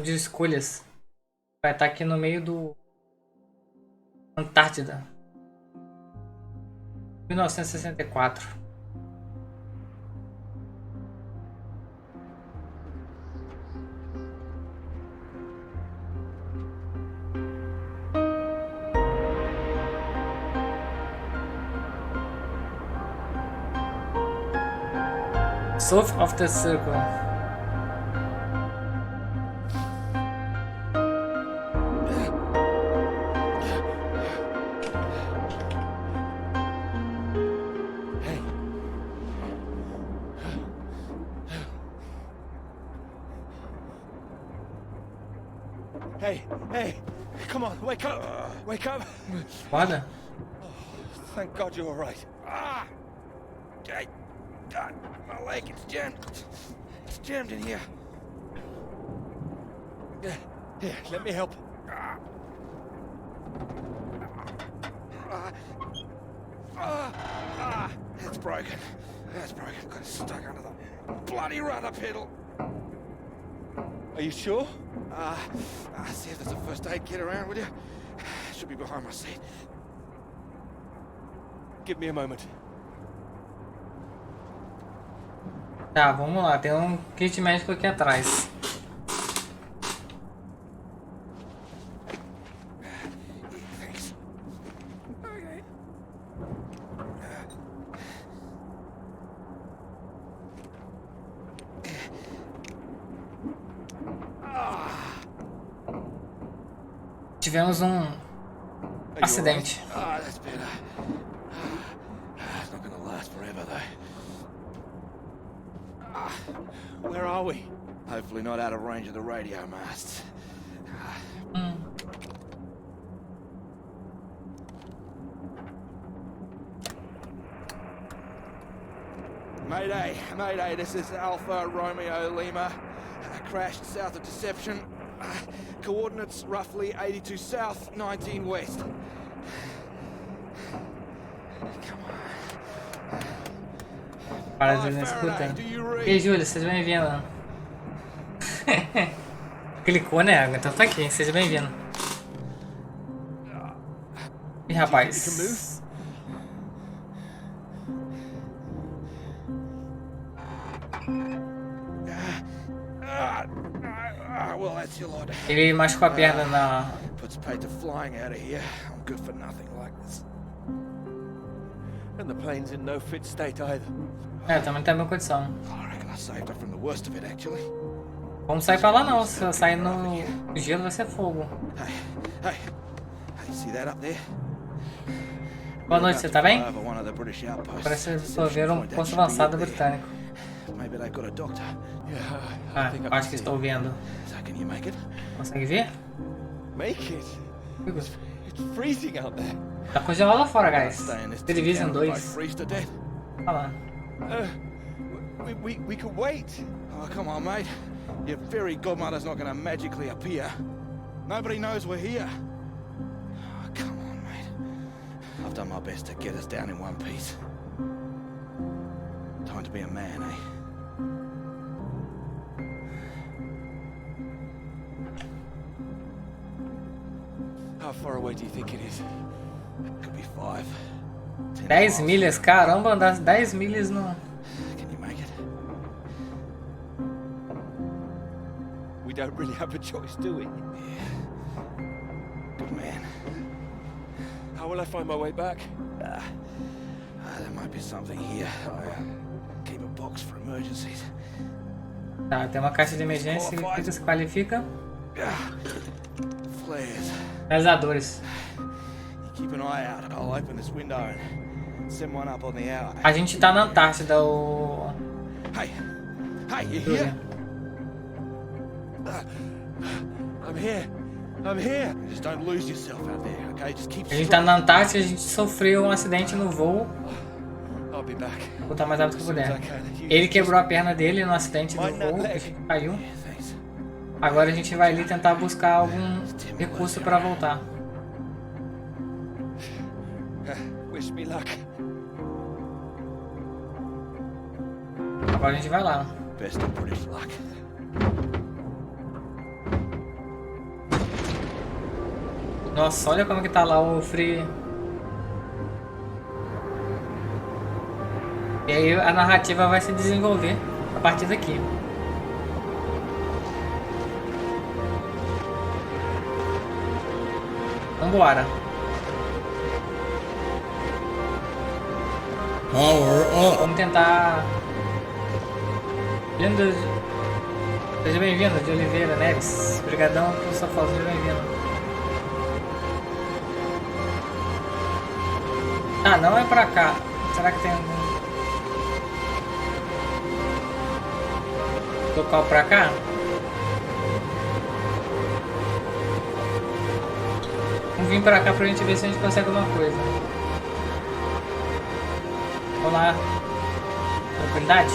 de escolhas. Vai estar aqui no meio do Antártida. 1964. South of the Circle. Hey, come on, wake up, wake up. Foda. Thank God you're all right. Hey, God, my leg, it's jammed. It's jammed in here. Here, let me help. It's broken. That's broken. Got stuck under the bloody rudder pedal. Are you sure? See if there's a first aid kit around, will you? Should be behind my seat. Give me a moment. Tá, vamos lá. Tem um kit médico aqui atrás. Thanks. Okay. Tivemos um acidente. That's better. It's not gonna last forever, though. Where are we? Hopefully not out of range of the radio masts. Mayday, Mayday, this is Alpha Romeo Lima. Crashed south of Deception. Coordinates roughly 82 south, 19 west. Come on. Para de não escutar. E aí, Júlio, seja bem-vindo. Clicou, né? Então tá aqui, seja bem-vindo. E rapaz. Ele machucou a perna na. Puts paid to flying out of here. I'm good for nothing like this. And the plane's in no fit state either. É, também tá em boa condição. I reckon I saved her from the worst of it, actually. Vamos sair pra lá não, se eu sair no gelo vai ser fogo. Hey, see that up there? Boa noite, você tá bem? Parece resolver um posto avançado britânico. Maybe they've got a doctor. Ah, acho que estou vendo. So can you make it? Consegue ver? Make it? It's freezing out there. Tá congelado lá fora, guys. Stay in this Television town and 2. freeze to death. Olha lá. We could wait. Oh, come on, mate. Your fairy godmother's not going to magically appear. Nobody knows we're here. Oh, come on, mate. I've done my best to get us down in one piece. Time to be a man, eh? How far away do you think it is? Could be 5. 10 milhas, caramba, andar 10 milhas no. Can you make it? We don't really have a choice, do we? Yeah. Good man. How will I find my way back? There might be something here. I keep a box for emergencies. Tá, tem uma caixa de emergência que desqualifica. Flares. Realizadores. Keep an eye out. I'll open this window and send one up on the hour. A gente tá na Antártida, o. Hey, you here? I'm here. Just don't lose yourself out there, okay? Just keep. A gente tá na Antártida, a gente sofreu um acidente no voo. I'll be back. Vou botar mais rápido que puder. Ele quebrou a perna dele no acidente do voo, caiu. Agora a gente vai ali tentar buscar algum recurso para voltar. Wish me luck. Agora a gente vai lá. Best of British luck. Nossa, olha como que tá lá o free. E aí a narrativa vai se desenvolver a partir daqui. Vambora. Vamos tentar. Seja bem-vindo, de Oliveira Neves. Obrigadão por sua foto, seja bem-vindo. Ah, não é pra cá. Será que tem algum local pra cá? Vamos vir pra cá pra gente ver se a gente consegue alguma coisa. Vamos lá. Tranquilidade?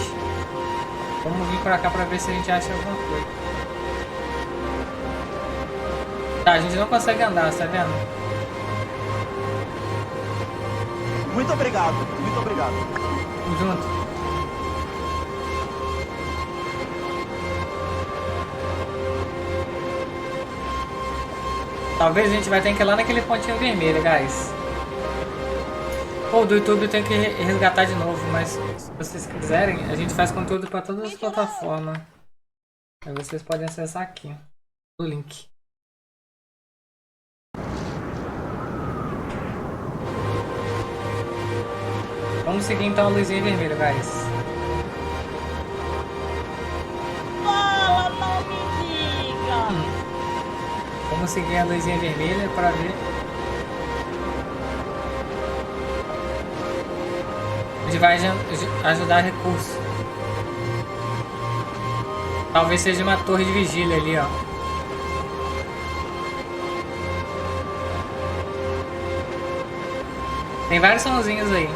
Vamos vir pra cá pra ver se a gente acha alguma coisa. Tá, a gente não consegue andar, tá vendo? Muito obrigado, muito obrigado. Tamo junto. Talvez a gente vai ter que ir lá naquele pontinho vermelho, guys. Ou do YouTube eu tenho que resgatar de novo, mas se vocês quiserem, a gente faz conteúdo para todas as plataformas. Aí vocês podem acessar aqui o link. Vamos seguir então a luzinha vermelha, guys. Fala, não me diga! Vamos seguir a luzinha vermelha para ver. A gente vai ajudar recurso. Talvez seja uma torre de vigília ali, ó. Tem vários sonzinhos aí.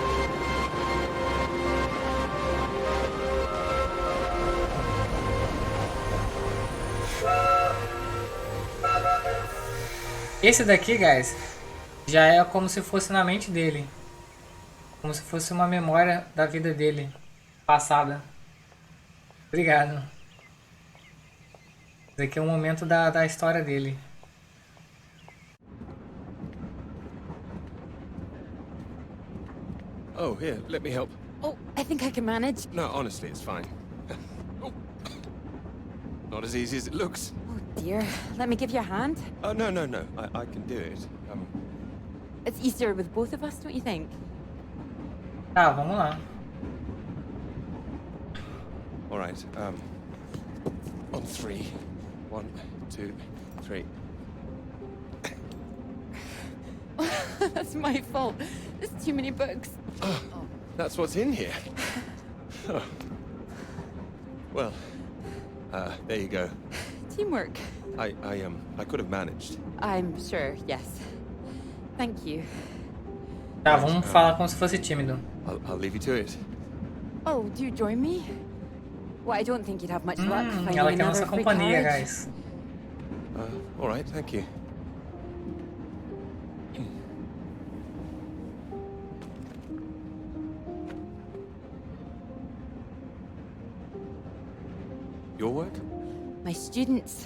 Esse daqui, guys, já é como se fosse na mente dele. Como se fosse uma memória da vida dele passada. Obrigado. Esse aqui é um momento da história dele. Oh, here, let me help. Oh, I think I can manage. No, honestly, it's fine. Oh. Not as easy as it looks. Oh dear, let me give you a hand. Oh, no, no, no, I can do it. It's easier with both of us, don't you think? Tá, vamos lá. All right, on three. 1, 2, 3. That's my fault. There's too many books. Oh, that's what's in here. Oh. Well, there you go. Teamwork. I could have managed. I'm sure, yes. Thank you. Tá, vamos falar como se fosse tímido. I'll leave you to it. Oh, do you join me? Well, I don't think you'd have much luck finding Ela quer another nossa free companhia, carriage. guys. All right, thank you. Your work? My students.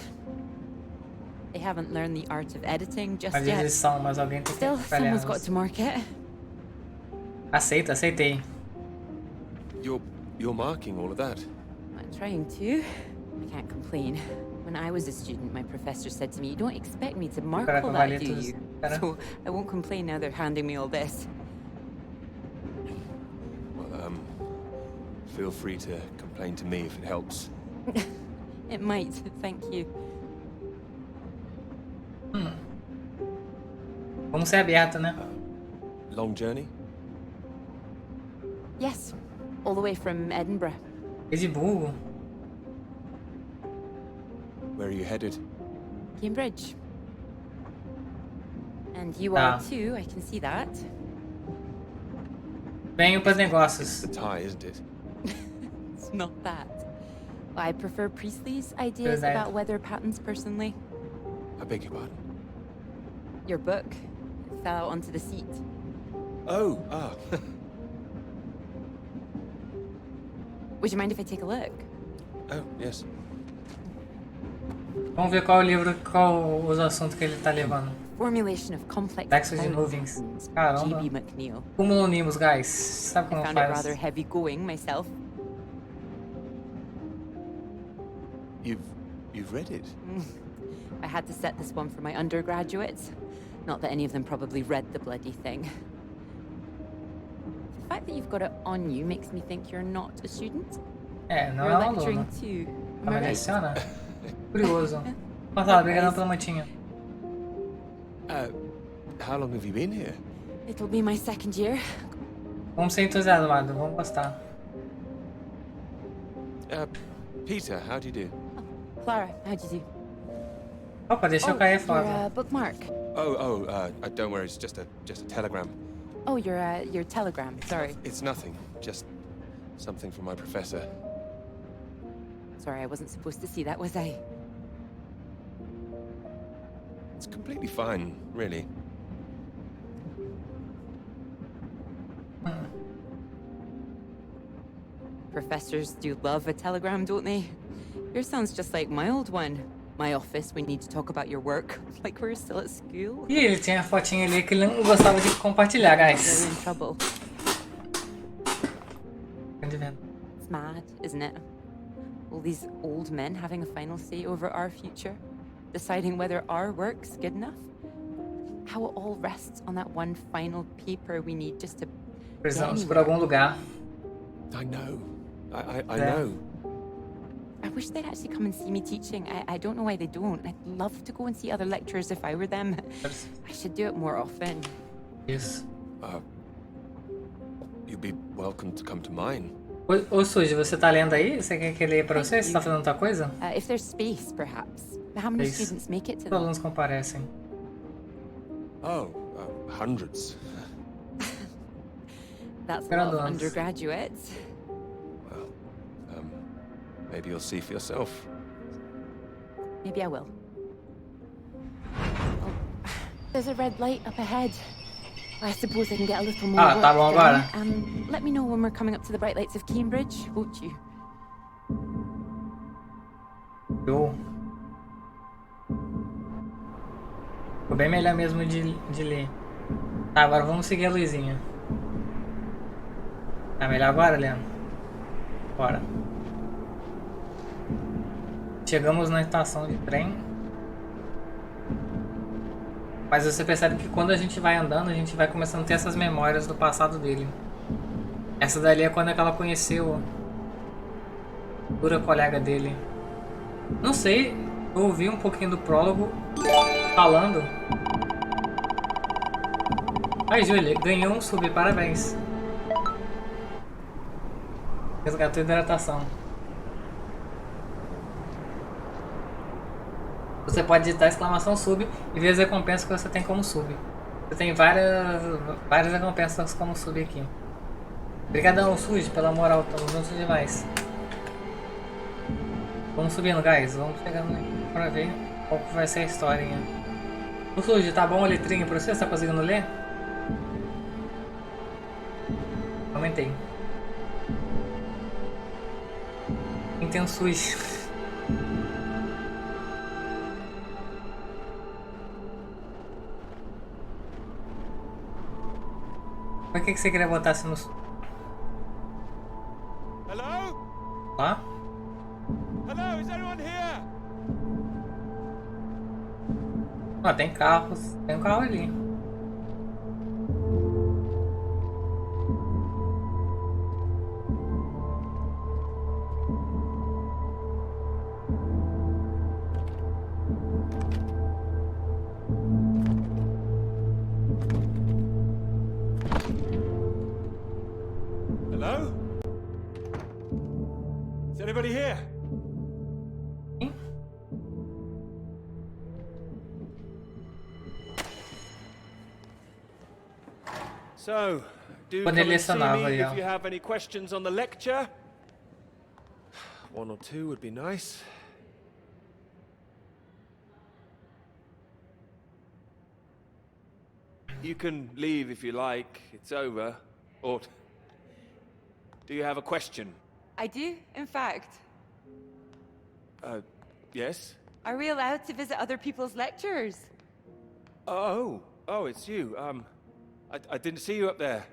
They haven't learned the art of editing just Mas yet. eles são, mas alguém tem que Still, trabalhar. someone's got to mark it. Aceitei. You're marking all of that. I'm trying to. I can't complain. When I was a student, my professor said to me, "You don't expect me to mark all that, do you?" So I won't complain now they're handing me all this. Well, feel free to complain to me if it helps. It might, thank you. Vamos ser aberto, né? Long journey? Yes, all the way from Edinburgh. Edimburgo. Where are you headed? Cambridge. And you Ah. are too, I can see that. Venho para negócios. The tie, isn't it? It's not that. I prefer Priestley's ideas Verdade. about weather patterns personally. I beg your pardon. Your book fell out onto the seat. Oh, Would you mind if I take a look? oh, yes. Vamos ver qual é o livro, qual os assuntos que ele tá levando. Formulation of complex Complexos de nuvens. Caramba. Cumulonimbus, guys. Sabe como I found it faz? rather heavy going myself. You've read it? I had to set this one for my undergraduates. Not that any of them probably read the bloody thing. The fact that you've got it on you makes me think you're not a student. É, não You're é um lecturing aluno. too. Am Ela I right? leciona? Curioso. Passado, obrigado pela mantinha. How long have you been here? It'll be my second year. Vamos ser entusiasmados, vamos gostar. Peter, how do you do? Clara, how'd you do? Opa, deixa eu cair your fora. bookmark. Don't worry, it's just a telegram. Oh, your telegram. Sorry. It's nothing, just something from my professor. Sorry, I wasn't supposed to see that, was I? It's completely fine, really. Professors do love a telegram, don't they? Yours sounds just like my old one. My office, we need to talk about your work. Like we're still at school. E ele tinha a fotinha ali que ele não gostava de compartilhar, guys. We're in trouble. It's It's mad, isn't it? All these old men having a final say over our future, deciding whether our work's good enough. How it all rests on that one final paper we need just to. Precisamos por algum lugar. I know. I know. I wish they'd actually come and see me teaching. I don't know why they don't. I'd love to go and see other lecturers if I were them. I should do it more often. Isso. You'd be welcome to come to mine. Ô Suzy, você tá lendo aí? Você quer que eu leia pra você? Você tá fazendo outra coisa? If there's space, perhaps. How many Space. students make it to Os them? alunos comparecem. Hundreds. That's a lot of Graduados. undergraduates. Well, maybe you'll see for yourself. Maybe I will. Oh, there's a red light up ahead. I suppose I can get a little more tá bom work agora. done. Let me know when we're coming up to the bright lights of Cambridge, won't you? Show. Ficou bem melhor mesmo de ler. Tá, agora vamos seguir a luzinha. Tá melhor agora, Leandro? Bora. Chegamos na estação de trem. Mas você percebe que quando a gente vai andando, a gente vai começando a ter essas memórias do passado dele. Essa dali é quando é que ela conheceu a pura colega dele. Não sei, eu ouvi um pouquinho do prólogo falando. Ai, Júlia, ganhou um sub, parabéns. Resgatou hidratação. Você pode digitar exclamação sub e ver as recompensas que você tem como sub. Você tem várias recompensas como sub aqui. Obrigadão, Suji, pela moral, estamos juntos demais. Vamos subindo, guys. Vamos chegando aqui pra ver qual que vai ser a historinha. O Suji, tá bom a letrinha pra você? Você tá conseguindo ler? Aumentei. Entendo, Suji. Por que você queria botar assim no... Hello? Lá? Hello, is anyone here? Ah, tem carros. Tem um carro ali. Hello? Is anybody here? Sim? So, do Quando come ele and see lecionava me aí, if ó. you have any questions on the lecture. One or two would be nice. You can leave if you like. It's over. Or do you have a question? I do, in fact. Yes? Are we allowed to visit other people's lectures? Oh, it's you. I didn't see you up there.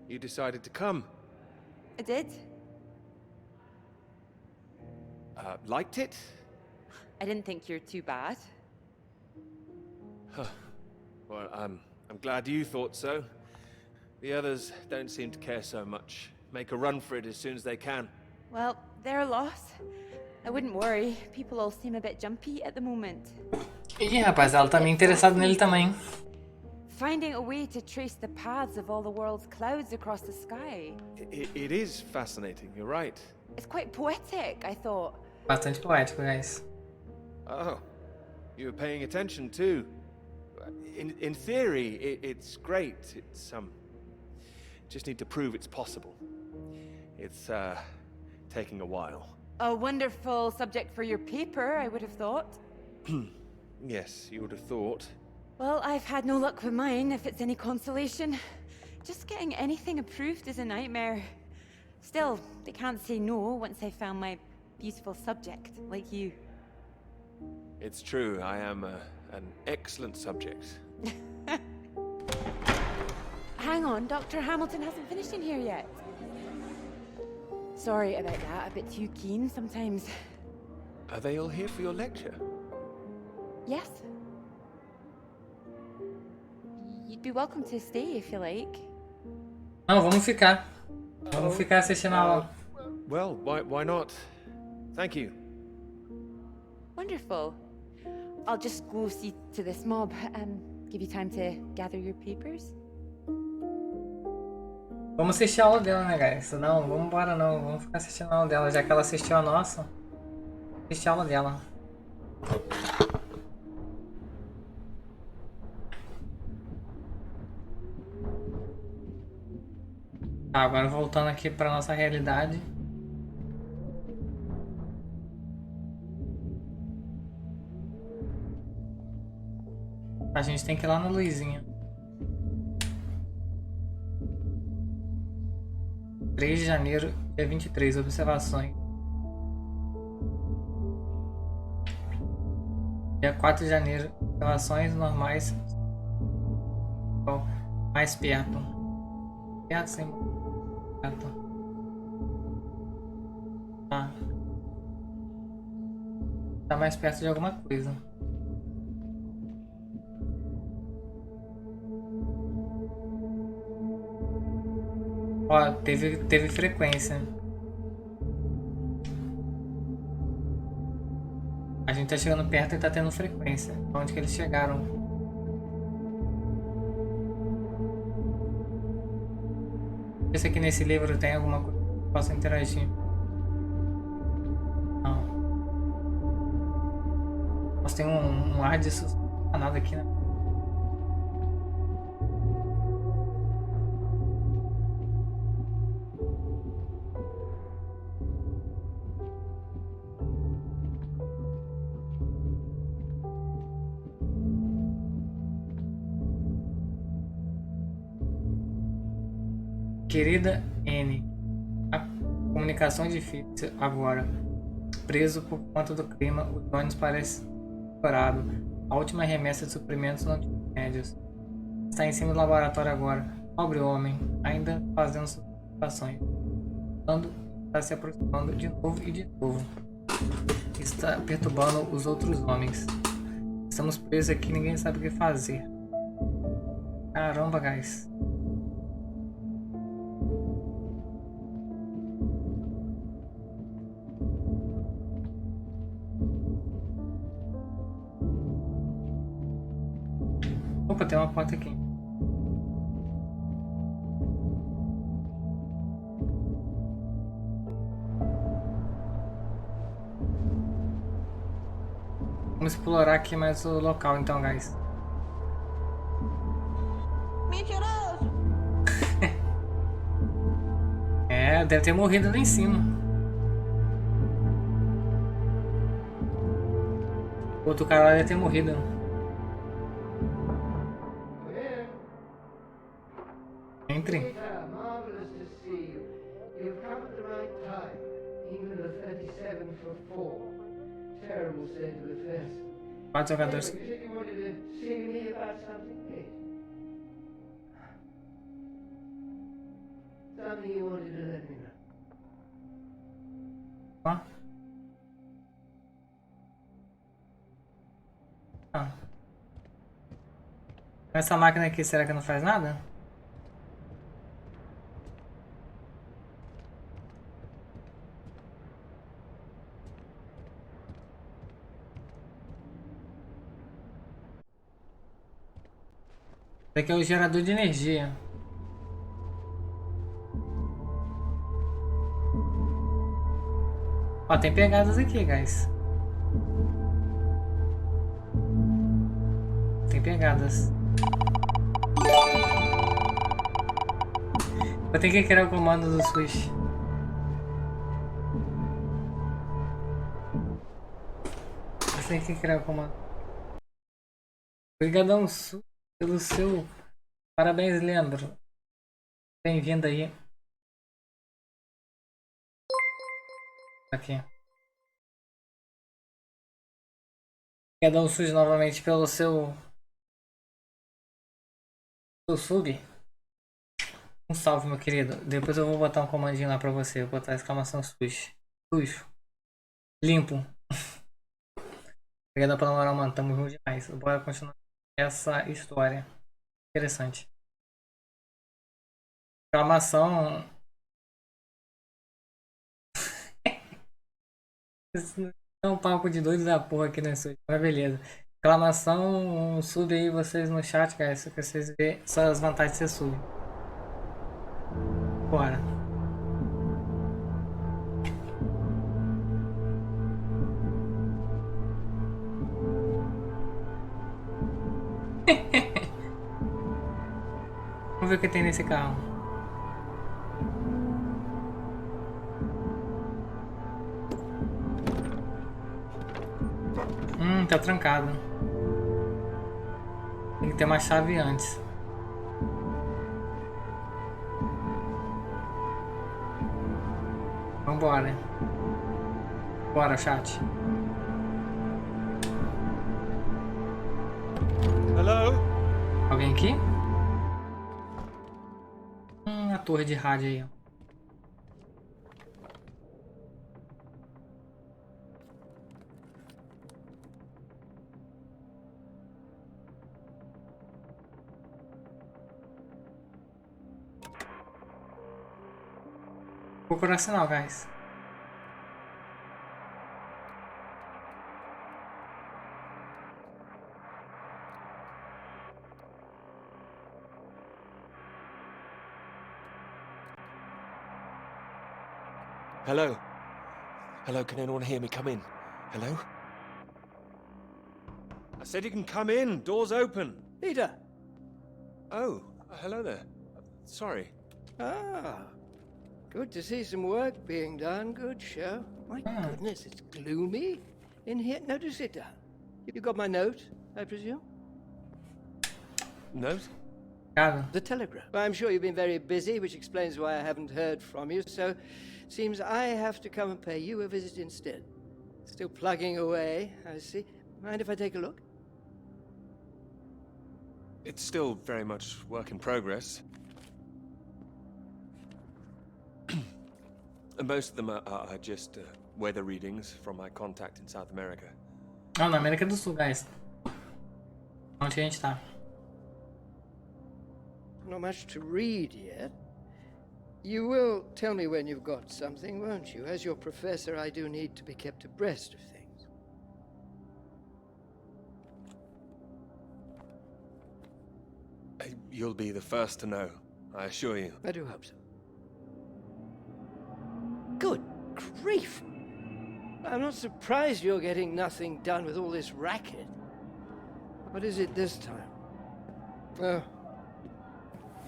You decided to come. I did. Liked it? I didn't think you're too bad. Well, I'm glad you thought so. The others don't seem to care so much. Make a run for it as soon as they can. Well, they're a loss. I wouldn't worry. People all seem a bit jumpy at the moment. Ih, rapaz, ela tá meio interessada nele também. Finding a way to trace the paths of all the world's clouds across the sky. It is fascinating, you're right. It's quite poetic, I thought. Bastante poético, guys. Oh, you were paying attention too. In theory, it's great. It's just need to prove it's possible. It's taking a while. A wonderful subject for your paper, I would have thought. Yes, you would have thought. Well, I've had no luck with mine, if it's any consolation. Just getting anything approved is a nightmare. Still, they can't say no once I found my beautiful subject, like you. It's true, I am an excellent subject. Hang on, Dr. Hamilton hasn't finished in here yet. Sorry about that, a bit too keen sometimes. Are they all here for your lecture? Yes? You'd be welcome to stay if you like. Não, vamos ficar. Vamos ficar assistindo a aula. Well, why not? Thank you. Wonderful. I'll just go see to this mob. Give you time to gather your papers. Vamos assistir a aula dela, né, guys? Não, vamos embora não. Vamos ficar assistindo a aula dela. Já que ela assistiu a nossa, assistir a aula dela. Tá, agora voltando aqui para nossa realidade. A gente tem que ir lá no Luizinho. 3 de janeiro, dia 23, observações. Dia 4 de janeiro, observações normais. Mais perto. Perto, sim. Perto. Ah. Tá mais perto de alguma coisa. Ó, teve frequência. A gente tá chegando perto e tá tendo frequência. Onde que eles chegaram? Deixa eu ver se aqui nesse livro tem alguma coisa que eu possa interagir. Não. Nossa, tem um ar de suspenado aqui, né? Querida N, a comunicação é difícil agora. Preso por conta do clima, o Jones parece curado. A última remessa de suprimentos não tinha médios. Está em cima do laboratório agora. Pobre homem, ainda fazendo suas ocupações. Quando está se aproximando de novo e de novo. Está perturbando os outros homens. Estamos presos aqui, ninguém sabe o que fazer. Caramba, guys. Opa, tem uma porta aqui. Vamos explorar aqui mais o local então, guys. Mentiroso! É, deve ter morrido lá em cima. O outro cara lá deve ter morrido. Entre. Marvelous to see you. You've come at the right time. Even the 37 for 4. Terrible say to the first? 4 jogadores. You said you wanted to see me about something, Kate. Something you wanted to let me know. Ó. Ah. Essa máquina aqui, será que não faz nada? Esse aqui é o gerador de energia. Ó, tem pegadas aqui, guys. Tem pegadas. Vou ter que criar o comando do switch. Vou ter que criar o comando. Obrigadão pelo seu... Parabéns, Leandro. Bem-vindo aí. Aqui. Obrigadão SUS novamente pelo seu sub. Um salve, meu querido. Depois eu vou botar um comandinho lá pra você. Vou botar a exclamação SUS. Sujo. Limpo. Obrigadão pela moral, mano. Tamo junto demais. Bora continuar essa história. Interessante. Exclamação. Isso é um papo de doido da porra aqui nesse vídeo, mas beleza. Exclamação, um sub aí vocês no chat, cara, se vocês verem só as vantagens de ser sub. Bora. Vamos ver o que tem nesse carro. Tá trancado. Tem que ter uma chave antes. Vambora. Bora, chat. Hello? Alguém aqui? A torre de rádio aí, ó. Vou procurar sinal, guys. Hello? Hello, can anyone hear me? Come in. Hello? I said you can come in. Door's open. Peter! Oh, hello there. Sorry. Ah, good to see some work being done. Good show. My goodness, it's gloomy in here. No, do sit down. You got my note, I presume? Note? Cara, The telegram. Well, I'm sure you've been very busy, which explains why I haven't heard from you, so seems I have to come and pay you a visit instead. Still plugging away, I see. Mind if I take a look? It's still very much work in progress. And most of them are just weather readings from my contact in South America. ah, na América do Sul, guys. Onde a gente tá? Not much to read yet. You will tell me when you've got something, won't you? As your professor, I do need to be kept abreast of things. You'll be the first to know, I assure you. I do hope so. Good grief! I'm not surprised you're getting nothing done with all this racket. What is it this time? Oh,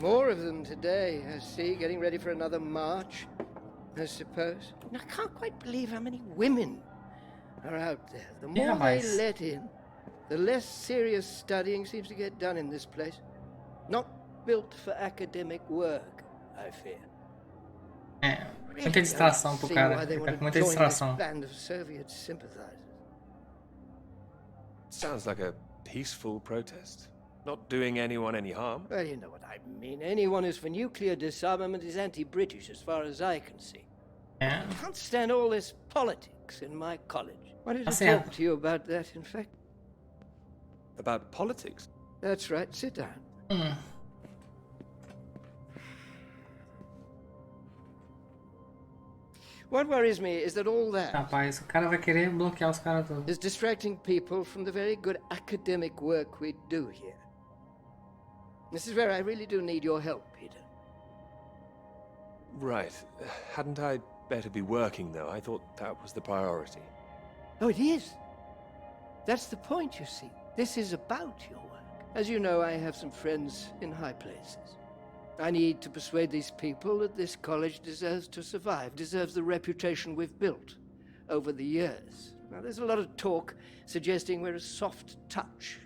more of them today, I see, getting ready for another march, I suppose. And I can't quite believe how many women are out there. The more Yeah, they mas- let in, the less serious studying seems to get done in this place. Not built for academic work, I fear. É, muita distração pro cara. Fica com muita distração. Band of Soviet sympathizers. Sounds like a peaceful protest. Not doing anyone any harm. Well, you know what I mean. Anyone who's for nuclear disarmament is anti-British as far as I can see. É. I can't stand all this politics in my college. Wanted to certo. talk to you about that, in fact. About politics? That's right. Sit down. What worries me is that all that Rapaz, o cara vai querer bloquear os caras todos. is distracting people from the very good academic work we do here. This is where I really do need your help, Peter. Right. Hadn't I better be working, though? I thought that was the priority. Oh, it is. That's the point, you see. This is about your work. As you know, I have some friends in high places. I need to persuade these people that this college deserves to survive, deserves the reputation we've built over the years. Now, there's a lot of talk suggesting we're a soft touch,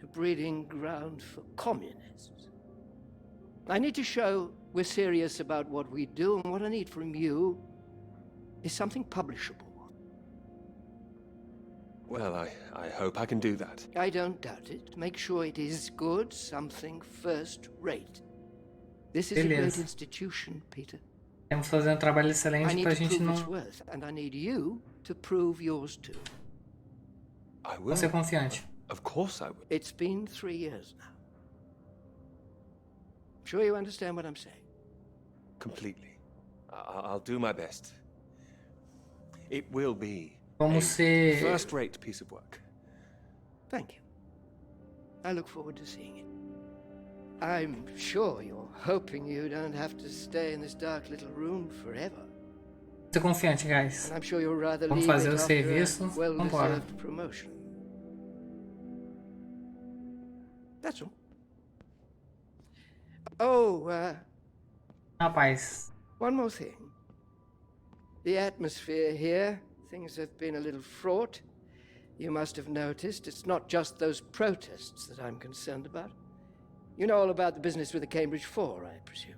a breeding ground for communists. I need to show we're serious about what we do, and what I need from you is something publishable. Well, I hope I can do that. I don't doubt it. Make sure it is good, something first rate. This is a great Beleza. institution, Peter. Temos que fazer um trabalho I excelente need pra to gente prove its não worth, and I need you to prove yours too. I will. ser confiante. Of course I will. It's been 3 years now. Sure you understand what I'm saying? Completely. I'll do my best. It will be Vamos ser... first-rate piece of work. Thank you. I look forward to seeing it. I'm sure you're hoping you don't have to stay in this dark little room forever. Ser confiante, guys. And I'm sure you'll rather Vamos leave fazer it o after serviço. a Vambora. well-deserved promotion. That's all. Oh, Rapaz, one more thing. The atmosphere here, things have been a little fraught. You must have noticed it's not just those protests that I'm concerned about. You know all about the business with the Cambridge Four, I presume.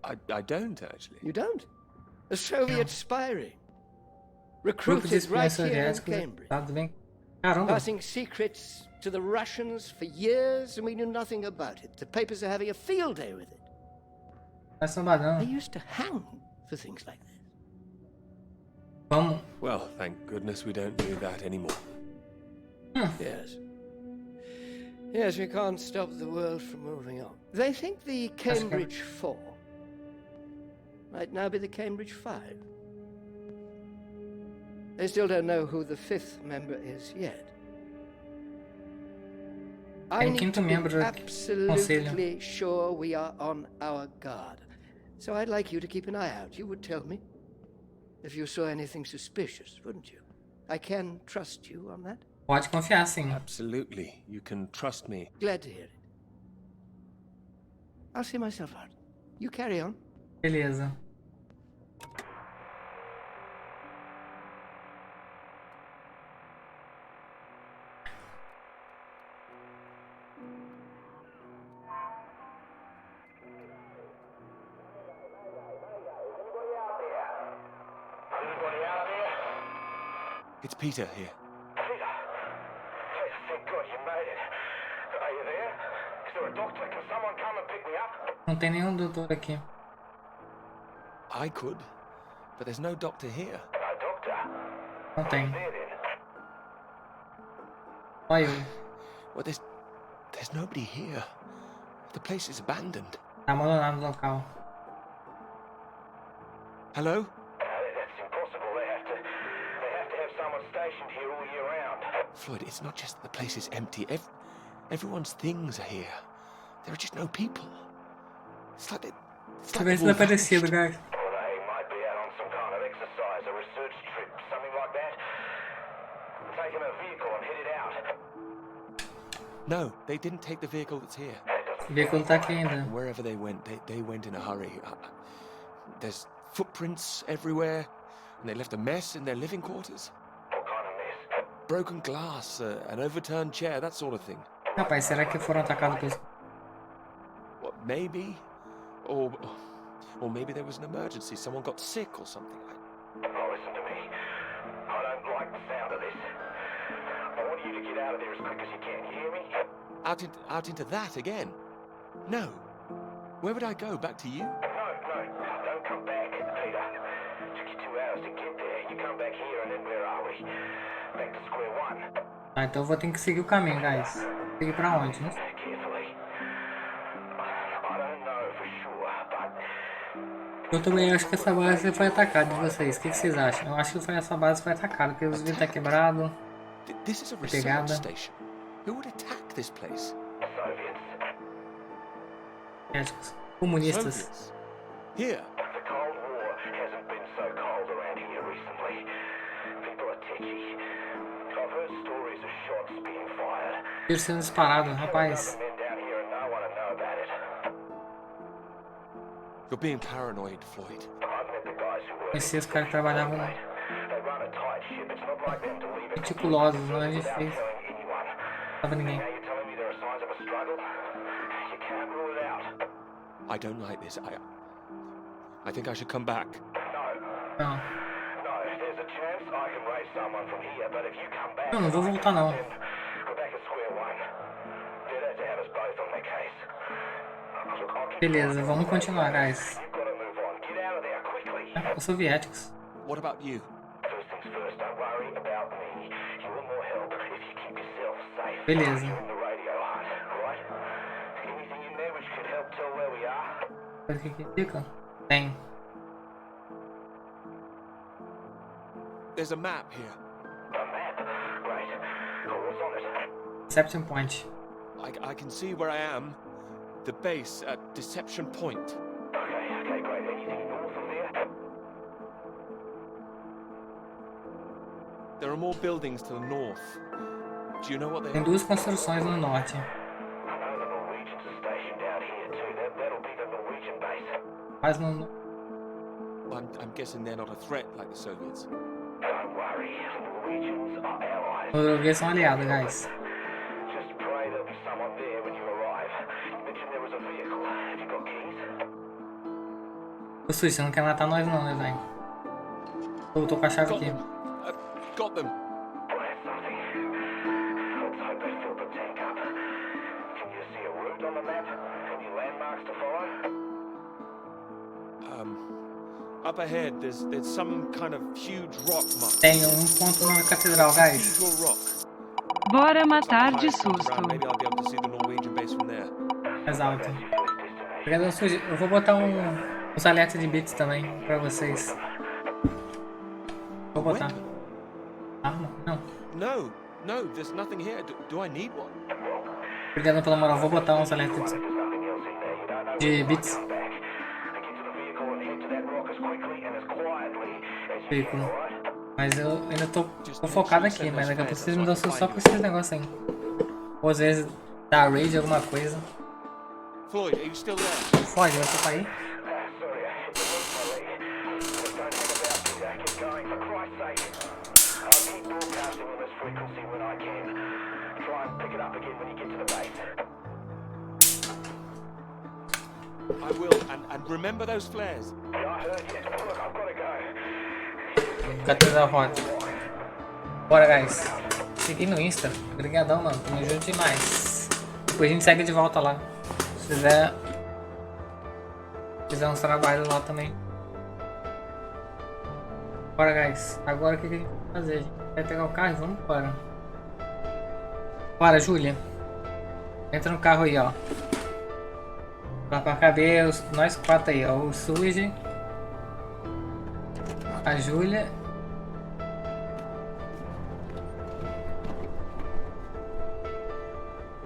I don't, actually. You don't? A Soviet spy ring. grupo de Recruited right espiões here in soviéticos Cambridge. dados bem... Caramba, Passing secrets to the Russians for years, and we knew nothing about it. The papers are having a field day with it. vai sambadão. They used to hang for things like this. Vamos... Well, thank goodness we don't do that anymore. Yes. Yes, we can't stop the world from moving on. They think the Cambridge Four might now be the Cambridge Five. They still don't know who the fifth member is yet. I Tem need quinto to be membro do absolutely sure we are on our guard. So I'd like you to keep an eye out. You would tell me if you saw anything suspicious, wouldn't you? I can trust you on that. Pode confiar, sim. Absolutely. You can trust me. Glad to hear it. I'll see myself out. You carry on. Beleza. It's Peter here. Peter, thank God you made it. Are you there? Is there a doctor? Can someone come and pick me up? Não tem nenhum doutor aqui. I could, but there's no doctor here. No doctor. Não tem. There then. Só eu. Well, there's nobody here. The place is abandoned. Tá abandonado o local. Hello? That's impossible. They have to have someone stationed here all year round. Floyd, it's not just that the place is empty. Everyone's things are here. There are just no people. It's like Talvez they've all desaparecido, vanished. guys. Or they might be out on some kind of exercise, a research trip, something like that. Taking a vehicle and headed out. No, they didn't take the vehicle that's here. O veículo tá aqui ainda. Wherever they went, they went in a hurry. There's footprints everywhere, and they left a mess in their living quarters. What kind of mess? Broken glass, an overturned chair, that sort of thing. Rapaz, será que foram atacados por... What, maybe? Or maybe there was an emergency. Someone got sick or something. Oh, listen to me. I don't like telling you to get out of there as quick as you can. You hear me? Out into that again? No. Where would I go? Back to you? No, don't come back, Peter. Took you 2 hours to get there. You come back here and then where are we? Back to square one. Tá, então eu vou ter que seguir o caminho, guys. Seguir pra onde? Não sei. Carefully. I don't know for sure, but Eu também acho que essa base foi atacada de vocês. O que vocês acham? Eu acho que essa base foi atacada, porque os vidros tá quebrado. This is a Pegada. research station. Who would attack this place? Soviets. Éticos. Comunistas. Soviets. Here. The Cold War hasn't been so cold around here recently. People are tetchy. I've heard stories of shots being fired. Tiro sendo disparado, rapaz. Men down here and no one will know about it. You're being paranoid, Floyd. I've met the guys who work. Conheci os caras que trabalhavam They run a tight ship. It's not like them to leave it meticulosos, não é without difícil. telling anyone. Tava ninguém. Now you're telling me there are signs of a struggle? You can't rule it out. I don't like this. I think I should come back. Não. No, there's a chance I can raise someone from here, but if you come back, Não vou voltar não. then we're back at square one. They'd have to have us both on their case. Look, I'll keep Beleza, vamos continuar, guys. You've got to move on. Get out of there quickly. Os soviéticos. What about you? First things first, don't worry about me. You want more help if you keep yourself safe. Beleza. You're in the radio hunt, right? Anything in there which could help tell where we are? O que fica? Tem. There's a map here. A map? Great. Oh, what's on it? Deception Point. I can see where I am. The base at Deception Point. Okay, great. Anything north of there? There are more buildings to the north. Do you know what they Tem are? duas construções no norte. I know the Norwegians are stationed out here too. That'll be the Norwegian base. Mas no... I'm guessing they're not a threat like the Soviets. Don't worry. The Norwegians are allies. Os noruegueses são aliados, guys. Just pray there'll be someone there when you arrive. You mentioned there was a vehicle. Have you got keys? Ô Suzy, você não quer matar nós não, né, velho? Eu tô com a chave Got aqui. them. Got them. Well, that's something. Let's hope they filled the tank up. Can you see a route on the map? Any landmarks to follow? Up ahead, there's some kind of huge rock mark. Tem ponto na catedral, guys. Cathedral rock. Bora matar de Tide comes susto. around, maybe I'll be able to see the Norwegian base from there. Mais alto. Obrigado, Suzy. Eu vou botar uns alertas de bits também pra vocês. Vou botar. Arma? Não. No, there's nothing here. Do I need one? Obrigado pela moral. Vou botar uns alertas de bits. Veículo. Mas eu ainda tô focado aqui, mas daqui a pouco vocês me dão só com esses negócios aí. Ou às vezes dá raid alguma coisa. Floyd, are you still there? Floyd, você tá aí? Sorry, I hit the roof, my leg. Don't hang about, Peter. Keep going, for Christ's sake. I'll keep broadcasting on this frequency when I can. Try and pick it up again when you get to the base. I will, and remember those flares. Yeah, I heard you. Look, I've got to go. Catedral Hot. Bora, guys. Segui no Insta. Obrigadão, mano. Me ajuda demais. Depois a gente segue de volta lá. Se fizer uns trabalhos lá também. Bora, guys. Agora o que a gente vai fazer? A gente vai pegar o carro e vamos embora. Bora, Júlia. Entra no carro aí, ó. Lá pra caber nós quatro aí, ó. O Suzy, a Júlia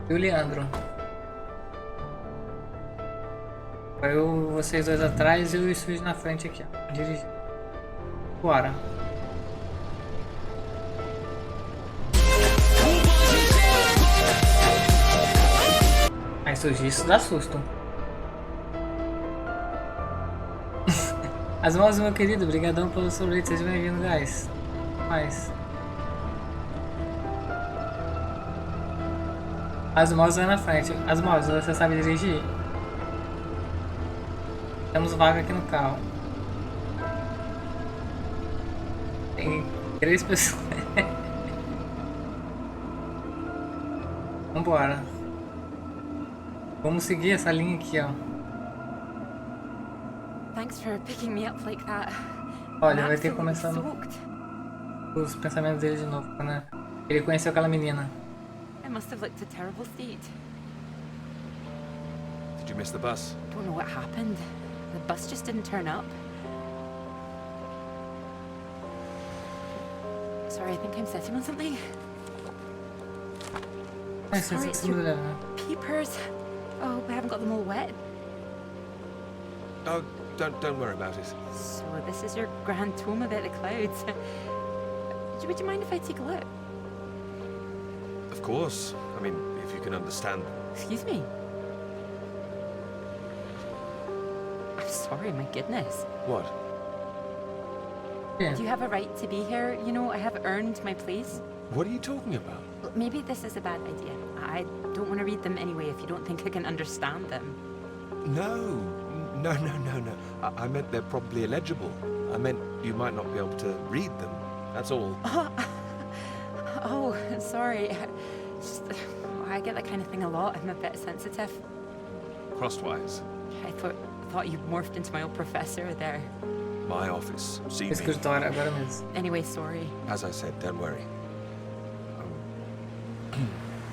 e o Leandro. Vocês dois atrás e o Suzy na frente aqui, ó. Dirigir. Bora. Aí Suzy, isso dá susto. As mãos, meu querido, obrigadão pelo sorvete, seja bem-vindo, guys. Mais. As mãos vai na frente. As mãos, você sabe dirigir? Temos vaga aqui no carro. Tem 3 pessoas. Vambora. Vamos seguir essa linha aqui, ó. Thanks for picking me up like that. Olha, I'm vai ter absolutely começando soaked. os pensamentos dele de novo, né? Ele conheceu aquela menina. I must have looked a terrible state. Did you miss the bus? Don't know what happened. The bus just didn't turn up. Sorry, I think I'm sitting on something. Ah, isso Sorry, é it's your mulher, né? peepers. Oh, I haven't got them all wet. Oh, don't worry about it. So this is your grand tome about the clouds. Would you mind if I take a look? Of course. I mean, if you can understand them. Excuse me? I'm sorry, my goodness. What? Yeah. Do you have a right to be here? You know, I have earned my place. What are you talking about? Well, maybe this is a bad idea. I don't want to read them anyway if you don't think I can understand them. No. I meant they're probably illegible. I meant you might not be able to read them. That's all. Oh, sorry. Just, I get that kind of thing a lot. I'm a bit sensitive. Crosswise. I thought you morphed into my old professor there. My office. See me. Escritório, agora mesmo. Anyway, sorry. As I said, don't worry.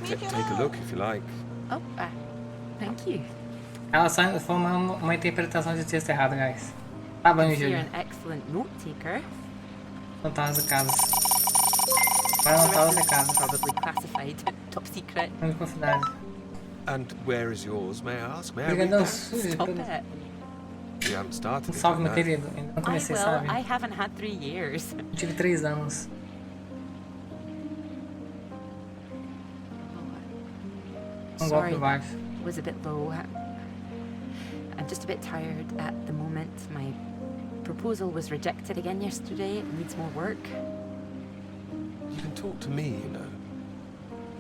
Take a look if you like. Oh, thank you. Ela só foi uma interpretação de texto errado, guys. Tá bom, You're Júlia. an excellent note taker. Não tá nos recados. Vai anotar os recados. Probably classified. Top secret. Não de confiança. And where is yours, may I ask? May I read Obrigadão, that? Suzy. Stop it. You haven't started Um it, salve, I meu know. querido. Ainda não I comecei, will. sabe? I haven't had 3 years. Eu tive 3 anos. Um golpe Sorry, baixo. was a bit low. I'm just a bit tired at the moment. My proposal was rejected again yesterday. It needs more work. You can talk to me, you know.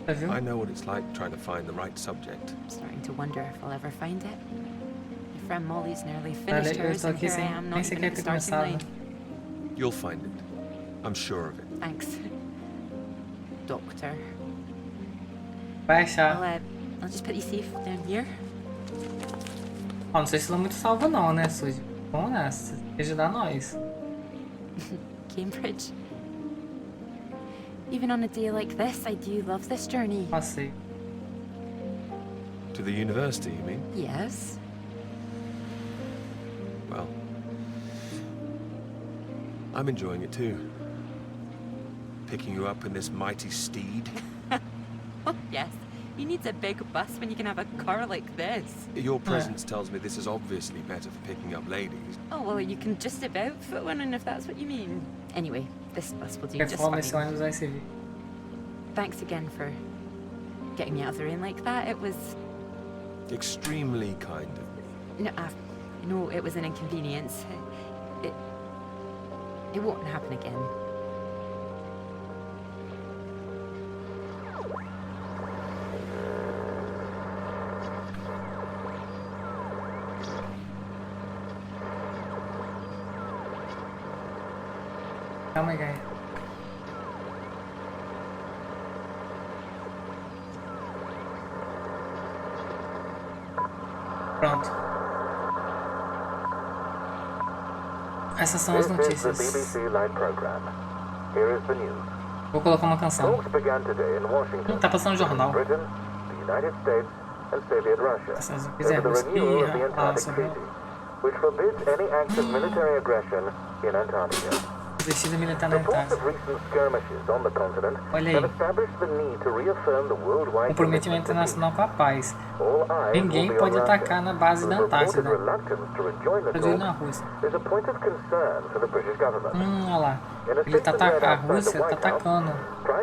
Já viu? I know what it's like trying to find the right subject. I'm starting to wonder if I'll ever find it. My friend Molly's nearly Olha, finished eu hers, estou and aqui here I sem am, nem not even sequer at the ter starting começado. line. You'll find it. I'm sure of it. Thanks, Doctor. Vai achar. I'll just put you safe down here. Ó, não sei se ela é muito salva não, né, Suzy? Vamos nessa. Ajudar nós. Cambridge. Even on a day like this, I do love this journey. Passei. To the university, you mean? Yes. Well, I'm enjoying it too. Picking you up in this mighty steed. Oh, yes. Who needs a big bus when you can have a car like this? Your presence tells me this is obviously better for picking up ladies. Oh, well, you can just about fit one in if that's what you mean. Anyway, this bus will do just Reforma esse fine. ônibus vai servir. Thanks again for getting me out of the rain like that. It was... Extremely kind of me. No, I know it was an inconvenience. It won't happen again. Calma aí, guys. Pronto. Essas são as This is the notícias. BBC Live program. Here is the news. Vou colocar uma canção. Talks began today in Washington, Tá passando jornal. Britain, the United States, and Soviet Russia Essas over the fizemos. renewal of the Ih, Antarctic sobre Treaty, which forbids any acts of military aggression in Antarctica. descida militar na Reports of Antártida. recent skirmishes on the continent Olha aí. have established the need to reaffirm the worldwide Comprometimento commitment to peace. internacional com a paz. All eyes will Ninguém be pode on Russia, atacar na base da whose reported Antártida. reluctance to rejoin the Brasil e na talks Rússia. is a point of concern for the British government. Olha lá. Ele tá atacando. A Rússia tá atacando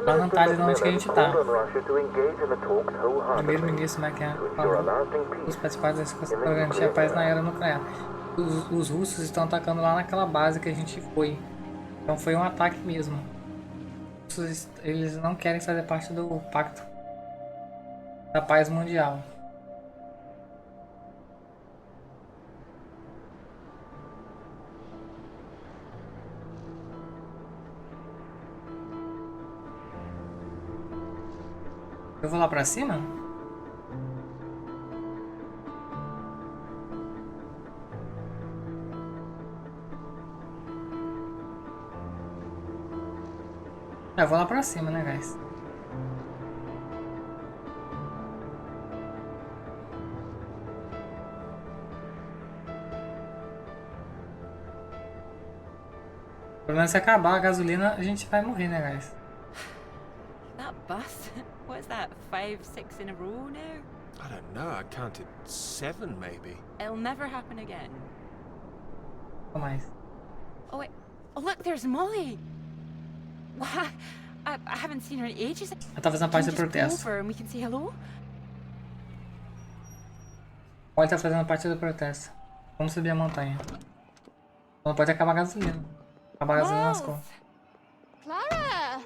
lá na Antártida onde que a gente tá. O primeiro-ministro McCann falou os participantes das forças para garantir a paz na era nuclear. Os russos estão atacando lá naquela base que a gente foi. Então foi um ataque mesmo. Eles não querem fazer parte do pacto da paz mundial. Eu vou lá pra cima? Eu vou lá pra cima, né, guys? Pelo menos se acabar a gasolina, a gente vai morrer, né, guys? That bus? What's that, 5, 6 in a row now? I don't know. I counted 7, maybe. It'll never happen again. Ou mais. Oh, wait. Oh, look, there's Molly. What? I haven't seen her in ages. Eu tô fazendo parte do Can we just go protesto. over and we can say hello? Pode estar fazendo parte do protesto. Vamos subir a montanha. Não pode acabar a gasolina. Acabar a gasolina nas contas. Clara!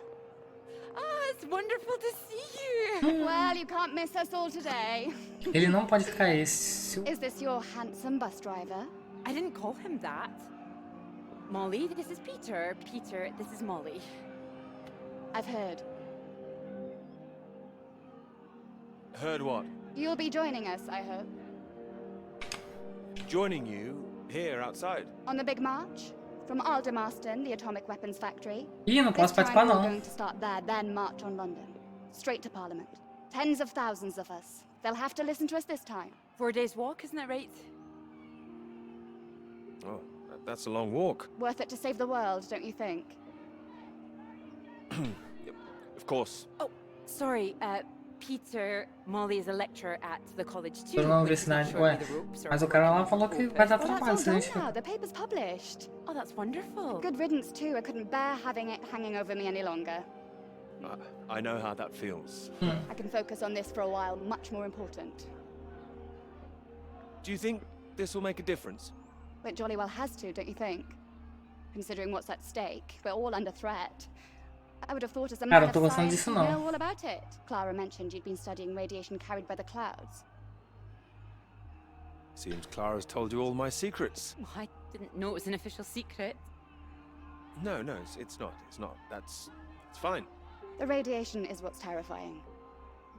Oh, it's wonderful to see you. Well, you can't miss us all today. Ele não pode ficar esse. Is this your handsome bus driver? I didn't call him that. Molly, this is Peter. Peter, this is Molly. I've heard. Heard what? You'll be joining us, I hope. Joining you here outside. On the big march? From Aldermaston, the atomic weapons factory. Ih, não This posso time participar we're não. going to start there, then march on London. Straight to Parliament. Tens of thousands of us. They'll have to listen to us this time. 4 days walk, isn't that right? Oh, that's a long walk. Worth it to save the world, don't you think? Of course. Oh, sorry, Peter, Molly is a lecturer at the college too. Tô na which is not universidade. showing Ué, me the ropes or mas o cara lá working falou with que the vai dar Well, that's trabalho all se a done gente... now. The paper's published. Oh, that's wonderful. Good riddance too. I couldn't bear having it hanging over me any longer. I know how that feels. I can focus on this for a while, much more important. Do you think this will make a difference? It jolly well has to, don't you think? Considering what's at stake, we're all under threat. I would have thought as a Cara, man eu of tô gostando science disso you'd não. know all about it. Clara mentioned you'd been studying radiation carried by the clouds. Seems Clara's told you all my secrets. Oh, I didn't know it was an official secret. No, it's not. It's not. It's fine. The radiation is what's terrifying.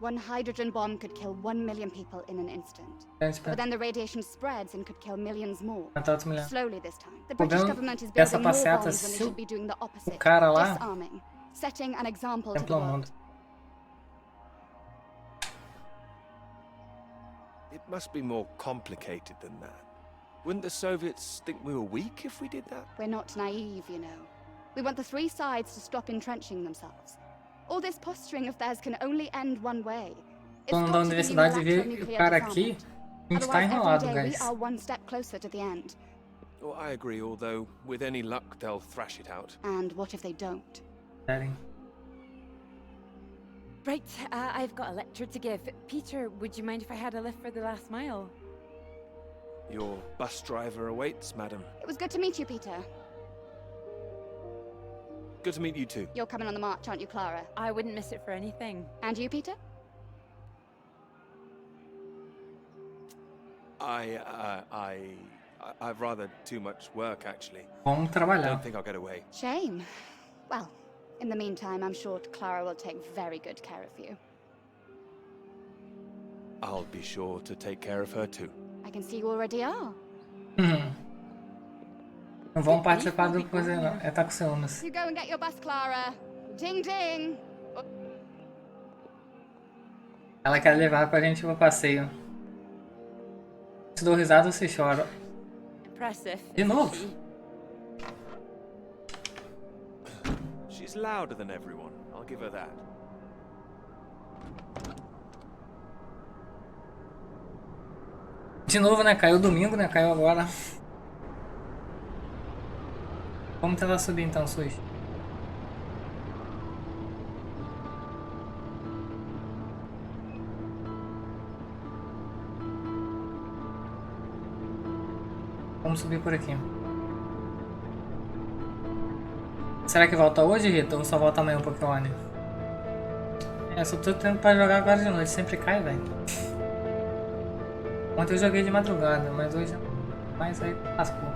One hydrogen bomb could kill 1 million people in an instant. But then the radiation spreads and could kill millions more. Slowly this time. The British government is building more bombs when they should be doing the opposite. cara lá Disarming. Setting an example to the templo o world. mundo. It must be more complicated than that. Wouldn't the Soviets think we were weak if we did that? We're not naive, you know. We want the three sides to stop entrenching themselves. All this posturing of theirs can only end one way. It's Dono da got to be universidade unilateral vê o nuclear cara aqui, disarmament. a gente tá Otherwise, enrolado, every day we guys. are one step closer to the end. Well, I agree, although with any luck they'll thrash it out. And what if they don't? Querem. Right, I've got a lecture to give. Peter, would you mind if I had a lift for the last mile? Your bus driver awaits, madam. It was good to meet you, Peter. Good to meet you too. You're coming on the march, aren't you, Clara? I wouldn't miss it for anything. And you, Peter? I've rather too much work, actually. Vamos I trabalhar. don't think I'll get away. Shame. Well, in the meantime, I'm sure Clara will take very good care of you. I'll be sure to take care of her too. I can see you already are. Não vão participar do coisa não. É tá com ciúmes. You go and get your bus, Clara. Ding ding. Ela quer levar pra gente pro passeio. Se dou risada, você chora. Impressive. De novo? She's louder than everyone. I'll give her that. De novo, né? Caiu domingo, né? Caiu agora. Vamos tentar subir então, Suzy. Vamos subir por aqui. Será que volta hoje, Rita? Ou só volta amanhã um Pokémon? É, só tô tendo pra jogar agora de noite. Sempre cai, velho. Ontem eu joguei de madrugada, mas hoje... Mas aí lascou.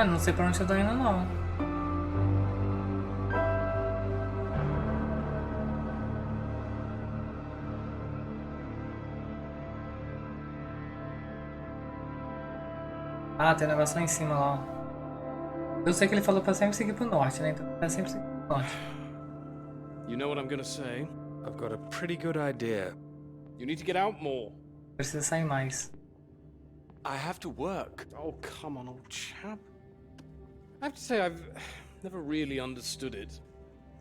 Ah, não sei pra onde eu tô indo, não. Ah, tem um negócio lá em cima, lá, ó. Eu sei que ele falou pra sempre seguir pro norte, né? Então é sempre seguir pro norte. You know what I'm gonna say? I've got a pretty good idea. You need to get out more. Precisa sair mais. I have to work. Oh, come on, old chap. I have to say, I've never really understood it.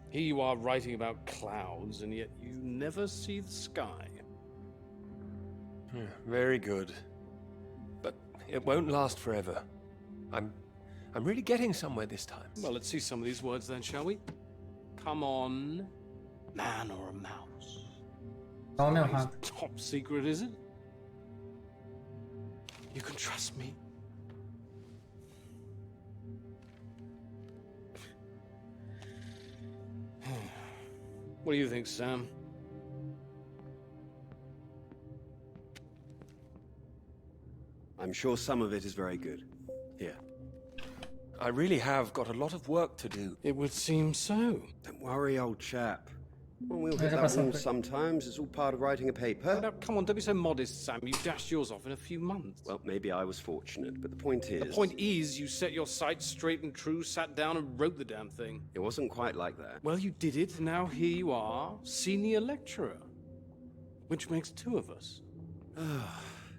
Here you are writing about clouds, and yet you never see the sky. Very good. But it won't last forever. I'm really getting somewhere this time. Well, let's see some of these words then, shall we? Come on, man or a mouse? Oh, meu It's rato. top secret, is it? You can trust me. What do you think, Sam? I'm sure some of it is very good. Here. I really have got a lot of work to do. It would seem so. Don't worry, old chap. Well, we'll Ja, hit dat that was wall something. sometimes. It's all part of writing a paper. Now, come on, don't be so modest, Sam. You dashed yours off in a few months. Well, maybe I was fortunate, but the point is... The point is, you set your sights straight and true, sat down and wrote the damn thing. It wasn't quite like that. Well, you did it, and now here you are, senior lecturer. Which makes two of us.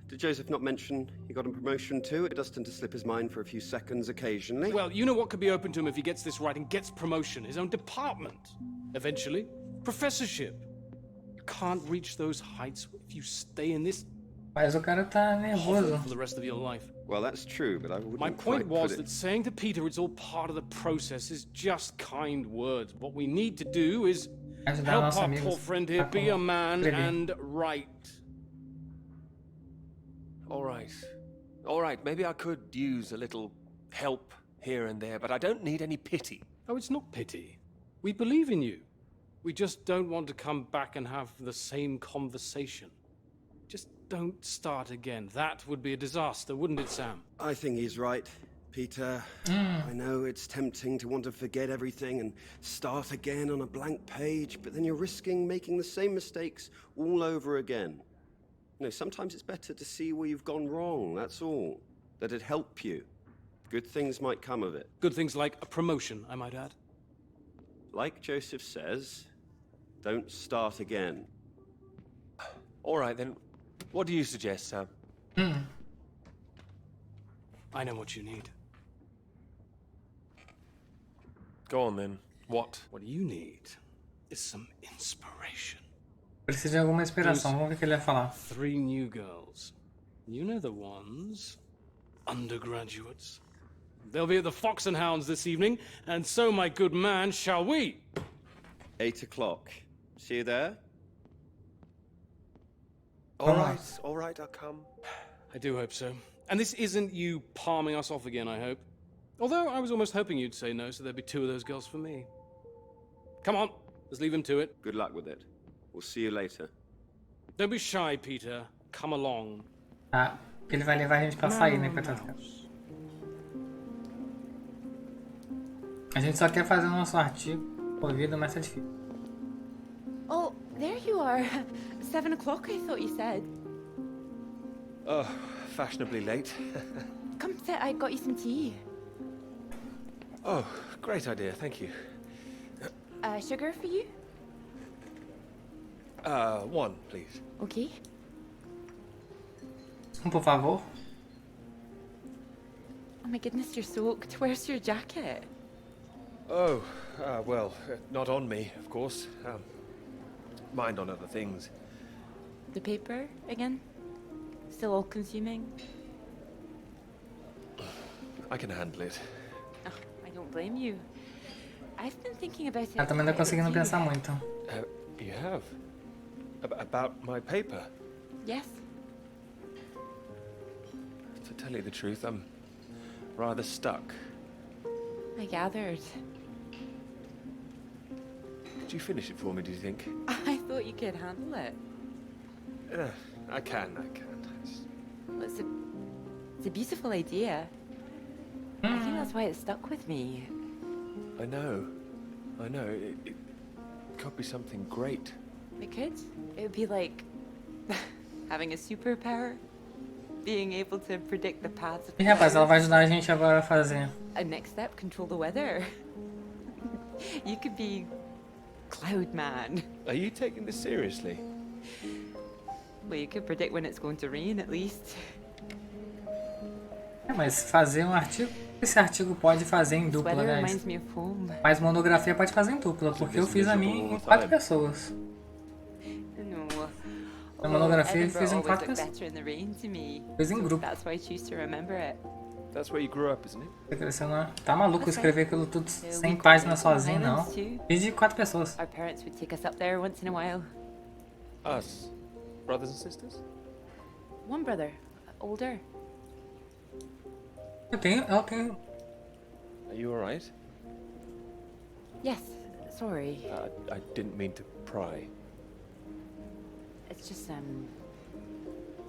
Did Joseph not mention he got a promotion too? It does tend to slip his mind for a few seconds occasionally. Well, you know what could be open to him if he gets this right and gets promotion? His own department. Eventually. Professorship. You can't reach those heights if you stay in this Mas o cara tá nervoso. for the rest of your life. Well, that's true, but I wouldn't My quite point put was it... that saying to Peter it's all part of the process is just kind words. What we need to do is Ajudar help nossos our amigos poor friend here a be a man escrever. and write. All right, maybe I could use a little help here and there, but I don't need any pity. Oh, it's not pity. We believe in you. We just don't want to come back and have the same conversation. Just don't start again. That would be a disaster, wouldn't it, Sam? I think he's right, Peter. I know it's tempting to want to forget everything and start again on a blank page, but then you're risking making the same mistakes all over again. You know, sometimes it's better to see where you've gone wrong, that's all. Let it help you. Good things might come of it. Good things like a promotion, I might add. Like Joseph says, don't start again. All right, then. What do you suggest, Sam? I know what you need. Go on, then. What? What you need is some inspiration. Precisa de alguma inspiração. Vamos ver o que ele vai falar. 3 new girls. You know the ones. Undergraduates. They'll be at the Fox and Hounds this evening, and so, my good man, shall we? 8 o'clock. See you there? All right, I'll come. I do hope so. And this isn't you palming us off again, I hope. Although I was almost hoping you'd say no, so there'd be 2 of those girls for me. Come on, let's leave him to it. Good luck with it. We'll see you later. Don't be shy, Peter. Come along. Ah, ele vai levar a gente pra sair, né, coitado. A gente só quer fazer o nosso artigo corrido, mas tá difícil. Oh, there you are. 7 o'clock, I thought you said. Oh, fashionably late. Come sit, I got you some tea. Oh, great idea, thank you. Sugar for you? 1, please. Okay. Por favor. Oh my goodness, you're soaked. Where's your jacket? Oh, well, not on me, of course. Mind on other things. The paper again? Still all consuming? I can handle it. Oh, I don't blame you. I've been thinking about it. Ela também não tá conseguindo pensar muito. You have? About my paper? Yes. To tell you the truth, I'm rather stuck. I gathered. Could you finish it for me, do you think? I thought you could handle it. I can. Well, it's a beautiful idea. I think that's why it stuck with me. I know. It could be something great. It could. It would be like having a superpower. Being able to predict the paths of E rapaz, ela vai ajudar a gente agora a fazer. A next step, control the weather. You could be Cloud Man. Are you taking this seriously? Well, you could predict when it's going to rain, at least. É, mas fazer um artigo... Esse artigo pode fazer em dupla, Weather guys. reminds me of home. Mas monografia pode fazer em dupla, porque eu fiz a minha em 4 pessoas. No. A monografia ele fez em Edinburgh 4 always pessoas. looked better in the rain to me. Fez em grupo. That's why I choose to remember it. That's where you grew up, isn't it? Você cresceu na... Tá maluco escrever aquilo tudo 100 páginas sozinho, não. Fiz de 4 pessoas. Our parents would take us up there once in a while. Us? Brothers and sisters? One brother, older. Eu tenho... Are you alright? Yes, sorry. I didn't mean to pry. It's just,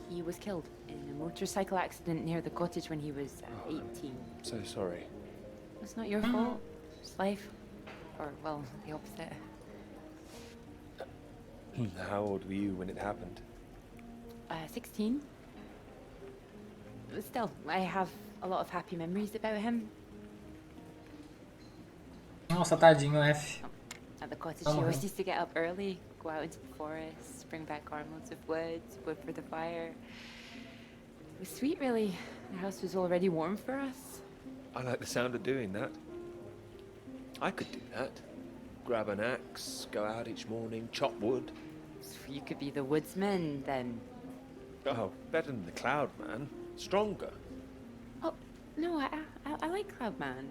he was killed in a motorcycle accident near the cottage when he was 18. So sorry. It's not your fault. It's life. Or, well, the opposite. How old were you when it happened? 16. But still, I have a lot of happy memories about him. Nossa, tadinho, F. At the cottage, she always used to get up early, go out into the forest, bring back armloads of wood for the fire. It was sweet, really. The house was already warm for us. I like the sound of doing that. I could do that. Grab an axe, go out each morning, chop wood. So you could be the woodsman, then. Oh, better than the Cloud Man. Stronger. Oh, no, I like Cloud Man.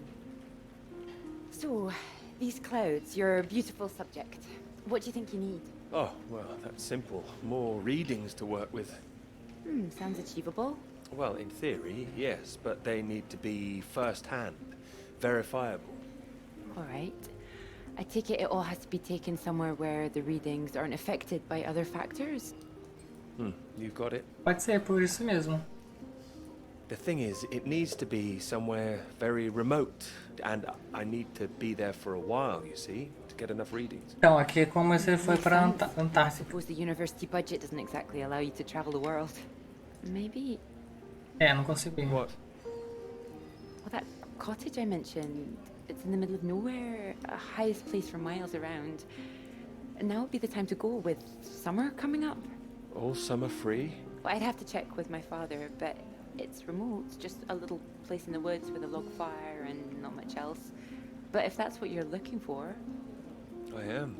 So, these clouds, your beautiful subject. What do you think you need? Oh, well, that's simple. More readings to work with. Sounds achievable. Well, in theory, yes, but they need to be first-hand, verifiable. All right. I take it all has to be taken somewhere where the readings aren't affected by other factors? You got it. Pode ser por isso mesmo. The thing is, it needs to be somewhere very remote, and I need to be there for a while, you see, to get enough readings. Então, aqui é como você foi pra Antártica. Suppose the university budget doesn't exactly allow you to travel the world. Maybe... É, não consegui. What? Well, that cottage I mentioned, it's in the middle of nowhere, a highest place for miles around. And now would be the time to go with summer coming up. All summer free? Well, I'd have to check with my father, but it's remote, just a little place in the woods with a log fire and not much else. But if that's what you're looking for... I am.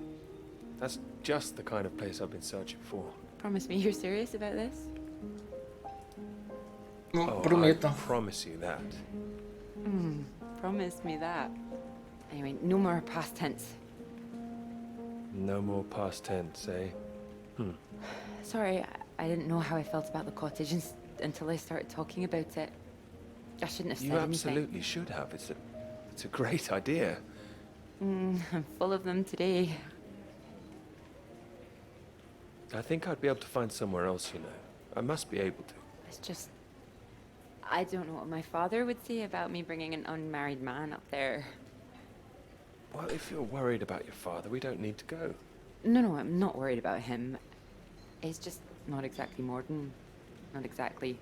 That's just the kind of place I've been searching for. Promise me you're serious about this? Prometo. I promise you that. Promise me that. Anyway, no more past tense. No more past tense, eh? Sorry, I didn't know how I felt about the cottage until I started talking about it. I shouldn't have said You anything. absolutely should have. It's a great idea. I'm full of them today. I think I'd be able to find somewhere else, you know. I must be able to. It's just... I don't know what my father would say about me bringing an unmarried man up there. Well, if you're worried about your father, we don't need to go. No, I'm not worried about him. It's just not exactly modern. Not exactly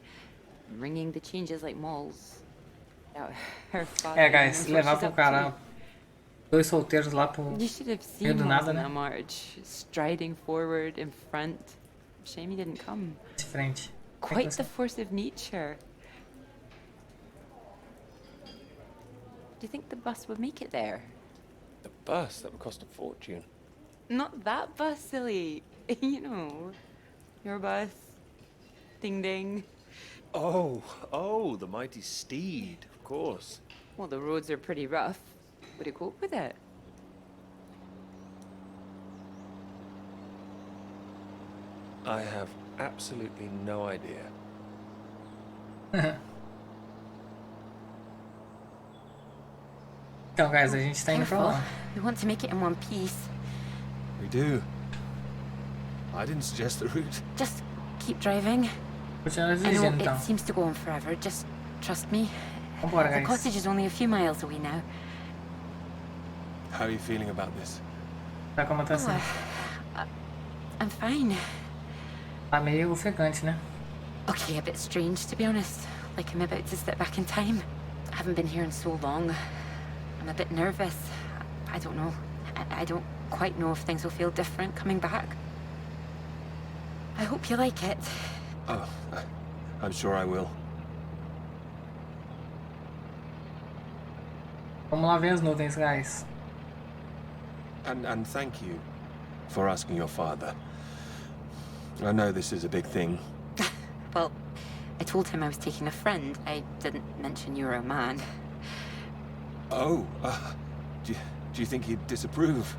ringing the changes like malls. Her father... É, guys, levar pro cara... Dois solteiros lá pro You should have meio seen do Miles nada, on né? that march, striding forward in front. Shame he didn't come. De frente. Quite the force of nature. Do you think the bus would make it there? The bus, that would cost a fortune. Not that bus, silly. You know, your bus. Ding ding. Oh, the mighty steed, of course. Well, the roads are pretty rough. Would it cope with it? I have absolutely no idea. Então, guys, a gente tá indo pra lá. We want to make it in one piece. We do. I didn't suggest the route. Just keep driving. Continuar I know dirigindo, então. it seems to go on forever. Just trust me. Vambora, The guys. cottage is only a few miles away now. How are you feeling about this? Tá como tá assim? I'm fine. Tá meio ofegante, né? Okay, a bit strange to be honest. Like I'm about to step back in time. I haven't been here in so long. I'm a bit nervous. I don't know. I don't quite know if things will feel different coming back. I hope you like it. Oh, I'm sure I will. Vamos lá ver as nuvens, guys. And thank you for asking your father. I know this is a big thing. Well, I told him I was taking a friend. I didn't mention you were a man. Oh, do you think he'd disapprove?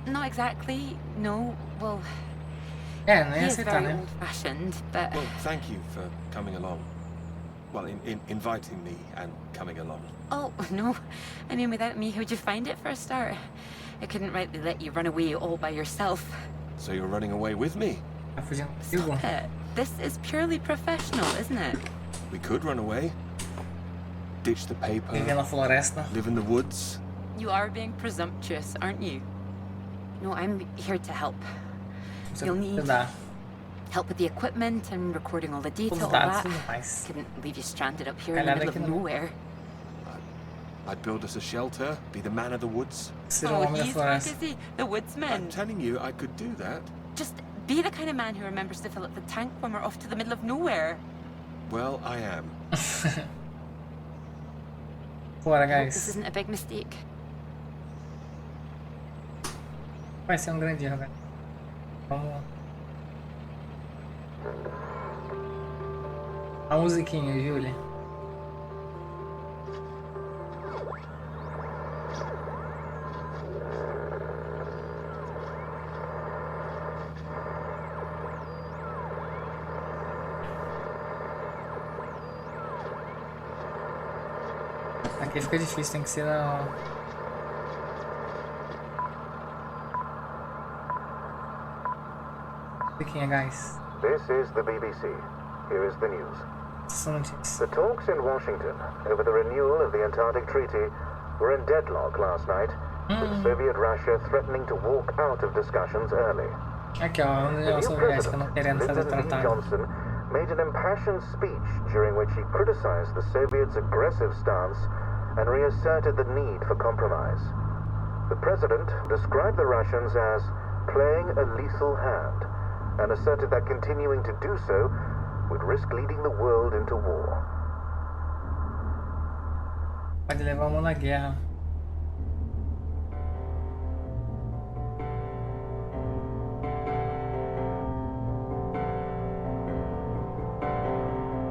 Not exactly. No. Well, É, não he ia is aceitar, very né? old-fashioned, but Well, thank you for coming along. Well, in inviting me and coming along. oh no. I mean, without me, how'd you find it for a start? I couldn't rightly let you run away all by yourself. So you're running away with me? Tá fugindo comigo? Stop it. This is purely professional, isn't it? We could run away. Ditch the paper. Viver na floresta. Live in the woods. You are being presumptuous, aren't you? No, I'm here to help. Você You'll need ajudar. help with the equipment and recording all the data, Os all dados e that. tudo mais. Couldn't leave you stranded up here in the Galera middle aqui of não. nowhere. I'd build us a shelter, be the man of the woods. Ser o homem da he's back, floresta. is he? The woodsman. I'm telling you, I could do that. Just be the kind of man who remembers to fill up the tank when we're off to the middle of nowhere. Well, I am. Bora, I hope this guys. isn't a big mistake. Vai ser um grande erro, guys. Vamos lá. A musiquinha, Júlia. Aqui fica difícil, tem que ser na... Musiquinha, guys. This is the BBC. Here is the news. São notícias. The talks in Washington over the renewal of the Antarctic Treaty were in deadlock last night, with Soviet Russia threatening to walk out of discussions early. Aqui, ó, a The União new Soviética não president, querendo fazer Lyndon B. tratado. Johnson, made an impassioned speech during which he criticized the Soviets' aggressive stance and reasserted the need for compromise. The president described the Russians as playing a lethal hand and asserted that continuing to do so would risk leading the world into war. Pode levar o mundo à guerra.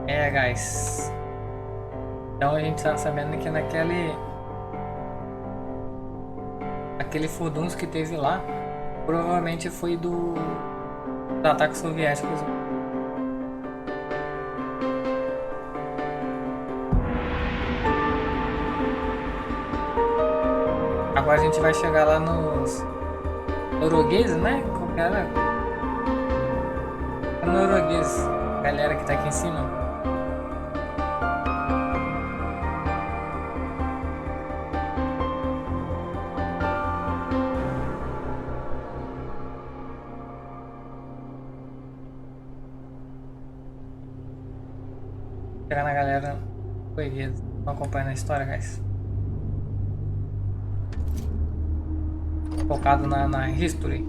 É, guys. Então a gente tá sabendo que aquele furdunço que teve lá, provavelmente foi dos ataques soviéticos. Agora a gente vai chegar lá nos noruegueses, né? Qual que era? Norueguês, galera que tá aqui em cima. Chegar na galera norueguesa. Estão acompanhando a história, guys. Focado na history.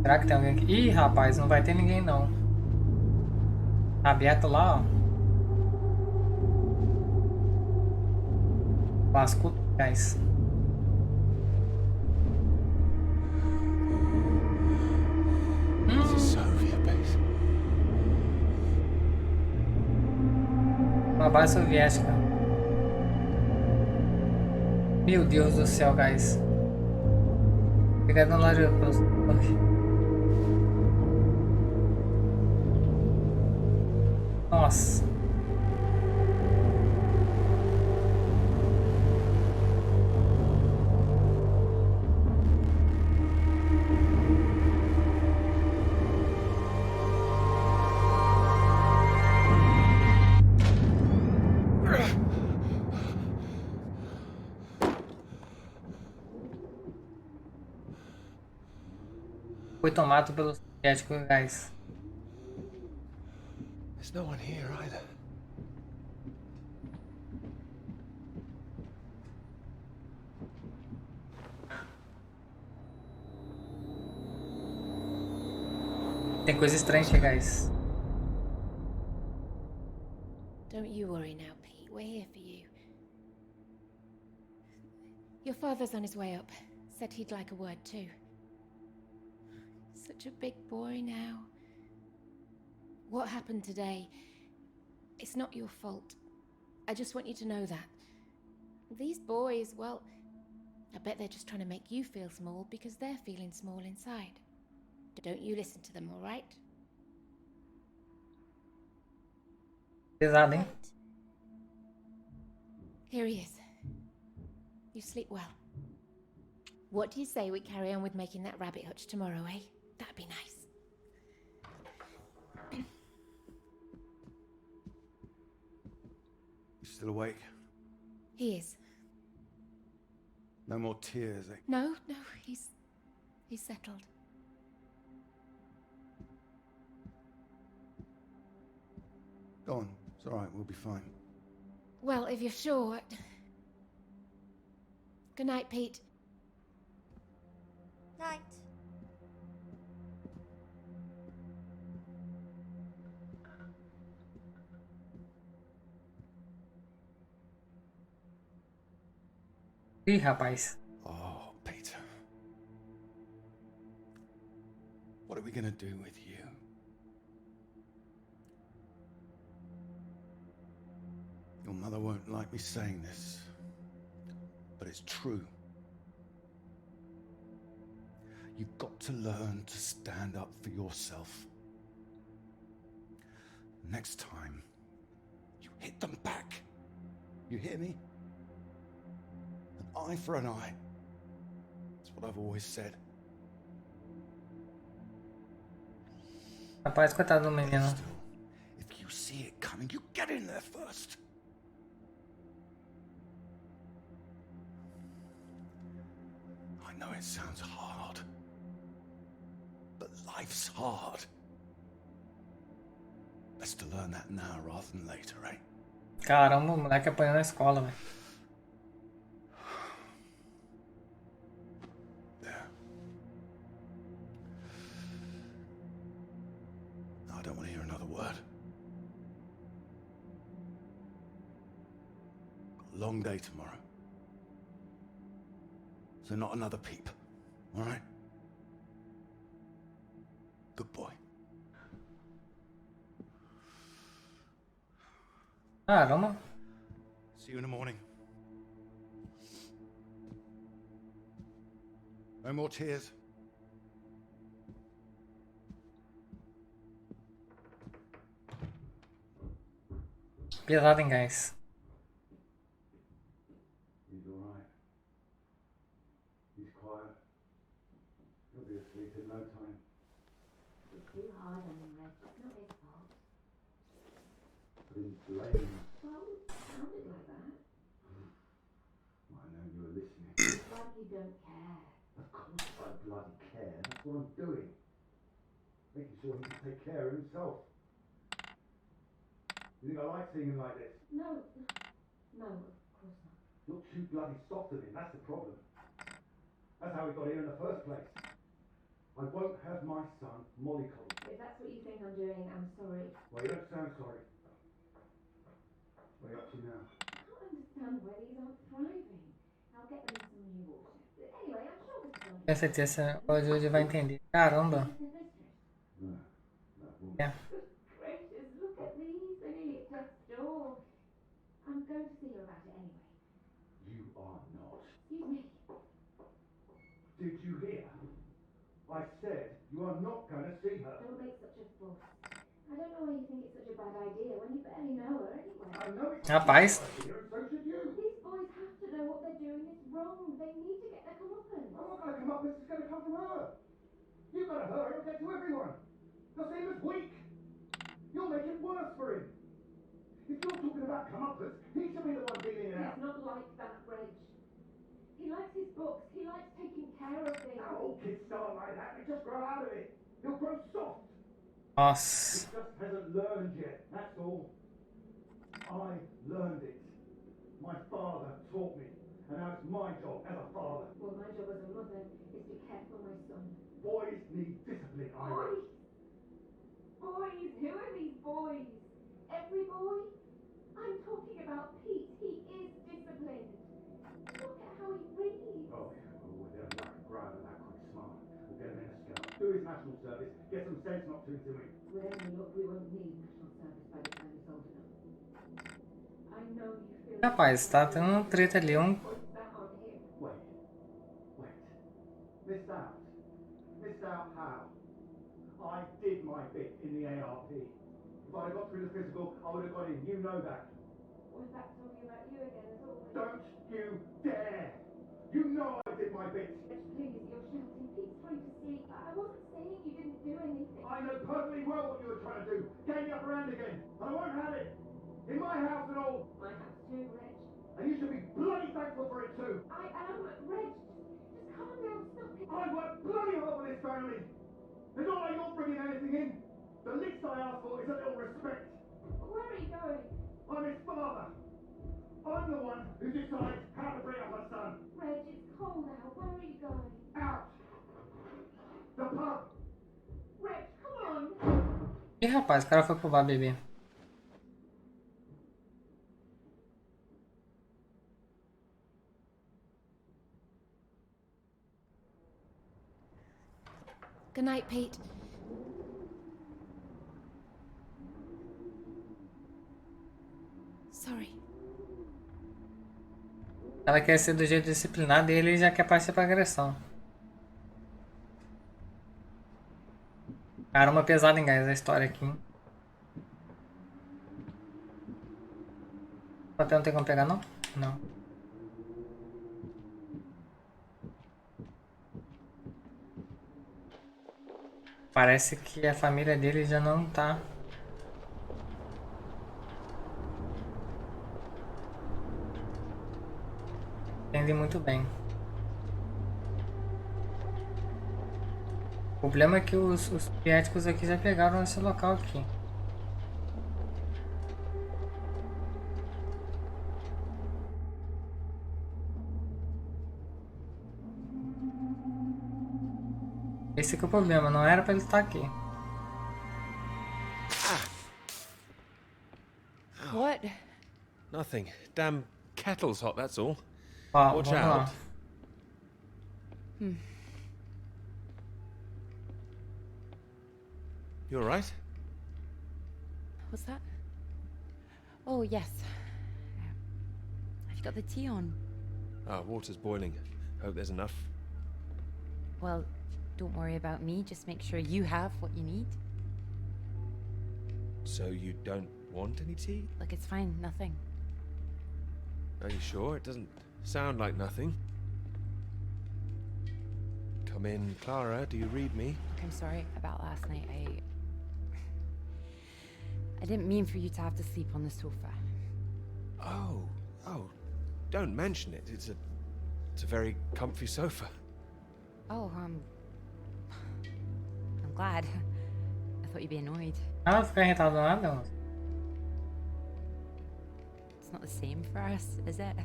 Será que tem alguém aqui? Ih, rapaz, não vai ter ninguém não. Tá aberto lá, ó. Lascou, guys. It's a Soviet base. Uma base soviética. Meu Deus do céu, guys. Obrigado no lado pelos... Nossa. foi tomado pelos soviéticos, guys. There's no one here either. Tem coisa estranha aqui, guys. Don't you worry now, Pete. We're here for you. Your father's on his way up. Said he'd like a word too. Such a big boy now. What happened today, it's not your fault. I just want you to know that. These boys, well, I bet they're just trying to make you feel small because they're feeling small inside. Don't you listen to them, all right? Pesado, hein? Here he is. You sleep well. What do you say we carry on with making that rabbit hutch tomorrow, eh? That'd be nice. You still awake? He is. No more tears, eh? No, he's settled. Go on. It's all right. We'll be fine. Well, if you're sure. Good night, Pete. Night. Ih, rapaz. Oh, Peter. What are we gonna do with you? Your mother won't like me saying this, but it's true. You've got to learn to stand up for yourself. Next time, you hit them back. You hear me? An eye for an eye. That's what I've always said. Rapaz, coitado do menino. Still, if you see it coming, you get in there first. I know it sounds hard, but life's hard. Best to learn that now rather than later, eh? Caramba, o moleque apanhou na escola, velho. There. I don't want to hear another word. Got a long day tomorrow. So not another peep, all right? Good boy. Caramba. See you in the morning. No more tears. Pesado, hein, guys. He's all right. He's quiet. He'll be asleep in no time. It's too hard on him, Red. It's not his fault. I didn't blame him. Well, it sounded like that. I know you were listening. It's like you don't care. Of course I bloody care. That's what I'm doing. Making sure he can take care of himself. You think I like seeing him like this? No, of course not. You're too bloody soft of him, that's the problem. That's how we got here in the first place. I won't have my son mollycoddled. If that's what you think I'm doing, I'm sorry. Well, you don't sound sorry. What are you up to now? I don't understand why these aren't thriving. I'll get them some new water. Anyway, I'm sure this one. Com certeza hoje vai entender. Caramba. No, that woman. Yeah. Gracious, look at these. They're nearly at death's door. I'm going to see her about it anyway. You are not. Excuse me. Did you hear? I said you are not going to see her. Don't make such a fuss. I don't know why you think it's such a bad idea when you barely know her anyway. I know it's Rapaz. here, and so should you. These boys have to know what they're doing is wrong. They need to get their comeuppance. I'm not going to come up with this. It's going to come from her. You go to her, it'll get to everyone. They'll see him as weak. You'll make it worse for him. If you're talking about comeuppance, he should be the one dealing it out. He's not like that, Reg. He likes his books. He likes taking care therapy. Now all kids start like that. They just grow out of it. He'll grow soft. Nossa. He just hasn't learned yet. That's all. I learned it. My father taught me. And now it's my job as a father. Well, my job as a mother is to care for my son. Boys need discipline, Ira. Boys? Boys? Who are these boys? Every boy? I'm talking about Pete. He is disciplined. Look at how he reads. Oh, well, they're like Brian and that quick smart. We'll get him in a scout. Do his national service. Get some sense knocked into him. With any luck, we won't need national service by the time he's old enough. I know you feel... Rapaz, tá tendo treta ali. Put that on him. Wait. Missed out. Missed out how? I did my bit in the ARP. If I'd have got through the physical, I would have got in. You know that. We're back talking about you again, as always. Don't you dare! You know I did my bit. Please, you're shouting. Pete's trying to sleep. I wasn't saying you didn't do anything. I know perfectly well what you were trying to do. Gain me up around again. And I won't have it. In my house and all. My house too, Reg. And you should be bloody thankful for it too. I am, Reg. Just calm down. Stop it. I work bloody hard for this family. It's not like you're bringing anything in. The least I ask for is a little respect. Where are you going? I'm his father. I'm the one who decides how to bring up a son. Reg, it's cold out. Where are you going? Out. The pub. Reg, come on. Ih, rapaz, o cara foi pro bar beber. Good night, Pete. Sorry. Ela quer ser do jeito disciplinado e ele já quer partir pra agressão. Caramba, pesada, hein, guys, a história aqui. Hein? O papel não tem como pegar, não? Não. Parece que a família dele já não tá. Entendem muito bem. O problema é que os soviéticos aqui já pegaram esse local aqui. Esse que é o problema, não era pra ele estar aqui. What? Nothing. Damn kettle's hot, that's all. Ó, Watch vamos lá. out. You alright? What's that? Oh, yes. Have you got the tea on? Water's boiling. Hope there's enough. Well, don't worry about me. Just make sure you have what you need. So you don't want any tea? Look, it's fine. Nothing. Are you sure? It doesn't sound like nothing. Come in, Clara. Do you read me? Look, I'm sorry about last night. I didn't mean for you to have to sleep on the sofa. Oh, don't mention it. It's a very comfy sofa. Oh, I'm glad. I thought you'd be annoyed. Ah, fica irritado nada. It's not the same for us, is it?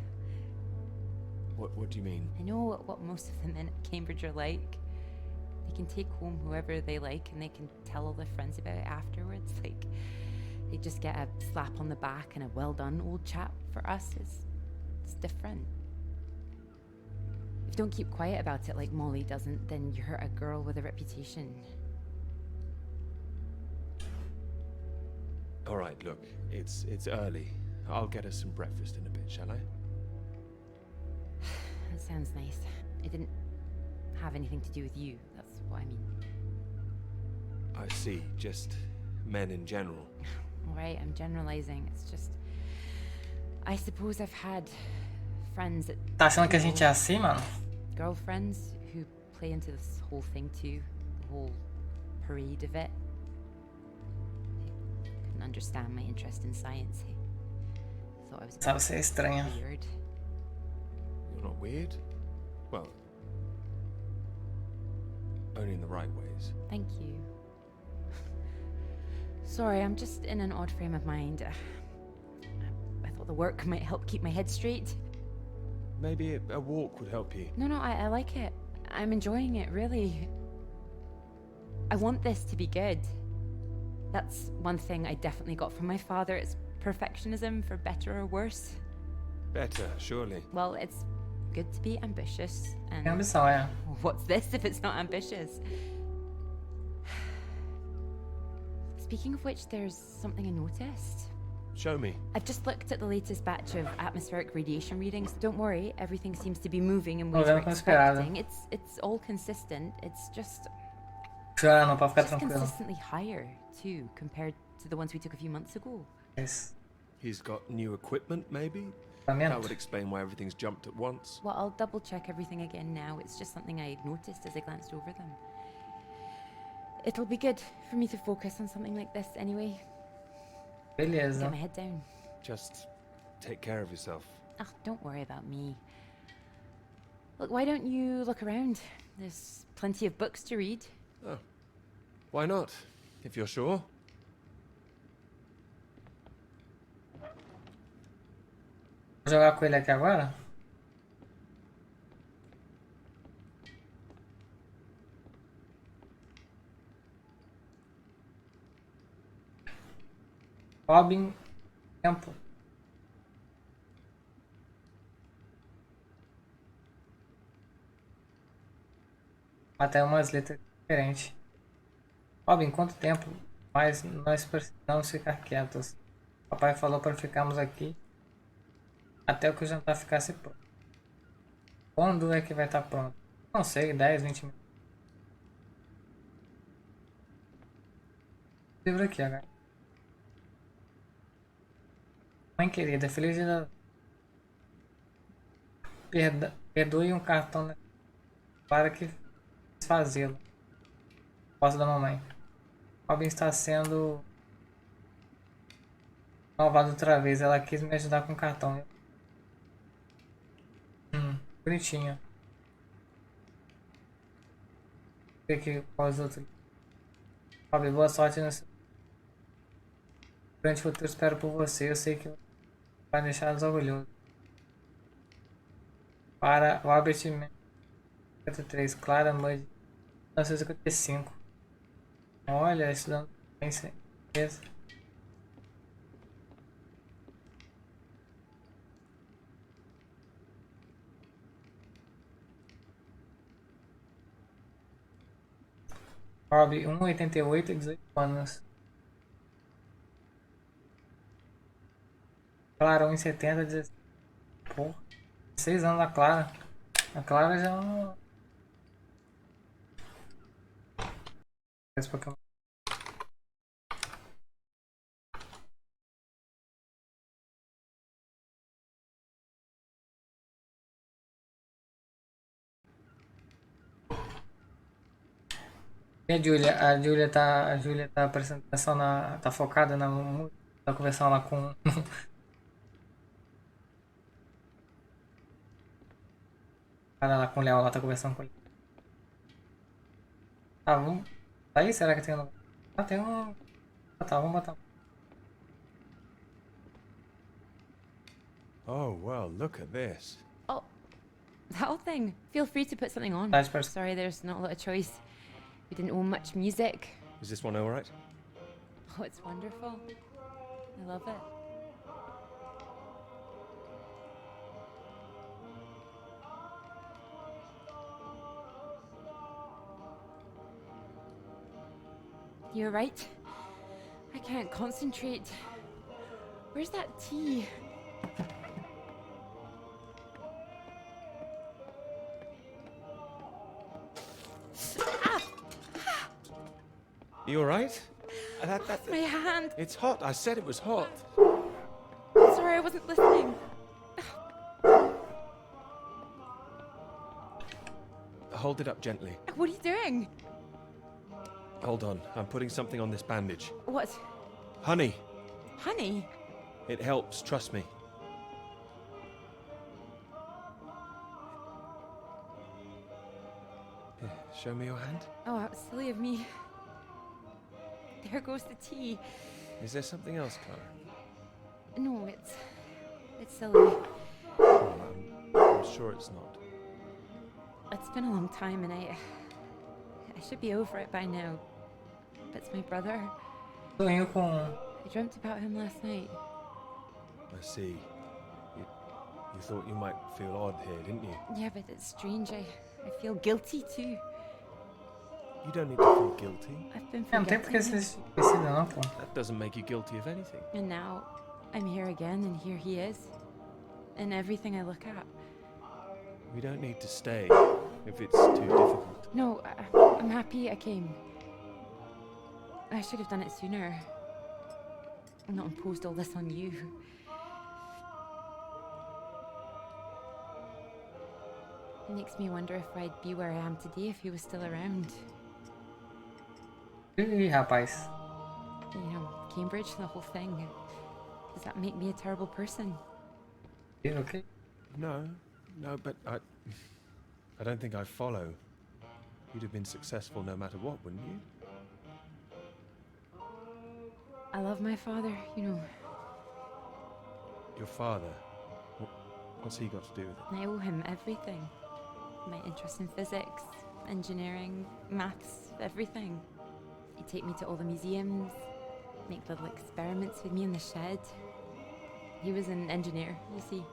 What do you mean? I know what most of the men at Cambridge are like. They can take home whoever they like and they can tell all their friends about it afterwards. Like, they just get a slap on the back and a well done, old chap. For us, it's different. If you don't keep quiet about it like Molly doesn't, then you're a girl with a reputation. All right, look, it's early. I'll get us some breakfast in a bit, shall I? That sounds nice. It didn't have anything to do with you, that's what I mean. I see, just men in general. Alright, I'm generalizing. It's just... I suppose I've had friends that... Tá achando que a gente é assim, mano? Girlfriends who play into this whole thing too. The whole parade of it. They couldn't understand my interest in science. They thought I was... Sabe, você é estranha. Weird. You're not weird? Well, only in the right ways. Thank you. Sorry, I'm just in an odd frame of mind. I thought the work might help keep my head straight. Maybe a walk would help you. No, I like it. I'm enjoying it, really. I want this to be good. That's one thing I definitely got from my father. It's perfectionism, for better or worse. Better, surely. Well, it's good to be ambitious, and Ambição, é. what's this if it's not ambitious? Speaking of which, there's something I noticed. Show me. I've just looked at the latest batch of atmospheric radiation readings. Don't worry, everything seems to be moving in ways we're expecting. It's all consistent. It's just Já, não pode ficar just tranquilo. consistently higher too, compared to the ones we took a few months ago. Isso. He's got new equipment, maybe? That would Equipamento. explain why everything's jumped at once. Well, I'll double check everything again now. It's just something I noticed as I glanced over them. It'll be good for me to focus on something like this anyway. Beleza. Get my head down. Just take care of yourself. Ah, don't worry about me. Look, why don't you look around? There's plenty of books to read. Oh. Why not? If you're sure. Vou jogar com ele aqui agora? Robin, tempo. Até umas letras diferentes. Robin, quanto tempo? Mas nós precisamos ficar quietos. Papai falou para ficarmos aqui até que o jantar ficasse pronto. Quando é que vai estar pronto? Não sei, 10, 20 minutos. Livro aqui agora. Mãe querida, feliz dia da... Perdoe um cartão para que fazê-lo. Posso da mamãe. Robin está sendo malvado outra vez. Ela quis me ajudar com o cartão. Bonitinho. Ver aqui qual os outros. Robin, boa sorte no seu grande futuro. Espero por você. Eu sei que vai deixá-los orgulhosos. Para Robert 53, Clara Mud 1955. Olha, estudando bem, certeza. Rob 1,88, 18 anos. Clara 1,70, 16. Porra, 6 anos da Clara. A Clara já não. Esse Pokémon. E a Julia? A Julia tá prestando atenção na. Tá focada na música. Tá conversando lá com. Cara lá com o Léo, ela tá conversando com ele. Tá, vamos. Tá aí? Será que tem um. Ah, tem um. Ah, tá, vamos botar. Oh, well, look at this. Oh, that whole thing. Feel free to put something on. That's perfect. Sorry, there's not a lot of choice. We didn't own much music. Is this one alright? Oh, it's wonderful. I love it. You're right. I can't concentrate. Where's that tea? You alright? My hand. It's hot. I said it was hot. Sorry, I wasn't listening. Hold it up gently. What are you doing? Hold on. I'm putting something on this bandage. What? Honey. Honey? It helps, trust me. show me your hand? Oh, how silly of me. There goes the tea. Is there something else, Clara? No, it's silly. Oh, I'm sure it's not. It's been a long time and I should be over it by now. But it's my brother. I dreamt about him last night. I see. You thought you might feel odd here, didn't you? Yeah, but it's strange. I feel guilty too. You don't need to feel guilty. I've been Não tem porque forgetting him. ser esquecido não, pô. That doesn't make you guilty of anything. And now I'm here again and here he is. And everything I look at. We don't need to stay if it's too difficult. No, I'm happy I came. I should have done it sooner. Not imposed all this on you. It makes me wonder if I'd be where I am today if he was still around. Ih, rapaz. You know, Cambridge, the whole thing. Does that make me a terrible person? Okay. No, but I don't think I follow. You'd have been successful no matter what, wouldn't you? I love my father, you know. Your father? What's he got to do with it? I owe him everything. My interest in physics, engineering, maths, everything. He'd take me to all the museums, make little experiments with me in the shed. He was an engineer, you see.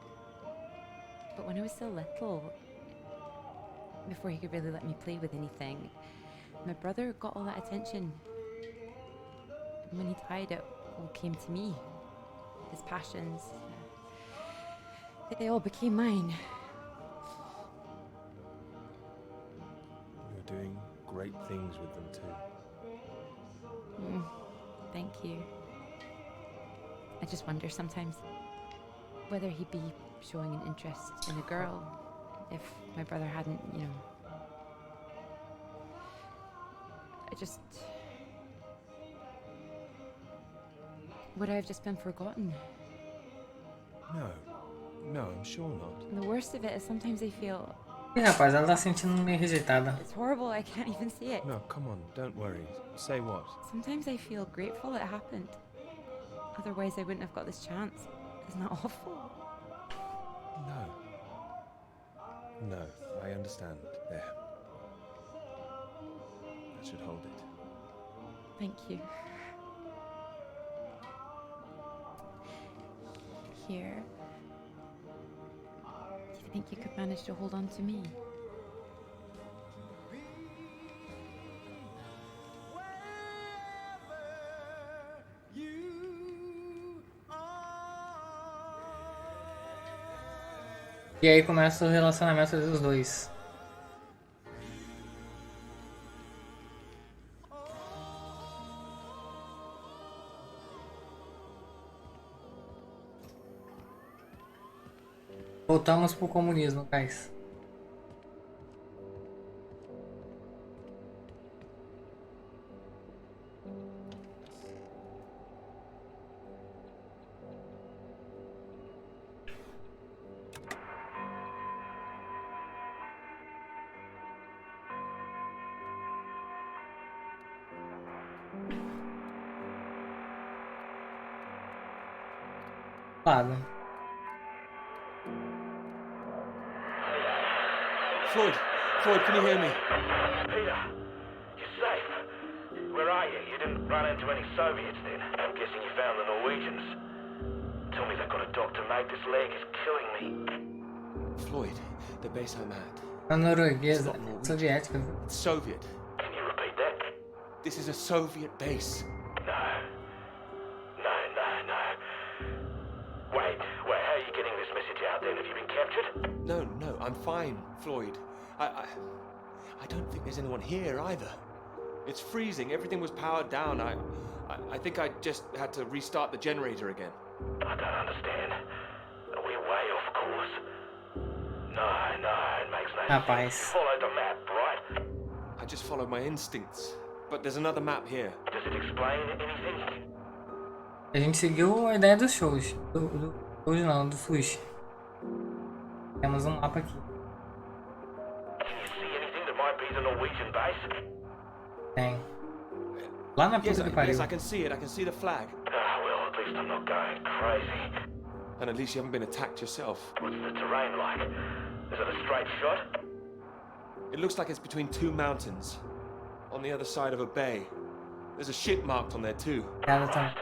But when I was so little, before he could really let me play with anything, my brother got all that attention. And when he died, it all came to me. His passions, they all became mine. You're doing great things with them too. Thank you. I just wonder sometimes whether he'd be showing an interest in a girl if my brother hadn't, you know. Would I have just been forgotten? No, I'm sure not. And the worst of it is sometimes I feel... Ih, rapaz, ela tá sentindo meio rejeitada. It's horrible, I can't even see it. No, come on, don't worry. Say what? Sometimes I feel grateful it happened. Otherwise I wouldn't have got this chance. Isn't that awful? No, I understand. There. That should hold it. Thank you. Here. Do you think you could manage to hold on to me? E aí começa o relacionamento dos dois. Voltamos pro comunismo, guys. Lado. Floyd, can you hear me? Peter, you're safe. Where are you? You didn't run into any Soviets then? I'm guessing you found the Norwegians. Tell me they've got a doctor, mate. This leg is killing me. Floyd, the base I'm at. A norueguesa, soviética. It's Soviet. Can you repeat that? This is a Soviet base. No. Wait, how are you getting this message out then? Have you been captured? No, I'm fine, Floyd. I don't think there's anyone here either. It's freezing. Everything was powered down. I think I just had to restart the generator again. I don't understand. We're way off course. No, it makes no Rapaz. sense. You followed the map, right? I just followed my instincts. But there's another map here. Does it explain anything? A gente seguiu a ideia dos shows. Dos sushi. Temos um mapa aqui. Can you see anything that might be be the Norwegian base? Tem. Lá na puta que pariu. Yes, I can see it. I can see the flag. Well, at least I'm not going crazy. And at least you haven't been attacked yourself. What's the terrain like? Is it a straight shot? It looks like it's between two mountains, on the other side of a bay. There's a ship marked on there too. Ela tá.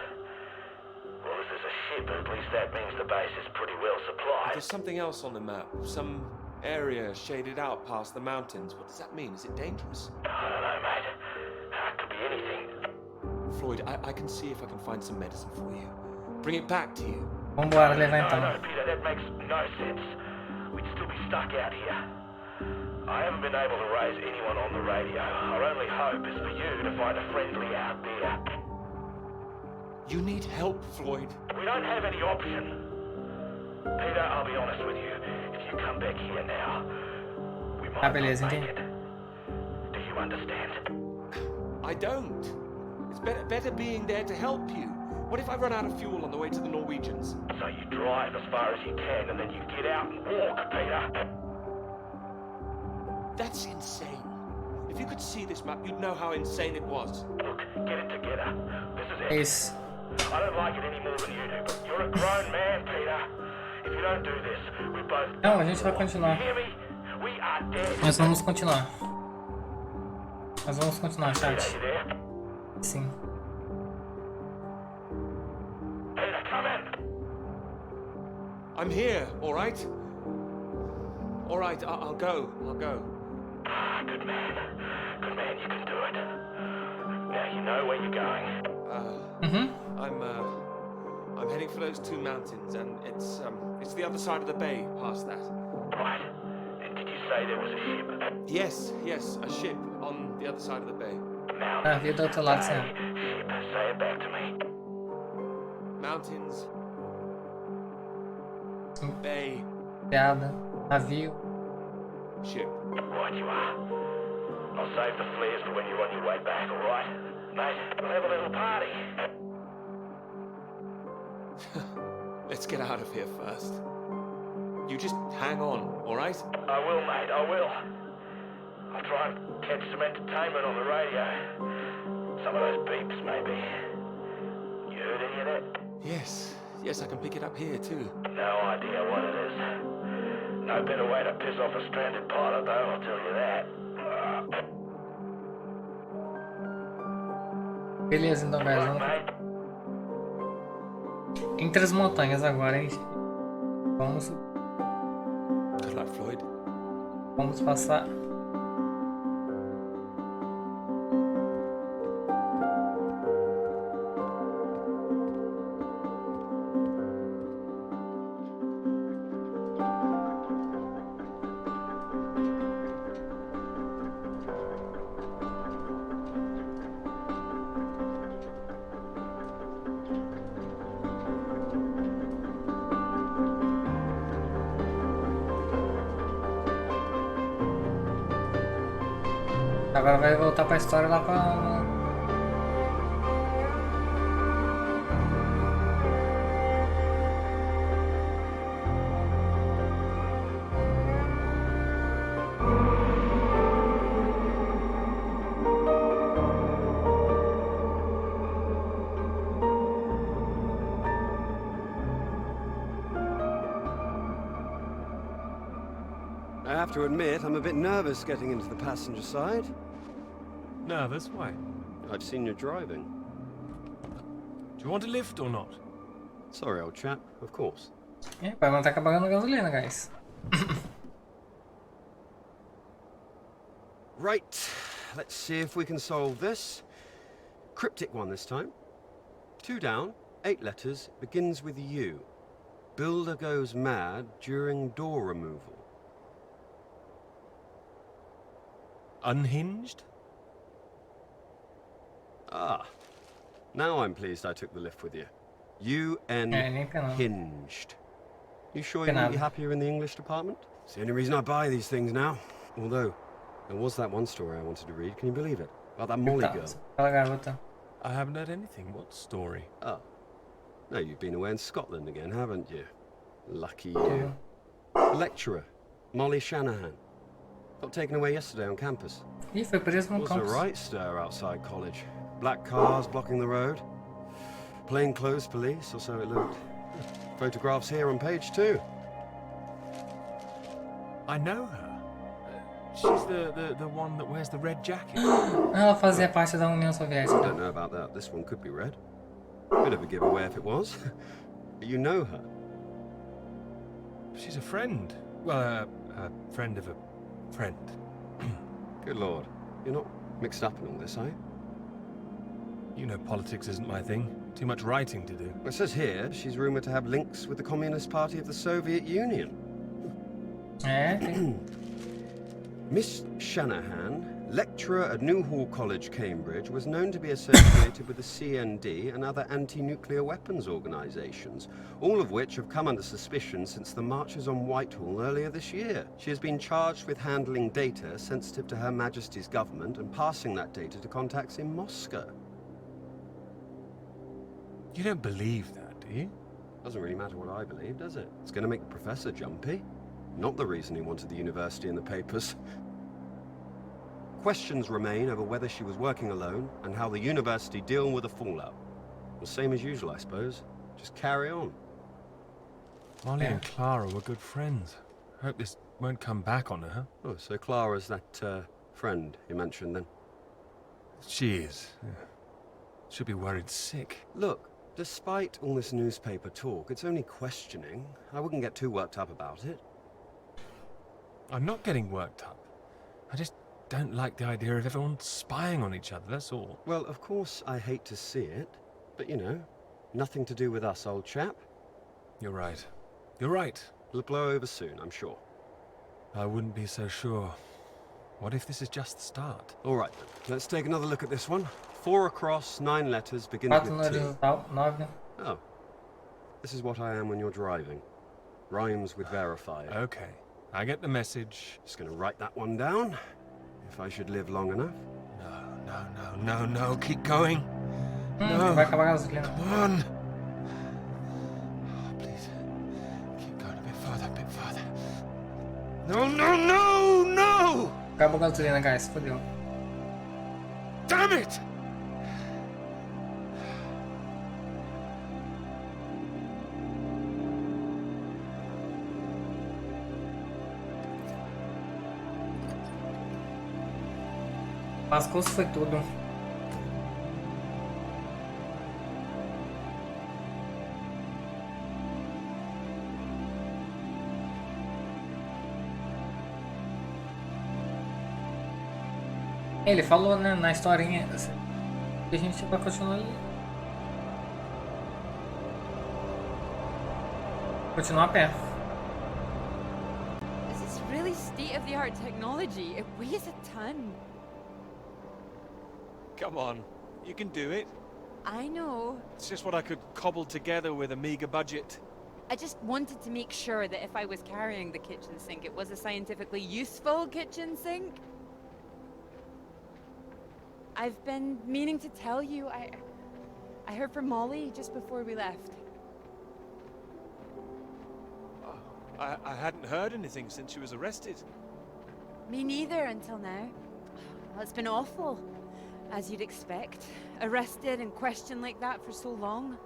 Well, if there's a ship, at least that means the base is pretty well But supplied. there's something else on the map. Some area shaded out past the mountains. What does that mean? Is it dangerous? I don't know, mate. It could be anything. Floyd, I can see if I can find some medicine for you. Bring it back to you. Vambora levar No, então. Peter, that makes no sense. We'd still be stuck out here. I haven't been able to raise anyone on the radio. Our only hope is for you to find a friendly out there. You need help, Floyd. We don't have any option. Peter, I'll be honest with you. If you come back here now, we might beleza, not make entendi. it. Do you understand? I don't. It's better being there to help you. What if I run out of fuel on the way to the Norwegians? So you drive as far as you can and then you get out and walk, Peter. That's insane. If you could see this map, you'd know how insane it was. Look, get it together. This is É it. isso. I don't like it any more than you do, but you're a grown man, Peter. If you don't do this, we both... Não, a gente vai continuar. Hear me? We are dead. Nós vamos continuar. Nós vamos continuar, Peter, chat. you there? Sim. Peter, come in. I'm here, all right? All right, I'll go. I'll go. Good man. Good man, you can do it. Now you know where you're going. I'm heading for those two mountains, and it's the other side of the bay, past that. Right. And did you say there was a ship? Yes, a ship on the other side of the bay. Ah, vi do outro lado, sim. Ship. Say it back to me. Mountains. Bay. Piada. Navio. Ship. Right you are. I'll save the flares for when you're on your way back, alright? Mate, we'll have a little party. Let's get out of here first. You just hang on, all right? I will, mate, I will. I'll try and catch some entertainment on the radio. Some of those beeps, maybe. You heard any of that? Yes, I can pick it up here too. No idea what it is. No better way to piss off a stranded pilot, though, I'll tell you that. Beleza, então, guys. Vamos... Mate, Entre as montanhas agora, hein? Vamos, Good luck, Floyd. vamos passar. Agora vai voltar pra história lá pra... I have to admit, I'm a bit nervous getting into the passenger side. Nervous? Why? I've seen you driving. Do you want a lift or not? Sorry, old chap, of course. Vai não tá acabando a gasolina, guys. Right, let's see if we can solve this. Cryptic one this time. 2 down, 8 letters, begins with U. Builder goes mad during door removal. Unhinged? Ah, now I'm pleased I took the lift with you. UN hinged. You sure you won't be happier in the English department? It's the only reason I buy these things now. Although, there was that one story I wanted to read, can you believe it? About that Molly girl. I haven't heard anything. What story? Oh. No, you've been away in Scotland again, haven't you? Lucky you. Lecturer, Molly Shanahan. Got taken away yesterday on campus. Ih, foi preso no Was a campus. right stir outside college. Black cars blocking the road. Plainclothes police, or so it looked. Photographs here on page 2. I know her. She's the one that wears the red jacket. Ela fazia parte da União I Soviética. don't know about that. This one could be red. Bit of a giveaway if it was. But you know her. She's a friend. Well, a friend of a friend. Good lord. You're not mixed up in all this, are you? You know politics isn't my thing. Too much writing to do. Well, it says here she's rumoured to have links with the Communist Party of the Soviet Union. Miss Shanahan, lecturer at Newhall College, Cambridge, was known to be associated with the CND and other anti-nuclear weapons organisations, all of which have come under suspicion since the marches on Whitehall earlier this year. She has been charged with handling data sensitive to Her Majesty's government and passing that data to contacts in Moscow. You don't believe that, do you? Doesn't really matter what I believe, does it? It's going to make the professor jumpy. Not the reason he wanted the university in the papers. Questions remain over whether she was working alone and how the university deal with the fallout. The same as usual, I suppose. Just carry on. Molly and Clara were good friends. Hope this won't come back on her. Oh, so Clara's that friend you mentioned then? She is. Yeah. Should be worried sick. Look, despite all this newspaper talk, it's only questioning. I wouldn't get too worked up about it. I'm not getting worked up. I just don't like the idea of everyone spying on each other, that's all. Well, of course I hate to see it, but you know, nothing to do with us, old chap. You're right. You're right. It'll blow over soon, I'm sure. I wouldn't be so sure. What if this is just the start? All right, then. Let's take another look at this one. 4 across, 9 letters, begins with T. Oh. This is what I am when you're driving. Rhymes with verified. Okay. I get the message. Just gonna write that one down. If I should live long enough. No. Keep going. No. Vai acabar a gasolina. Come on. Oh, please. Keep going a bit further. No! Acabou a gasolina, guys. Fodeu. Damn it! Lascou-se foi tudo. Ele falou, né, na historinha que a gente vai continuar ali. Continuar a pé. This is really state-of-the-art technology. It weighs a ton. Come on, you can do it. I know. It's just what I could cobble together with a meager budget. I just wanted to make sure that if I was carrying the kitchen sink, it was a scientifically useful kitchen sink. I've been meaning to tell you, I heard from Molly just before we left. I hadn't heard anything since she was arrested. Me neither until now. Well, it's been awful. As you'd expect. Arrested and questioned like that for so long.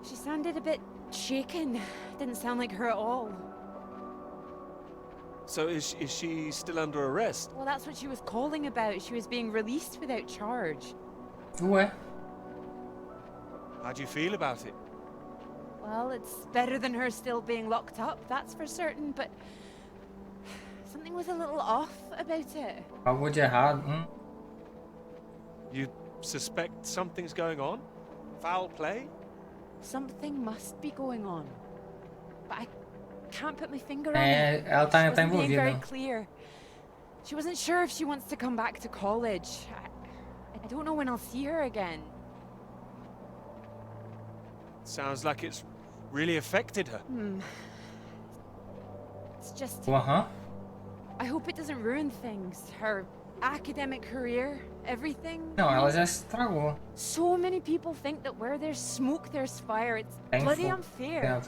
She sounded a bit shaken. Didn't sound like her at all. So is she still under arrest? Well, that's what she was calling about. She was being released without charge. Ué. How do you feel about it? Well, it's better than her still being locked up, that's for certain, but something was a little off about it. Algo de errado. You suspect something's going on? Foul play? Something must be going on. But I can't put my finger on it. She Ela tá wasn't being envolvida. very clear. She wasn't sure if she wants to come back to college. I don't know when I'll see her again. Sounds like it's really affected her. It's just... Uh-huh. I hope it doesn't ruin things. Her academic career, everything. Não, ela já estragou. So many people think that where there's smoke, there's fire. It's bloody unfair.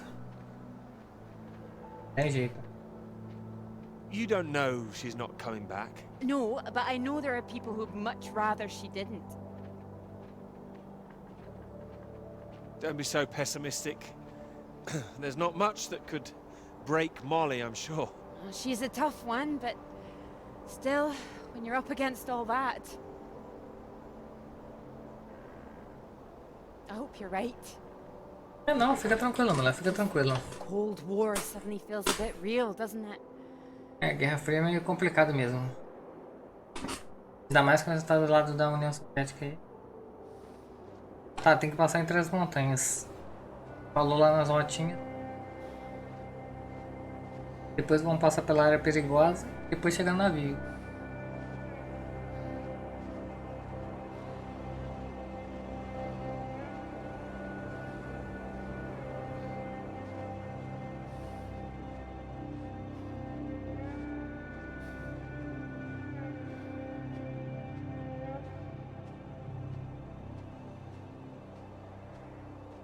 Tem jeito. You don't know she's not coming back. No, but I know there are people who'd much rather she didn't. Don't be so pessimistic. There's not much that could break Molly, I'm sure. Well, she's a tough one, but still, when you're up against all that... I hope you're right. É não, fica tranquilo, mulher, fica tranquilo. Cold War suddenly feels a bit real, doesn't it? É, Guerra Fria é meio complicado mesmo. Ainda mais quando você tá do lado da União Soviética aí. Tá, tem que passar entre as montanhas. Falou lá nas rotinhas. Depois vamos passar pela área perigosa. Depois chegar no navio.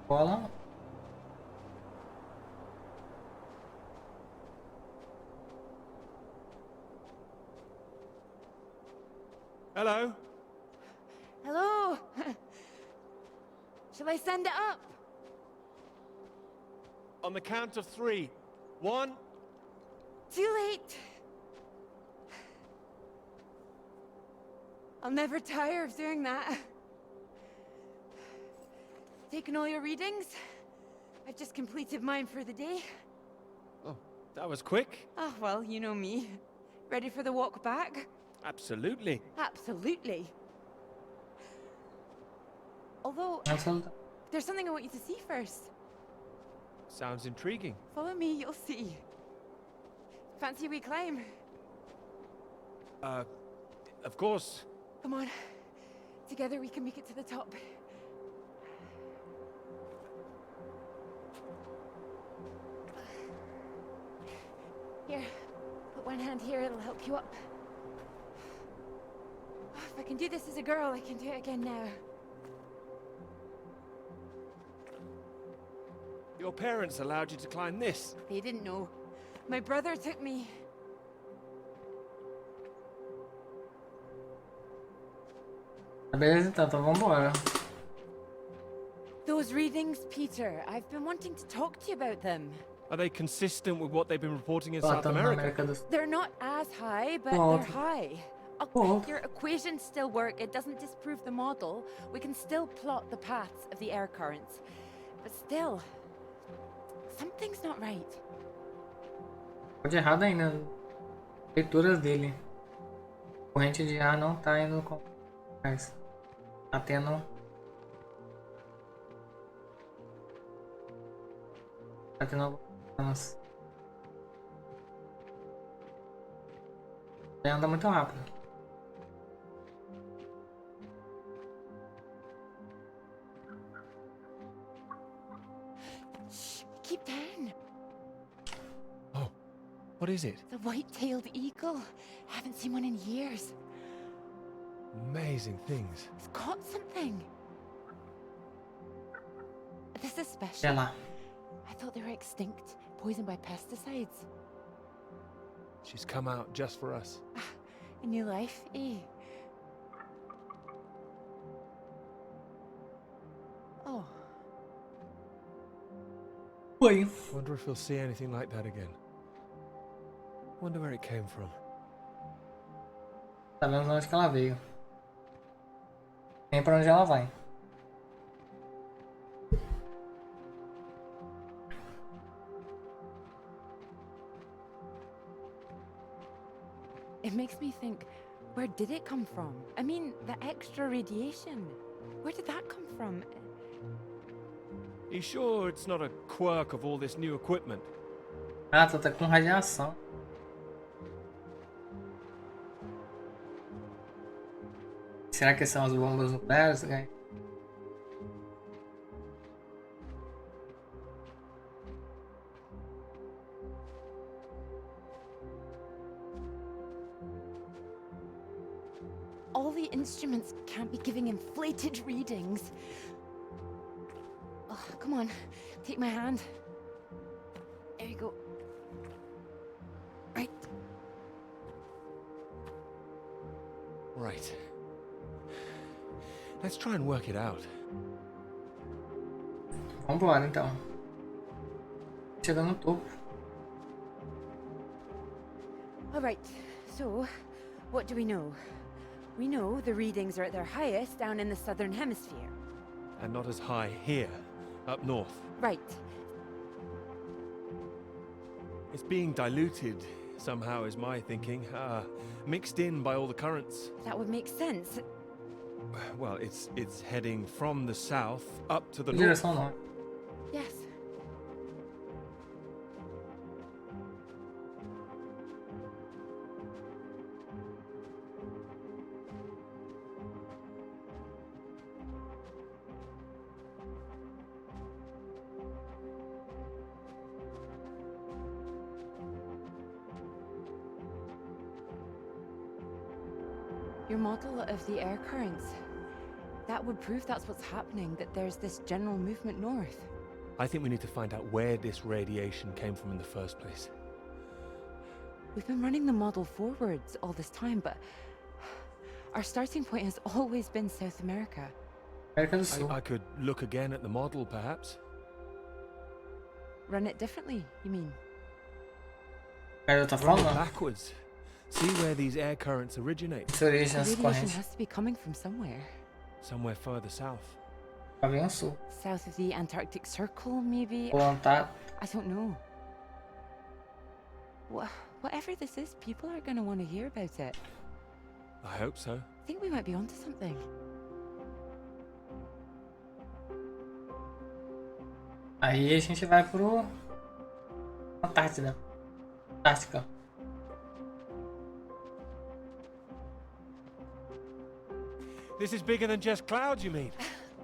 Bola. Hello? Hello! Shall I send it up? On the count of 3. 1. Too late. I'll never tire of doing that. Taken all your readings? I've just completed mine for the day. Oh, that was quick. Oh, well, you know me. Ready for the walk back? Absolutely. Absolutely. Although, there's something I want you to see first. Sounds intriguing. Follow me, you'll see. Fancy a wee climb? Of course. Come on. Together we can make it to the top. Here, put one hand here, it'll help you up. If I can do this as a girl, I can do it again now. Your parents allowed you to climb this? They didn't know. My brother took me. Beleza, então vambora. Those readings, Peter, I've been wanting to talk to you about them. Are they consistent with what they've been reporting in South America? They're not as high, but they're high. Your equations still work. It doesn't disprove the model. We can still plot the paths of the air currents. But still, something's not right. Pode errado ainda. Leituras dele. Corrente de ar não tá indo com. Mas tá tendo. Tá tendo algumas. Ele anda muito rápido. Shh, keep down. Oh, what is it? The white-tailed eagle. Haven't seen one in years. Amazing things. It's caught something. This is special. Sei lá. I thought they were extinct, poisoned by pesticides. She's come out just for us. A new life, eh? Oh. Oi. Wonder if we'll see anything like that again. Wonder where it came from. Sabemos onde que ela veio. Nem pra onde ela vai. It makes me think, where did it come from? I mean, the extra radiation. Where did that come from? Are you sure it's not a quirk of all this new equipment? Ah, tá com radiação. Será que são as bombas nucleares, guys? All the instruments can't be giving inflated readings. Oh, come on, take my hand. There you go. Right. Right. Let's try and work it out. Vambora então. Chegando no topo. All right, so what do we know? We know the readings are at their highest down in the southern hemisphere. And not as high here, up north. Right. It's being diluted somehow, is my thinking. Mixed in by all the currents. That would make sense. Well, it's heading from the south up to the north. Direção norte. Yes. Your model of the air currents. That would prove that's what's happening, that there's this general movement north. I think we need to find out where this radiation came from in the first place. We've been running the model forwards all this time, but our starting point has always been South America. I could look again at the model, perhaps. Run it differently, you mean? De outra Run it forma, backwards. See where these air currents originate. essa origem The das radiation correntes. has to be coming from somewhere. Somewhere further south. Avião sul. South of the Antarctic Circle, maybe? Contato. I don't know. Whatever this is, people are going to want to hear about it. I hope so. I think we might be onto something. Aí a gente vai pro Antártida. Antártica. This is bigger than just clouds, you mean?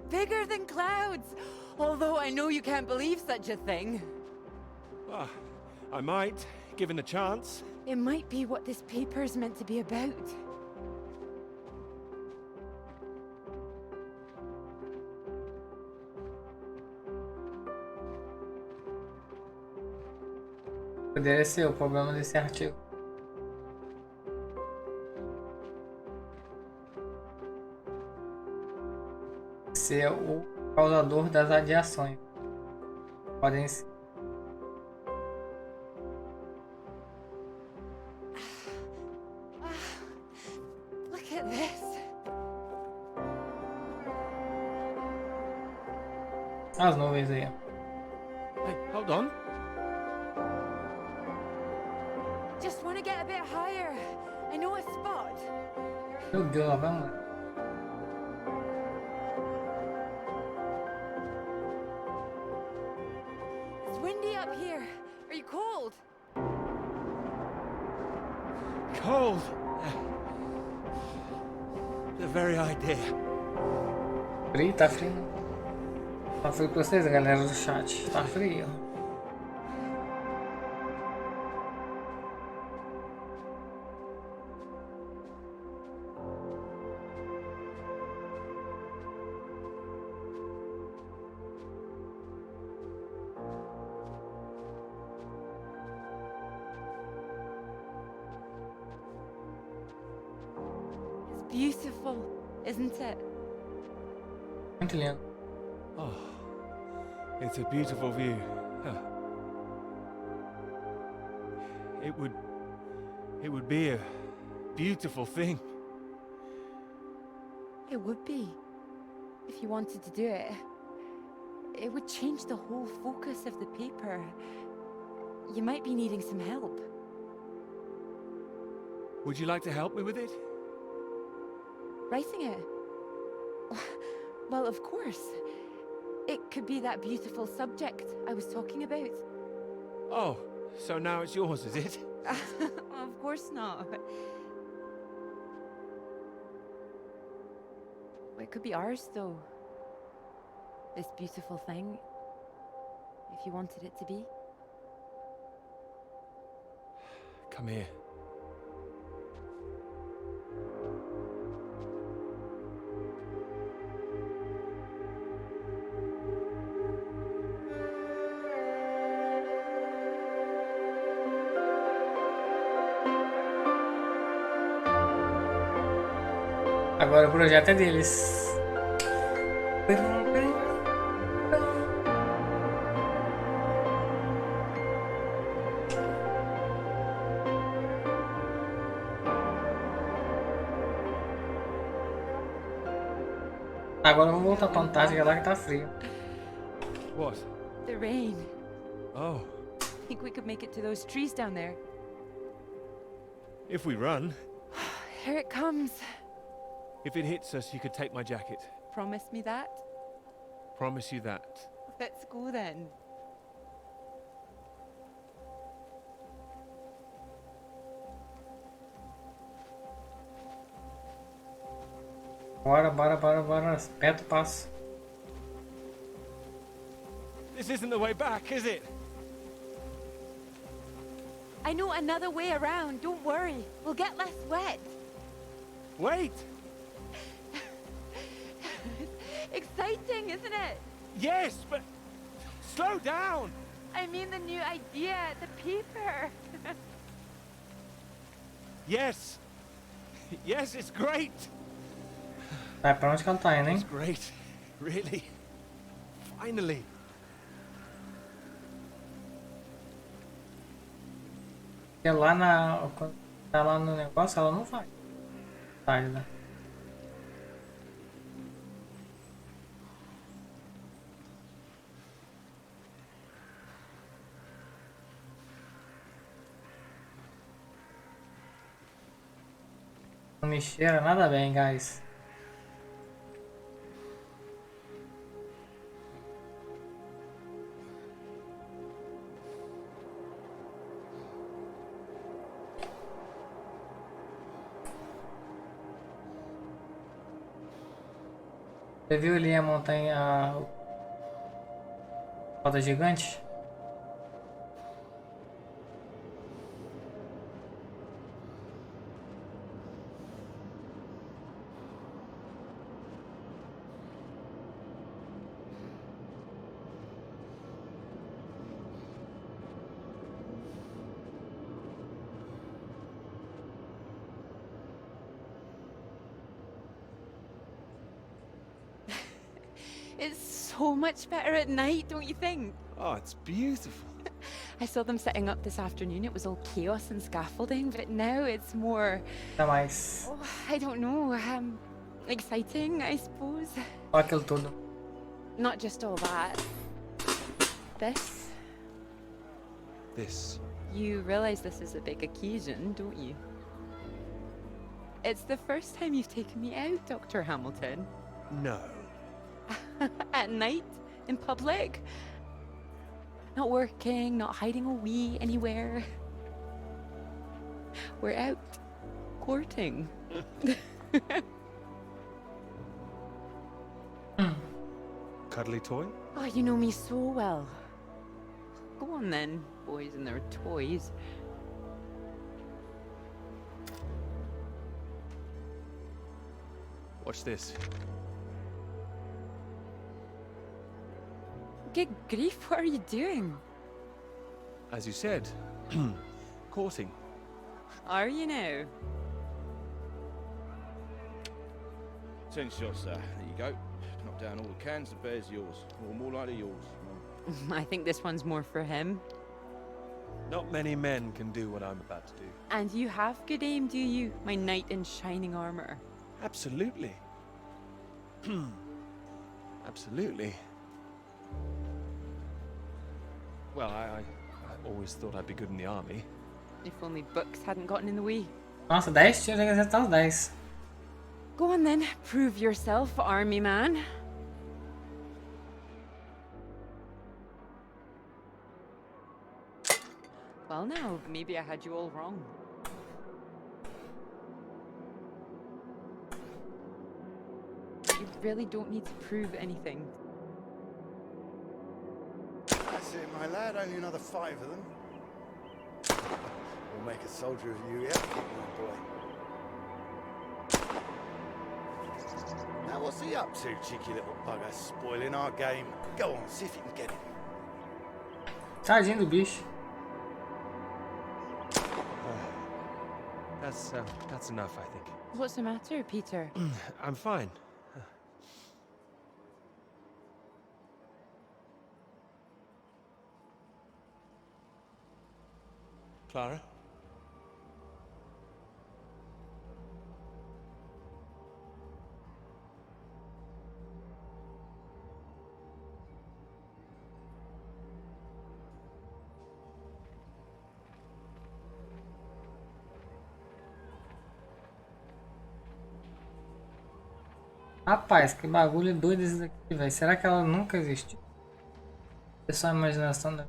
Bigger than clouds! Although I know you can't believe such a thing. Ah, I might, given the chance. It might be what this paper's meant to be about. Poderia ser o problema desse artigo. Ser o causador das radiações. Podem ser. Look at this. As nuvens aí. Hey, hold on. Just want to get a bit higher. I know a spot. Meu Deus, lá vai um. It's windy up here. Are you cold? Cold. The very idea. Frio, tá frio. Tá frio pra vocês, galera do chat. Tá frio. It's beautiful, isn't it? Muito lindo. Oh, it's a beautiful view. Huh. It would be a beautiful thing. It would be. If you wanted to do it. It would change the whole focus of the paper. You might be needing some help. Would you like to help me with it? Writing it? Well, of course. It could be that beautiful subject I was talking about. Oh, so now it's yours, is it? Of course not. It could be ours, though. This beautiful thing. If you wanted it to be. Come here. Agora o projeto é deles. Agora vamos voltar pra Antártica lá que tá frio. What? The rain. Oh. Think we could make it to those trees down there? If we run. Here it comes. If it hits us, you could take my jacket. Promise me that? Promise you that. Let's go then. Bora, bora, bora, bora. Aperta o passo. This isn't the way back, is it? I know another way around. Don't worry. We'll get less wet. Wait! Exciting, isn't it? Yes, but slow down! I mean the new idea, the paper. Yes! Yes, it's great! Vai pra onde que ela tá indo, hein? It's great. Really. Finally. Porque lá quando tá lá no negócio, ela não vai. Sai, né? Não me cheira nada bem, guys. Você viu ali a montanha, a roda gigante? It's so much better at night, don't you think? Oh, it's beautiful. I saw them setting up this afternoon. It was all chaos and scaffolding, but now it's more... Mas... Oh, I don't know. Exciting, I suppose. Olha aquilo tudo. Not just all that. This. This. You realize this is a big occasion, don't you? It's the first time you've taken me out, Dr. Hamilton. No. At night? In public? Not working, not hiding a wee anywhere. We're out courting. Cuddly toy? Oh, you know me so well. Go on then, boys and their toys. Watch this. Good grief, what are you doing? As you said, courting. Are you now? 10 shots, sir. There you go. Knock down all the cans, the bear's yours. Or more likely yours. I think this one's more for him. Not many men can do what I'm about to do. And you have good aim, do you, my knight in shining armor? Absolutely. Absolutely. Well, I always thought I'd be good in the army. If only books hadn't gotten in the way. Nossa, 10 tiros, tem que acertar os 10. Go on then, prove yourself, army man. Well now, maybe I had you all wrong. You really don't need to prove anything. That's it, my lad. Only another 5 of them. We'll make a soldier of you yet, my boy. Now, what's he up to, cheeky little bugger? Spoiling our game. Go on, see if you can get him. Tadinho do bicho. That's enough, I think. What's the matter, Peter? I'm fine. Clara? Rapaz, que bagulho doido esse daqui, velho. Será que ela nunca existiu? É só a imaginação da...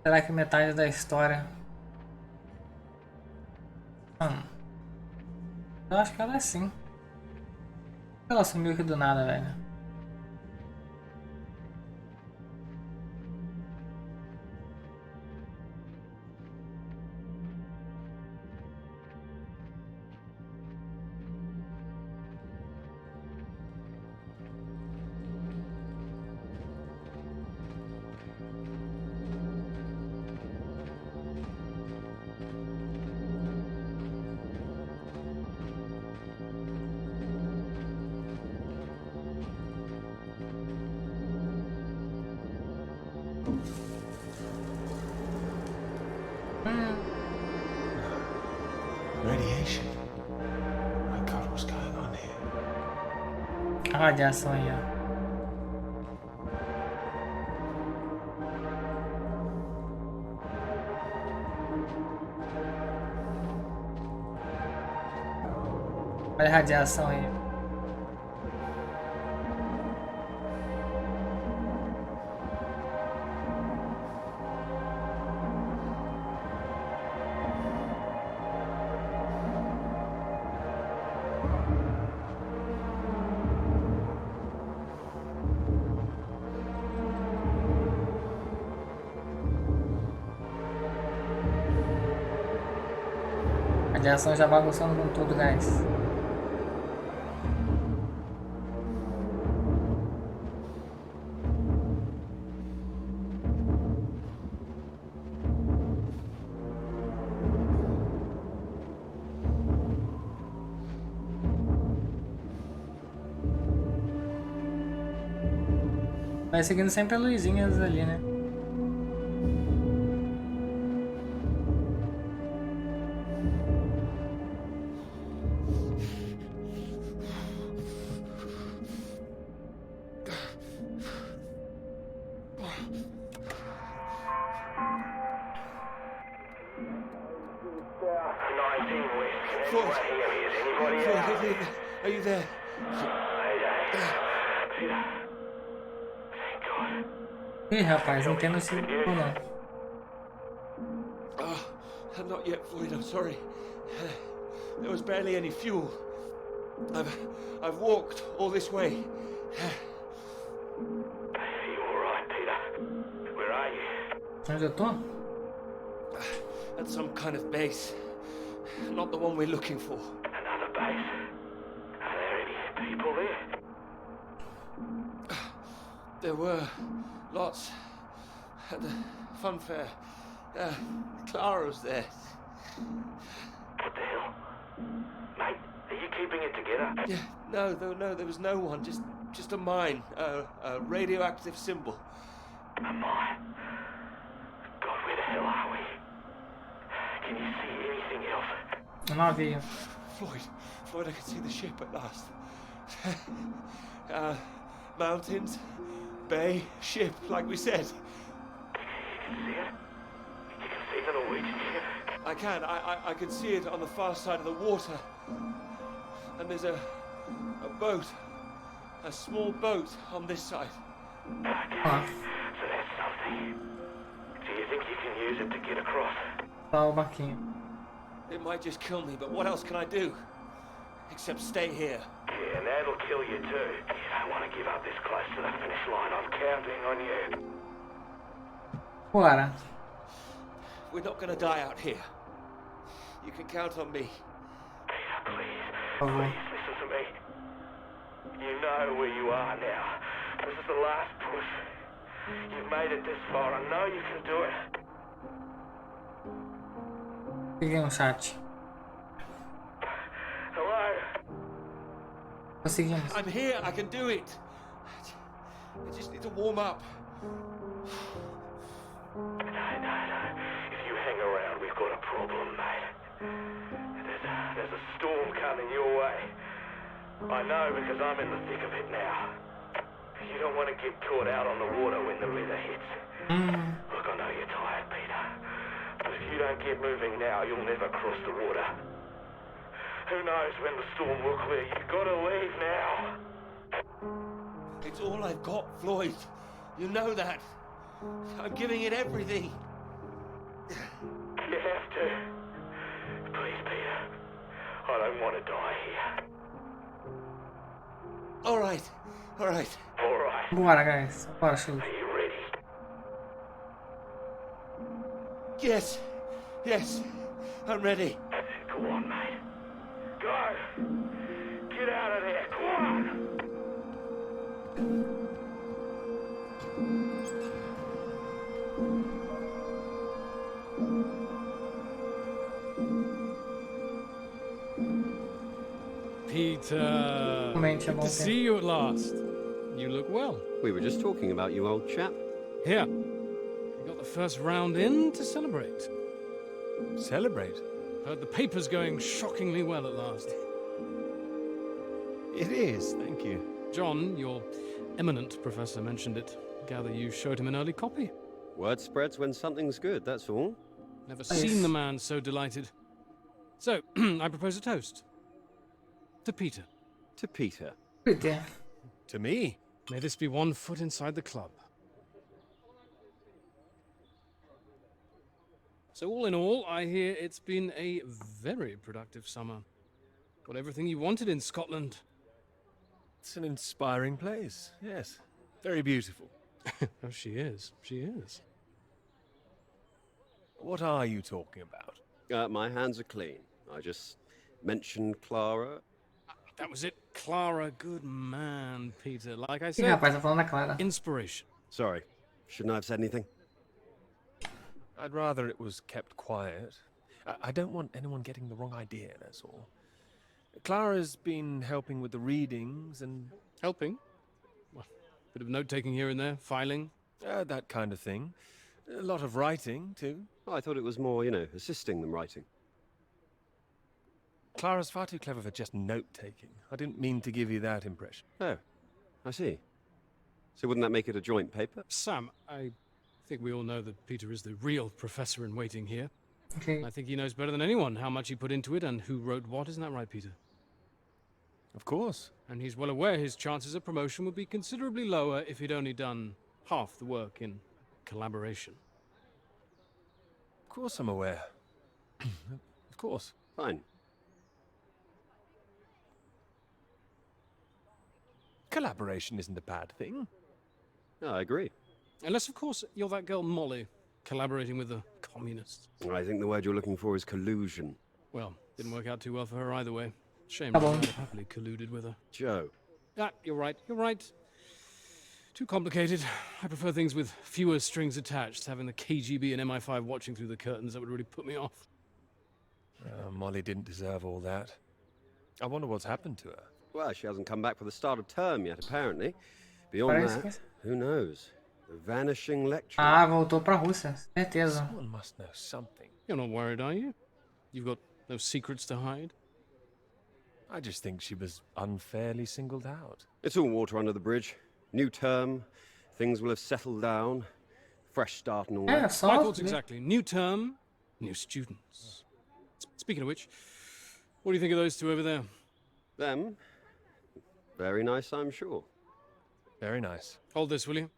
Será que metade da história... Eu acho que ela é sim. Ela sumiu aqui do nada, velho. Radiation. My God, what's going on here? A radiação aí, ó. Olha a radiação aí. A radiação já bagunçando com tudo, guys. Vai seguindo sempre as luzinhas ali, né? Floyd! Floyd, are you there? Ih, rapaz, não entendo esse tipo não. Not yet, Floyd, I'm sorry. There was barely any fuel. I've walked all this way. Are you alright, Peter? Where are you? Onde eu tô? At some kind of base. Not the one we're looking for. Another base? Are there any people there? There were lots at the fun fair. Clara was there. What the hell? Mate, are you keeping it together? Yeah, no, there was no one. Just a mine. A radioactive symbol. A mine? God, where the hell are we? Can you see anything else? Navio. Floyd, I can see the ship at last. Mountains, bay, ship, like we said. You can see it? You can see the Norwegian ship? I can. I can see it on the far side of the water. And there's a boat. A small boat on this side. Okay, so that's something. Do you think you can use it to get across? Tá o barquinho. It might just kill me, but what else can I do? Except stay here. Yeah, and that'll kill you too. You don't want to give up this close to the finish line. I'm counting on you. Bora. We're not gonna die out here. You can count on me. Peter, please listen to me. You know where you are now. This is the last push. You've made it this far. I know you can do it. Peguei um chat. Conseguimos. I'm here, I can do it. I just need to warm up. No. If you hang around, we've got a problem, mate. There's a storm coming your way. I know because I'm in the thick of it now. You don't want to get caught out on the water when the weather hits. Look, I know you're tired, Peter. But if you don't get moving now, you'll never cross the water. Who knows when the storm will clear? You've got to leave now. It's all I've got, Floyd. You know that. I'm giving it everything. You have to. Please, Peter. I don't want to die here. All right. Bora, guys. Bora, shoot. Are you ready? Yes. I'm ready. Go on, mate. Go. Get out of there. Go on. Peter, good to see you at last. You look well. We were just talking about you, old chap. Here, we got the first round in to celebrate. Celebrate? Heard the paper's going shockingly well at last. It is, thank you. John, your eminent professor, mentioned it. Gather you showed him an early copy. Word spreads when something's good, that's all. Never seen the man so delighted. So, I propose a toast. To Peter. To Peter. Peter. To me. May this be one foot inside the club. So all in all, I hear it's been a very productive summer. Got everything you wanted in Scotland. It's an inspiring place, yes. Very beautiful. Oh, she is. What are you talking about? My hands are clean. I just mentioned Clara. That was it. Clara, good man, Peter. Like I Sim, said, rapaz, tá falando da Clara. inspiration. Sorry, shouldn't I have said anything? I'd rather it was kept quiet. I don't want anyone getting the wrong idea, that's all. Clara's been helping with the readings and... Helping? Well, bit of note-taking here and there, filing. That kind of thing. A lot of writing, too. Oh, I thought it was more, assisting them writing. Clara's far too clever for just note-taking. I didn't mean to give you that impression. Oh, I see. So wouldn't that make it a joint paper? Sam, I think we all know that Peter is the real professor in waiting here. Okay. I think he knows better than anyone how much he put into it and who wrote what. Isn't that right, Peter? Of course. And he's well aware his chances of promotion would be considerably lower if he'd only done half the work in collaboration. Of course I'm aware. Of course. Fine. Collaboration isn't a bad thing. No, I agree. Unless, of course, you're that girl Molly, collaborating with the communists. I think the word you're looking for is collusion. Well, didn't work out too well for her either way. Shame Come I on. would have happily colluded with her. Joe. Ah, you're right. Too complicated. I prefer things with fewer strings attached. Having the KGB and MI5 watching through the curtains, that would really put me off. Molly didn't deserve all that. I wonder what's happened to her. Well, she hasn't come back for the start of term yet, apparently. Beyond that, who knows? The vanishing lecturer. Ah, voltou pra Rússia, certeza. Someone must know something. You're not worried, are you? You've got no secrets to hide? I just think she was unfairly singled out. It's all water under the bridge. New term, things will have settled down. Fresh start and all Yeah, that. só. My thoughts exactly. New term, new students. Speaking of which, what do you think of those two over there? Them? Very nice, I'm sure. Very nice. Hold this, will you?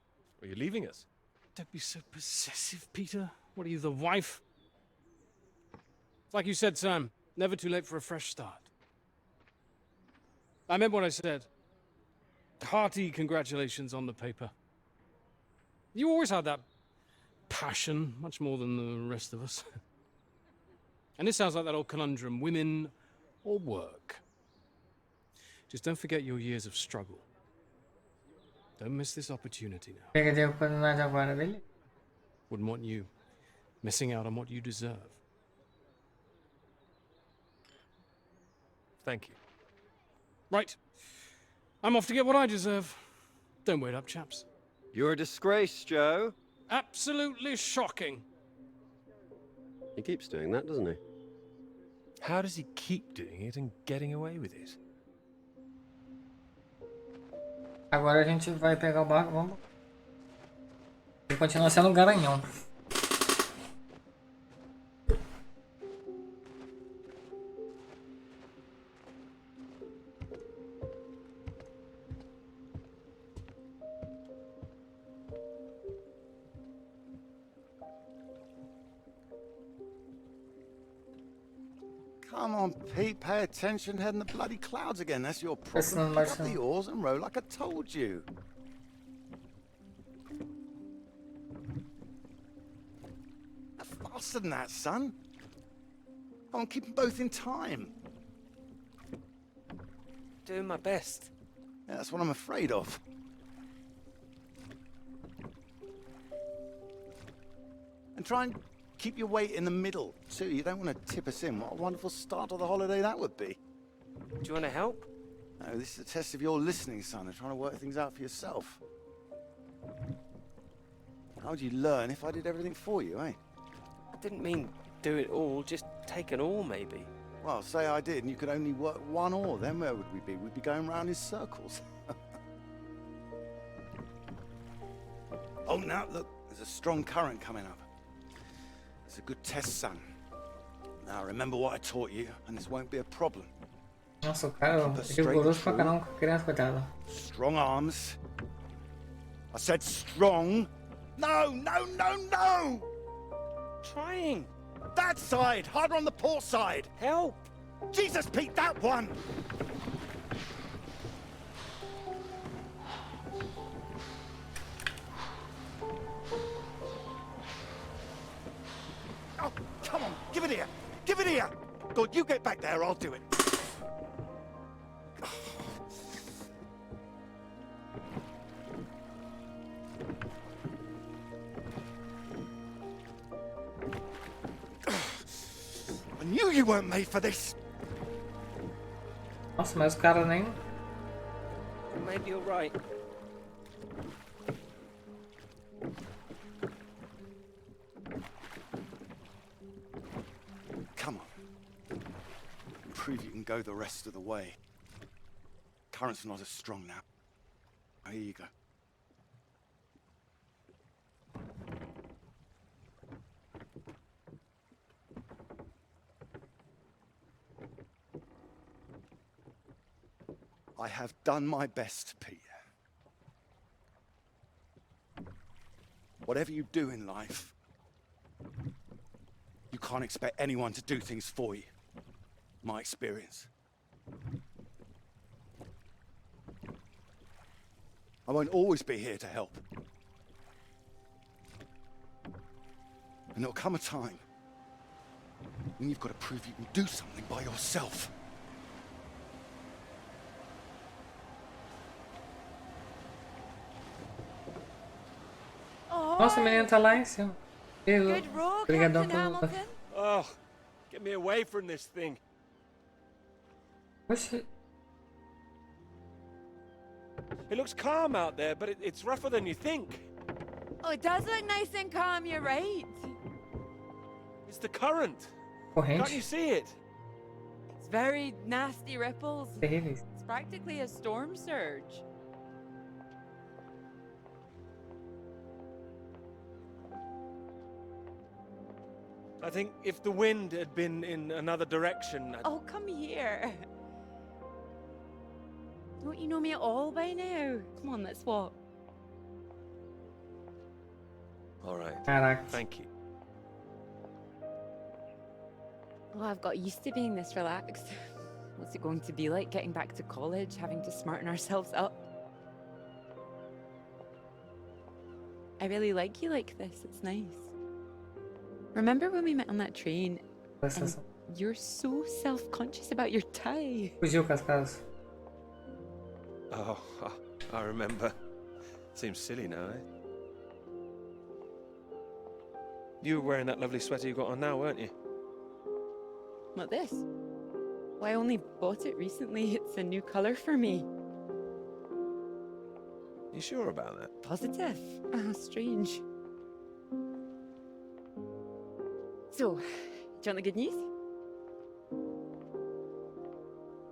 Are you leaving us? Don't be so possessive, Peter. What are you, the wife? It's like you said, Sam. Never too late for a fresh start. I meant what I said. Hearty congratulations on the paper. You always had that passion, much more than the rest of us. And this sounds like that old conundrum, women or work. Just don't forget your years of struggle. Don't miss this opportunity now. Peguei a oportunidade agora dele. Wouldn't want you missing out on what you deserve. Thank you. Right. I'm off to get what I deserve. Don't wait up, chaps. You're a disgrace, Joe. Absolutely shocking. He keeps doing that, doesn't he? How does he keep doing it and getting away with it? Agora a gente vai pegar o barco, vamos. Ele continua sendo um garanhão. Come on, Pete, pay attention, head in the bloody clouds again. That's your problem. Pick up the oars and row like I told you. Faster than that, son. Come on, keep them both in time. Doing my best. Yeah, that's what I'm afraid of. And try and keep your weight in the middle, too. You don't want to tip us in. What a wonderful start to the holiday that would be. Do you want to help? No, this is a test of your listening, son, and trying to work things out for yourself. How would you learn if I did everything for you, eh? I didn't mean do it all, just take an oar, maybe. Well, say I did, and you could only work one oar. Then where would we be? We'd be going round in circles. Oh, now, look, there's a strong current coming up. It's a good test, son. Now, remember what I taught you, and this won't be a problem. Nossa, o cara é rigoroso pra caramba com criança, coitada. Strong arms. I said strong. No, no, no, no! Trying. That side, harder on the port side. Help! Jesus, Pete, that one! Oh, come on, give it here! Give it here! Good, you get back there, I'll do it. I knew you weren't made for this. Nossa, mas o cara nem... Maybe you're right. Come on. Prove you can go the rest of the way. Current's not as strong now. Here you go. I have done my best, Peter. Whatever you do in life, you can't expect anyone to do things for you. My experience. I won't always be here to help. And there'll come a time when you've got to prove you can do something by yourself. Nossa, a menina tá lá em cima. Obrigadão pelo... Oh, get me away from this thing. Oxi. It looks calm out there, but it's rougher than you think. Oh, it does look nice and calm, you're right. It's the current. Corrente. Can't you see it? It's very nasty ripples. Terríveis. It's practically a storm surge. I think if the wind had been in another direction... Oh, come here. Don't you know me at all by now? Come on, let's walk. All right. Caraca. Thank you. Oh, I've got used to being this relaxed. What's it going to be like getting back to college, having to smarten ourselves up? I really like you like this. It's nice. Remember when we met on that train? And you're so self-conscious about your tie. Fugiu com as casas. Oh, I remember. Seems silly now, eh? You were wearing that lovely sweater you got on now, weren't you? What, this? Well, I only bought it recently. It's a new color for me. You sure about that? Positive. Strange. So, do you want the good news?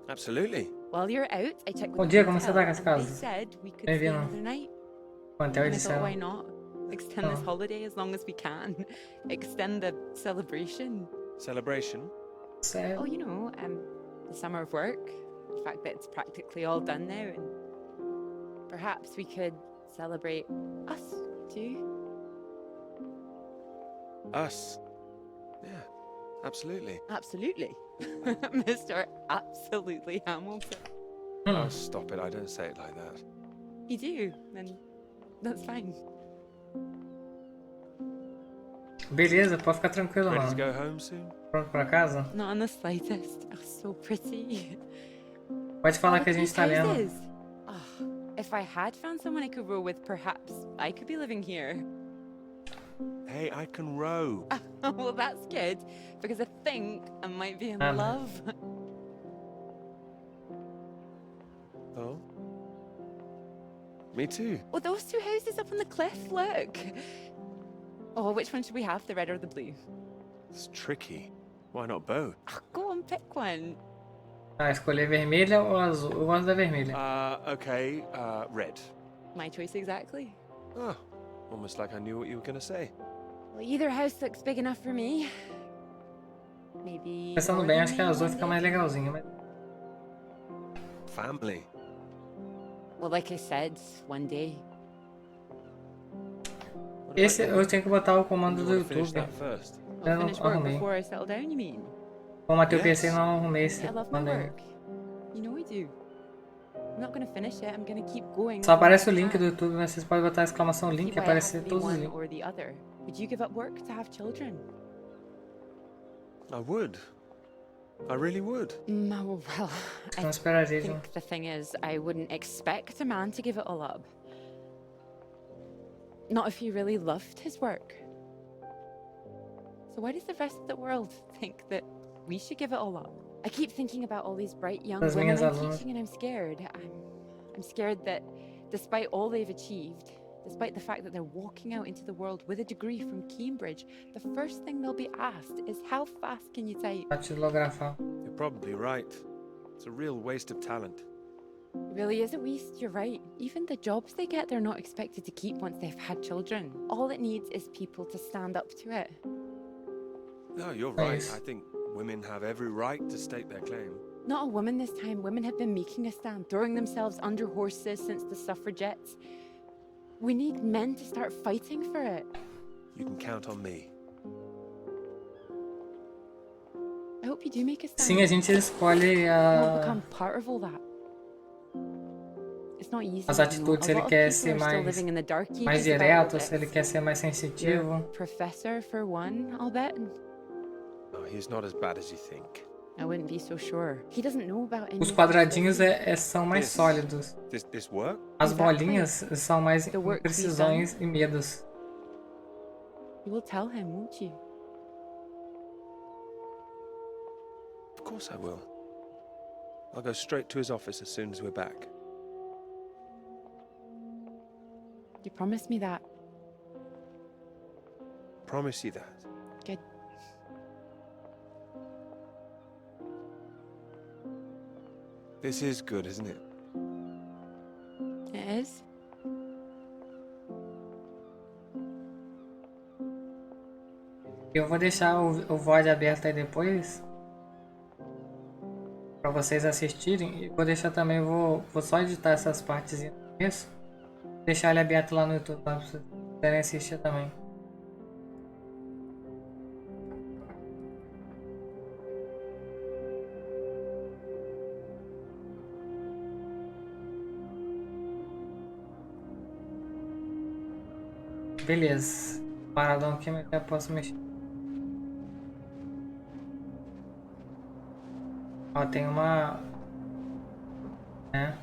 Absolutely. While you're out, I checked with Bom the dia, como você hotel, tá, and they Cascaso? said we could stay Bem-vindo. another night. Hotel And de I thought, céu. why not? Extend this holiday as long as we can. Extend the celebration. Celebration? Sério? Oh, you know, the summer of work. The fact that it's practically all done now, and perhaps we could celebrate us too. Us? Yeah, absolutely. Absolutely. Mr. Absolutely Hamilton. Oh, stop it. I don't say it like that. You do, and that's fine. Beleza, pode ficar tranquilo, Ready to mano. go home soon? Pronto pra casa? Not in the slightest. Oh, so pretty. Pode falar que a gente tá lendo. Oh, if I had found someone I could row with, perhaps I could be living here. Hey, I can row. Well, that's good, because I think I might be in love. Oh? Me too. Oh, those two houses up on the cliff, look. Oh, which one should we have, the red or the blue? It's tricky. Why not both? Oh, go on, pick one. Escolher vermelha ou azul? Eu gosto da vermelha. Okay, red. My choice exactly. Oh, almost like I knew what you were going to say. Well, either house looks big enough for me. Maybe. Pensando bem, acho que a azul fica mais legalzinha, mas... Family. Well, like I said, one day. Esse eu tenho que botar o comando do YouTube. Eu não arrumei. Before I settle down, you mean? Como até o PC não arrumei esse I love my comando aí. work. You know I do. I'm not gonna finish it. I'm gonna keep going. Só aparece o link do YouTube, mas vocês podem botar a exclamação link e aparecer todos os links. Or the other. Would you give up work to have children? I would. I really would. Well, Não esperaria, I think the thing is, I wouldn't expect a man to give it all up. Not if he really loved his work. So why does the rest of the world think that we should give it all up? I keep thinking about all these bright young women I'm teaching, and I'm scared. I'm scared that despite all they've achieved, despite the fact that they're walking out into the world with a degree from Cambridge, the first thing they'll be asked is, how fast can you type? You're probably right. It's a real waste of talent. It really is a waste, you're right. Even the jobs they get, they're not expected to keep once they've had children. All it needs is people to stand up to it. No, you're right. I think women have every right to state their claim. Not a woman this time. Women have been making a stand, throwing themselves under horses since the suffragettes. We need men to start fighting for it. You can count on me. I hope you do make a stand. Sim, a gente escolhe We'll become part of all that. It's not easy, as atitudes, se ele quer ser mais direto, se ele quer ser mais sensitivo. Professor for one, I'll bet. Oh, he's not as bad as you think. I wouldn't be so sure. He doesn't know about any. Os quadradinhos são mais sólidos. This work? As bolinhas são mais imprecisões e medos. You will tell him, won't you? Of course I will. I'll go straight to his office as soon as we're back. You promised me that. Promise you that. Good. This is good, isn't it? It is. Eu vou deixar o VOD aberto aí depois para vocês assistirem, e vou deixar também, vou só editar essas partes no começo, deixar ele aberto lá no YouTube para vocês poderem assistir também. Beleza, paradão aqui, mas já posso mexer. Ó, tem uma... né?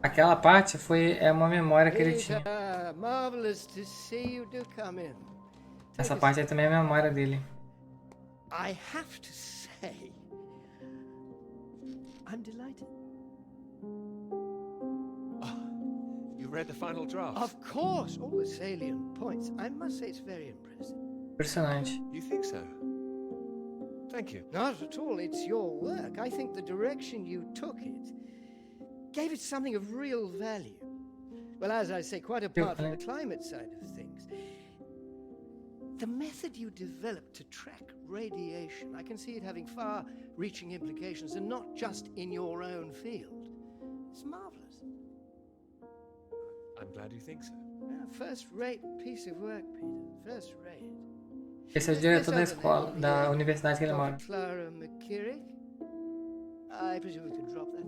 Aquela parte é uma memória que ele tinha. Marvelous to see you do come in. Essa parte aí também é a memória dele. I have to say, I'm delighted. You read the final draft? Of course, all the salient points. I must say it's very impressive. Impressionante. You think so? Thank you. Not at all. It's your work. I think the direction you took it gave it something of real value. Well, as I say, quite apart from the climate side of things, the method you developed to track radiation, I can see it having far-reaching implications, and not just in your own field. It's marvelous. I'm glad you think so. Yeah, first-rate piece of work, Peter. First-rate. Esse é o diretor da escola, da universidade que ele mora. Clara McKirrick. I presume we could drop that.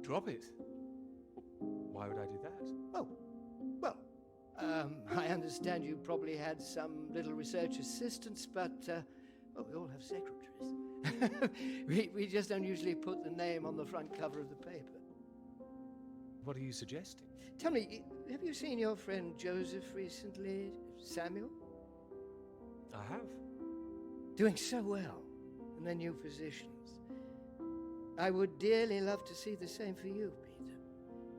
Drop it? Why would I do that? Oh, well, I understand you probably had some little research assistants, but, well, we all have secretaries. we just don't usually put the name on the front cover of the paper. What are you suggesting? Tell me, have you seen your friend Joseph recently, Samuel? I have. Doing so well in their new positions. I would dearly love to see the same for you, Peter.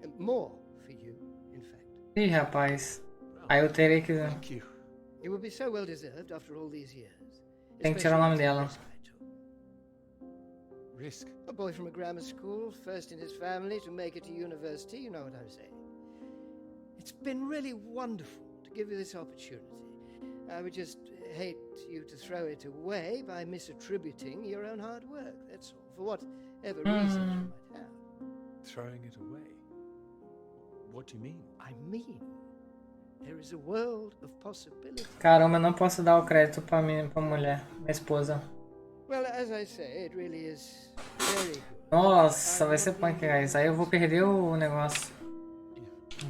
And more for you, in fact. Ih, rapaz. Aí eu terei que... Thank you. It would be so well deserved after all these years. Tem que tirar o nome dela. Risk? A boy from a grammar school, first in his family to make it to university, you know what I'm saying. It's been really wonderful to give you this opportunity. I would just hate you to throw it away by misattributing your own hard work, that's all, for whatever reason you might have. Throwing it away? What do you mean? I mean, there is a world of possibilities. Caramba, eu não posso dar o crédito pra mulher, minha esposa. Well, as I say, it really is very good. Nossa, vai ser punk, guys. Aí eu vou perder o negócio.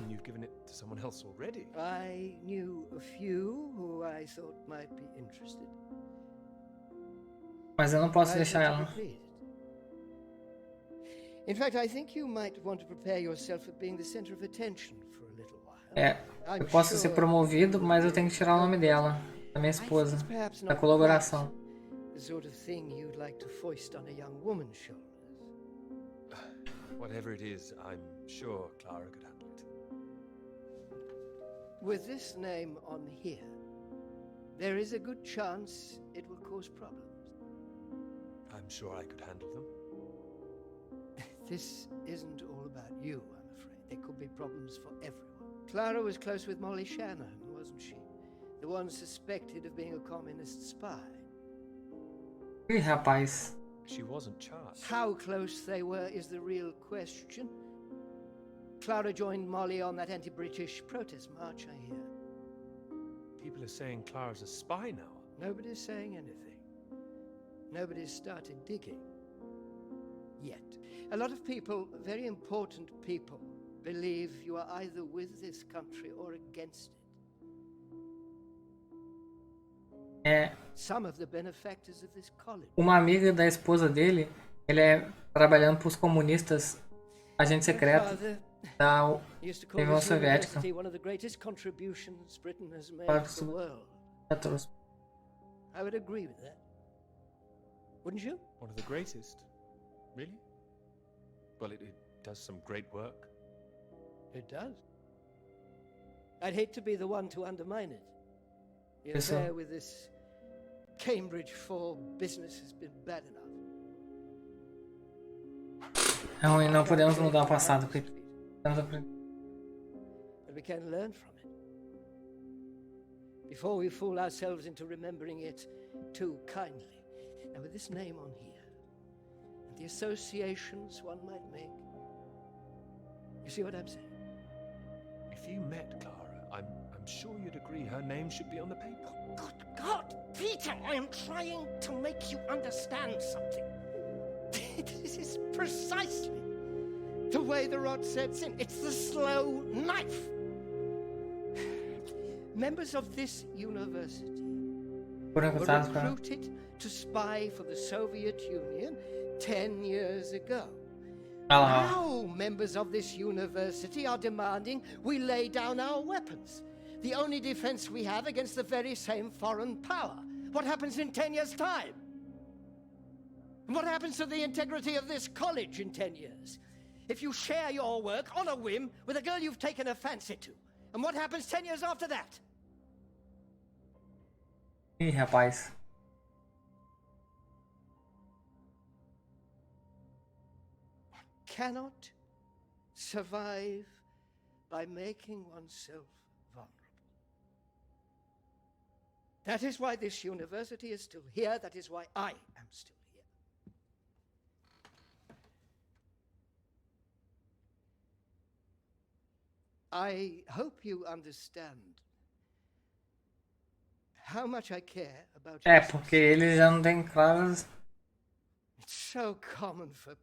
You've given it to someone else already. I knew a few who I thought might be interested. Mas eu não posso deixar ela. In fact, I think you might want to prepare yourself for being the center of attention for a little while. É, eu posso ser promovido, mas eu tenho que tirar o nome dela, da minha esposa, da colaboração. The sort of thing you'd like to foist on a young woman's shoulders. Whatever it is, I'm sure Clara could handle it. With this name on here, there is a good chance it will cause problems. I'm sure I could handle them. This isn't all about you, I'm afraid. There could be problems for everyone. Clara was close with Molly Shannon, wasn't she? The one suspected of being a communist spy. Ih, rapaz. She wasn't charged. How close they were is the real question. Clara joined Molly on that anti-British protest march, I hear. People are saying Clara's a spy now. Nobody's saying anything. Nobody's started digging. Yet. A lot of people, very important people, believe you are either with this country or against it. É, Some of the benefactors of this college. uma amiga da esposa dele, ele é trabalhando para os comunistas, agente secreto da União Soviética. One of the greatest contributions Britain has made Para to the world. I would agree with that. Wouldn't you? One of the greatest? Really? Well, it does some great work. It does. I'd hate to be the one to undermine it. The Yes, affair sir. with this Cambridge 4 business has been bad enough. É ruim, não podemos mudar o passado, Peter. But we can learn from it. Before we fool ourselves into remembering it too kindly. Now with this name on here, and the associations one might make, you see what I'm saying? If you met Clara, I'm sure you'd agree her name should be on the paper. Good God, Peter, I am trying to make you understand something. This is precisely the way the rot sets in. It's the slow knife. Members of this university were recruited to spy for the Soviet Union 10 years ago. Now members of this university are demanding we lay down our weapons. the only defense we have against the very same foreign power. What happens in 10 years' time? And what happens to the integrity of this college in 10 years? If you share your work on a whim with a girl you've taken a fancy to. And what happens 10 years after that? Ih, rapaz. Cannot survive by making oneself vulnerable. That is why this university is still here. That is why I am still here. I hope you understand how much I care about É, porque eles já não têm claras It's so common for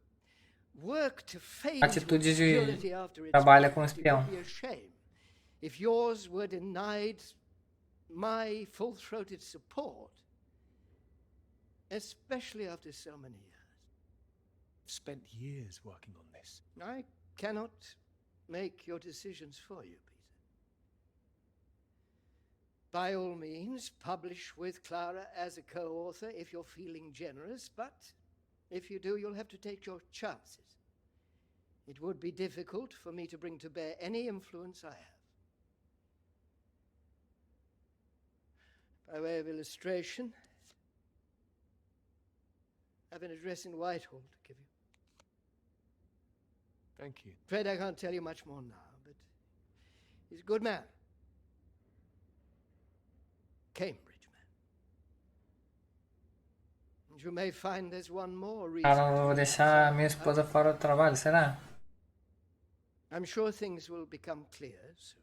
work to fade atitudes de purity after it's trabalha com finished. It espião. would be a shame if yours were denied my full-throated support, especially after so many years. I've spent years working on this. I cannot make your decisions for you, Peter. By all means, publish with Clara as a co-author if you're feeling generous, but if you do, you'll have to take your chances. It would be difficult for me to bring to bear any influence I have. By way of illustration, I have an address in Whitehall to give you. Thank you. Afraid I can't tell you much more now, but he's a good man. Cambridge man. And you may find there's one more reason. Cara, eu vou deixar minha esposa fora do trabalho, será? I'm sure things will become clear soon.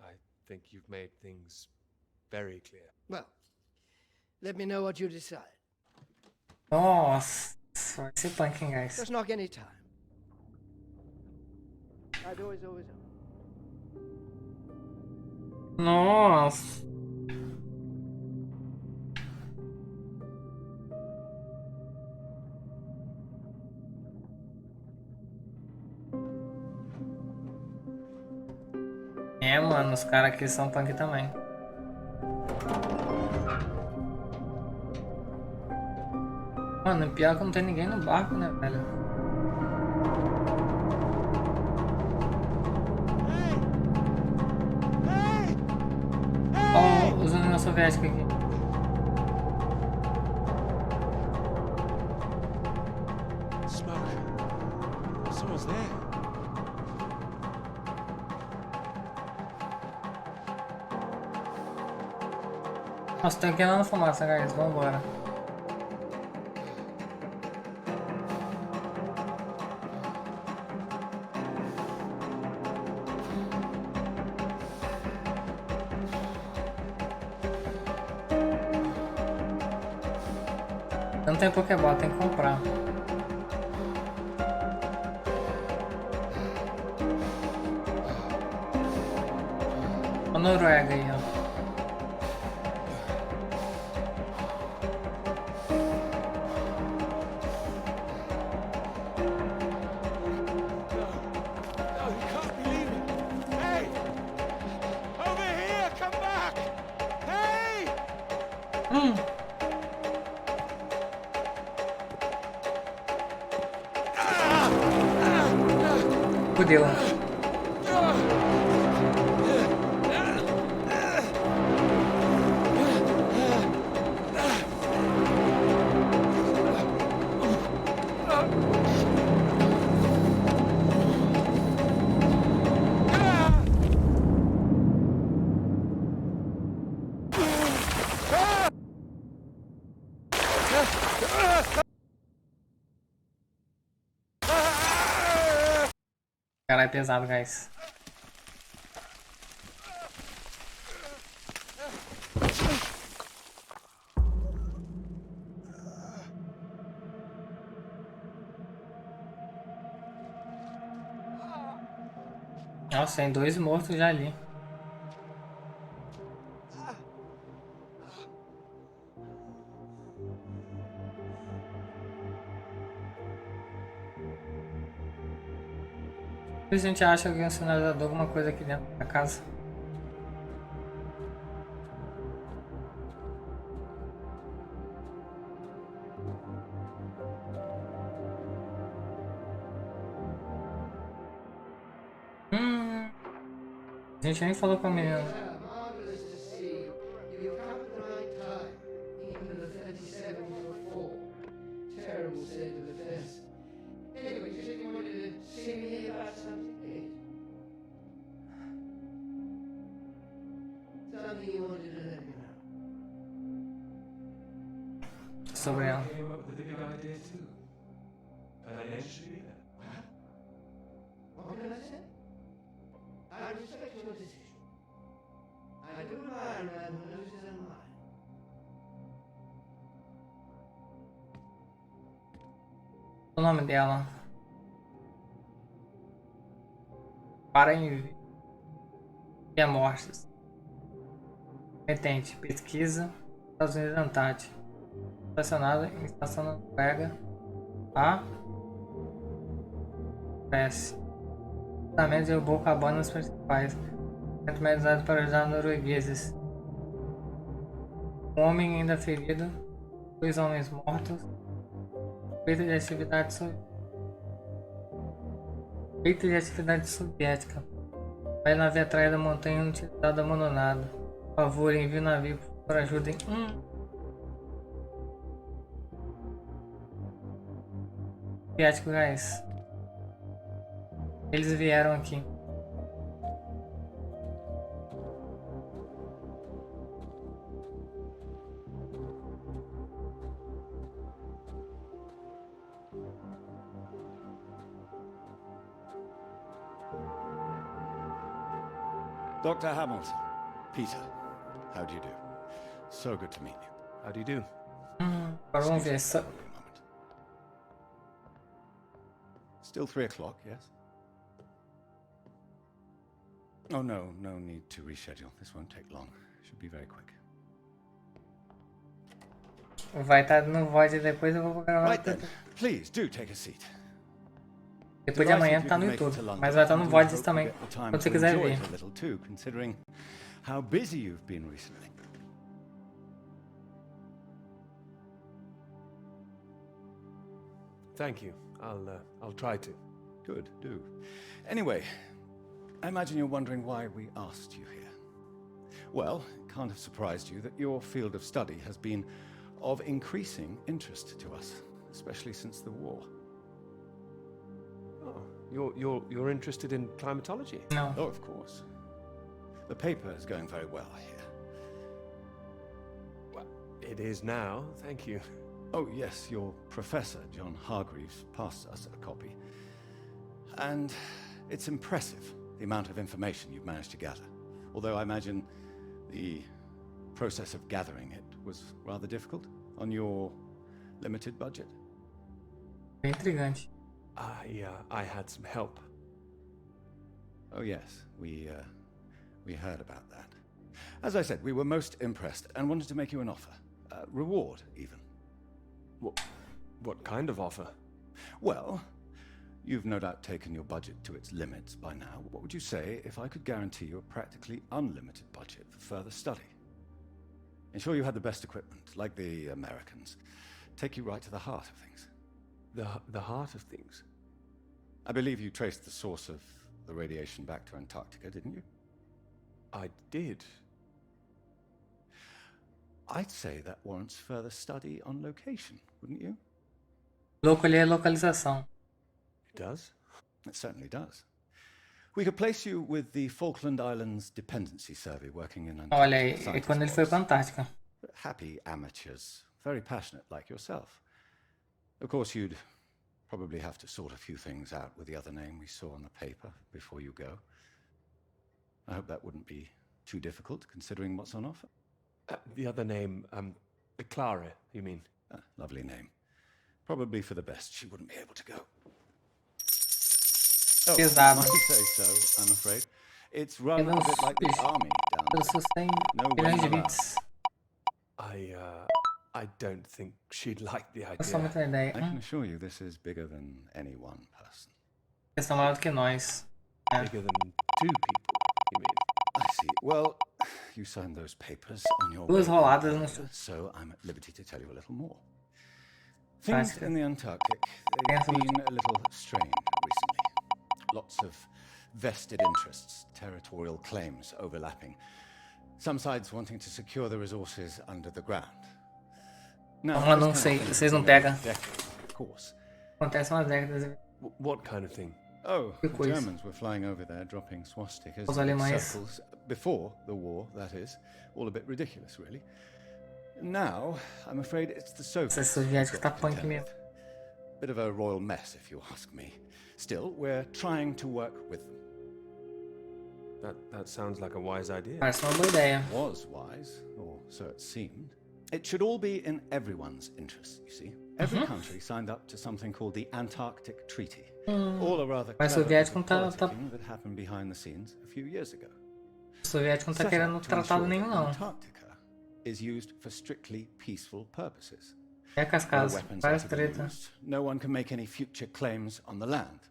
I think you've made things very clear. Well, let me know what you decide. Nossa, vai ser punk, hein, guys? Just knock any time. My door is always open. Nossa. É, mano, os caras aqui são punk também. Mano, pior que não tem ninguém no barco, né, velho? Ó, os União Soviética aqui. Smoke. Someone's there. Nossa, tem que ir lá na fumaça, guys. Vambora. Não tem Pokéball, tem que comprar. A Noruega aí, ó. Fudeu. Caralho, é pesado, guys. Nossa, tem 2 mortos já ali. A gente acha que o sinalizador alguma coisa aqui dentro da casa. A gente nem falou com a menina. Marvelous to see. You've come at the right time. Even the 37 will fall. Terrible state of affairs. Anyway, you said you wanted to see me about something, eh? Something you wanted to let me know. Sobre ela. Came up with a big idea too. Ned should be there. What can I say? I respect your decision. I do admire a man who knows his own mind. O nome dela. Para e amostras. Competente. Pesquisa. Estados Unidos Antártica. Estacionada em estação na Noruega. Apenas. Também derrubou cabanas principais. Centro medicado para ajudar noruegueses. Um homem ainda ferido. 2 homens mortos. Feito de atividade soviética. Vai navio atrás da montanha inutilizado abandonado. Por favor, envie o navio por ajuda em soviético, guys. Eles vieram aqui. Dr. Hamilton, Peter, how do you do? So good to meet you. How do you do? Agora vamos ver. Still 3 o'clock, yes? Oh, no need to reschedule. This won't take long. Should be very quick. Vai estar no VOD depois, eu vou gravar. Right then, please do take a seat. Depois de amanhã tá no YouTube, mas vai estar no VOD também, quando você quiser ver. A little too, considering how busy you've been recently. Thank you. I'll try to. Good, do. Anyway, I imagine you're wondering why we asked you here. Well, it can't have surprised you that your field of study has been of increasing interest to us, especially since the war. You're interested in climatology? No. Oh, of course. The paper is going very well, I hear. Well, it is now, thank you. Oh, yes, your professor, John Hargreaves, passed us a copy. And it's impressive, the amount of information you've managed to gather. Although I imagine the process of gathering it was rather difficult on your limited budget. Intrigante. I had some help. Oh yes, we heard about that. As I said, we were most impressed and wanted to make you an offer. Reward, even. What kind of offer? Well, you've no doubt taken your budget to its limits by now. What would you say if I could guarantee you a practically unlimited budget for further study? Ensure you had the best equipment, like the Americans. Take you right to the heart of things. The heart of things? I believe you traced the source of the radiation back to Antarctica, didn't you? I did. I'd say that warrants further study on location, wouldn't you? Localização. It does? It certainly does. We could place you with the Falkland Islands Dependency Survey working in Antarctica. Olha aí, é quando ele foi para Antártica. Happy amateurs, very passionate like yourself. Of course, you'd probably have to sort a few things out with the other name we saw on the paper before you go. I hope that wouldn't be too difficult, considering what's on offer. The other name, Clara, you mean? Lovely name. Probably for the best she wouldn't be able to go. Oh, Pesado. I say so, I'm afraid. It's run a bit like the army down there. No women allowed. I don't think she'd like the idea. I can assure you this is bigger than any one person. Eles são maior do que nós. Bigger than 2 people, you mean? I see. Well, you signed those papers on your Duas way roladas no earlier, so I'm at liberty to tell you a little more. Things in the Antarctic, they've been a little strained recently. Lots of vested interests, territorial claims overlapping. Some sides wanting to secure the resources under the ground. Now, Ah, não sei, vocês não pegam. Of course. Acontece umas décadas. What kind of thing? Oh, the Germans were flying over there, dropping swastikas Os in alemães. circles before the war, that is. All a bit ridiculous, really. Now, I'm afraid it's the Soviets. Esse soviético tá punk mesmo. Bit of a royal mess, if you ask me. Still, we're trying to work with them. That sounds like a wise idea. Parece uma boa ideia. Was wise, or so it seemed. It should all be in everyone's interest, you see. Every country signed up to something called the Antarctic Treaty. All a rather Mas o soviético não tá that happened behind the scenes a few years ago. O soviético não tá querendo tratado nenhum não. Antarctica is used for strictly peaceful purposes. É cascadas, várias tretas. Used, no one can make any future claims on the land.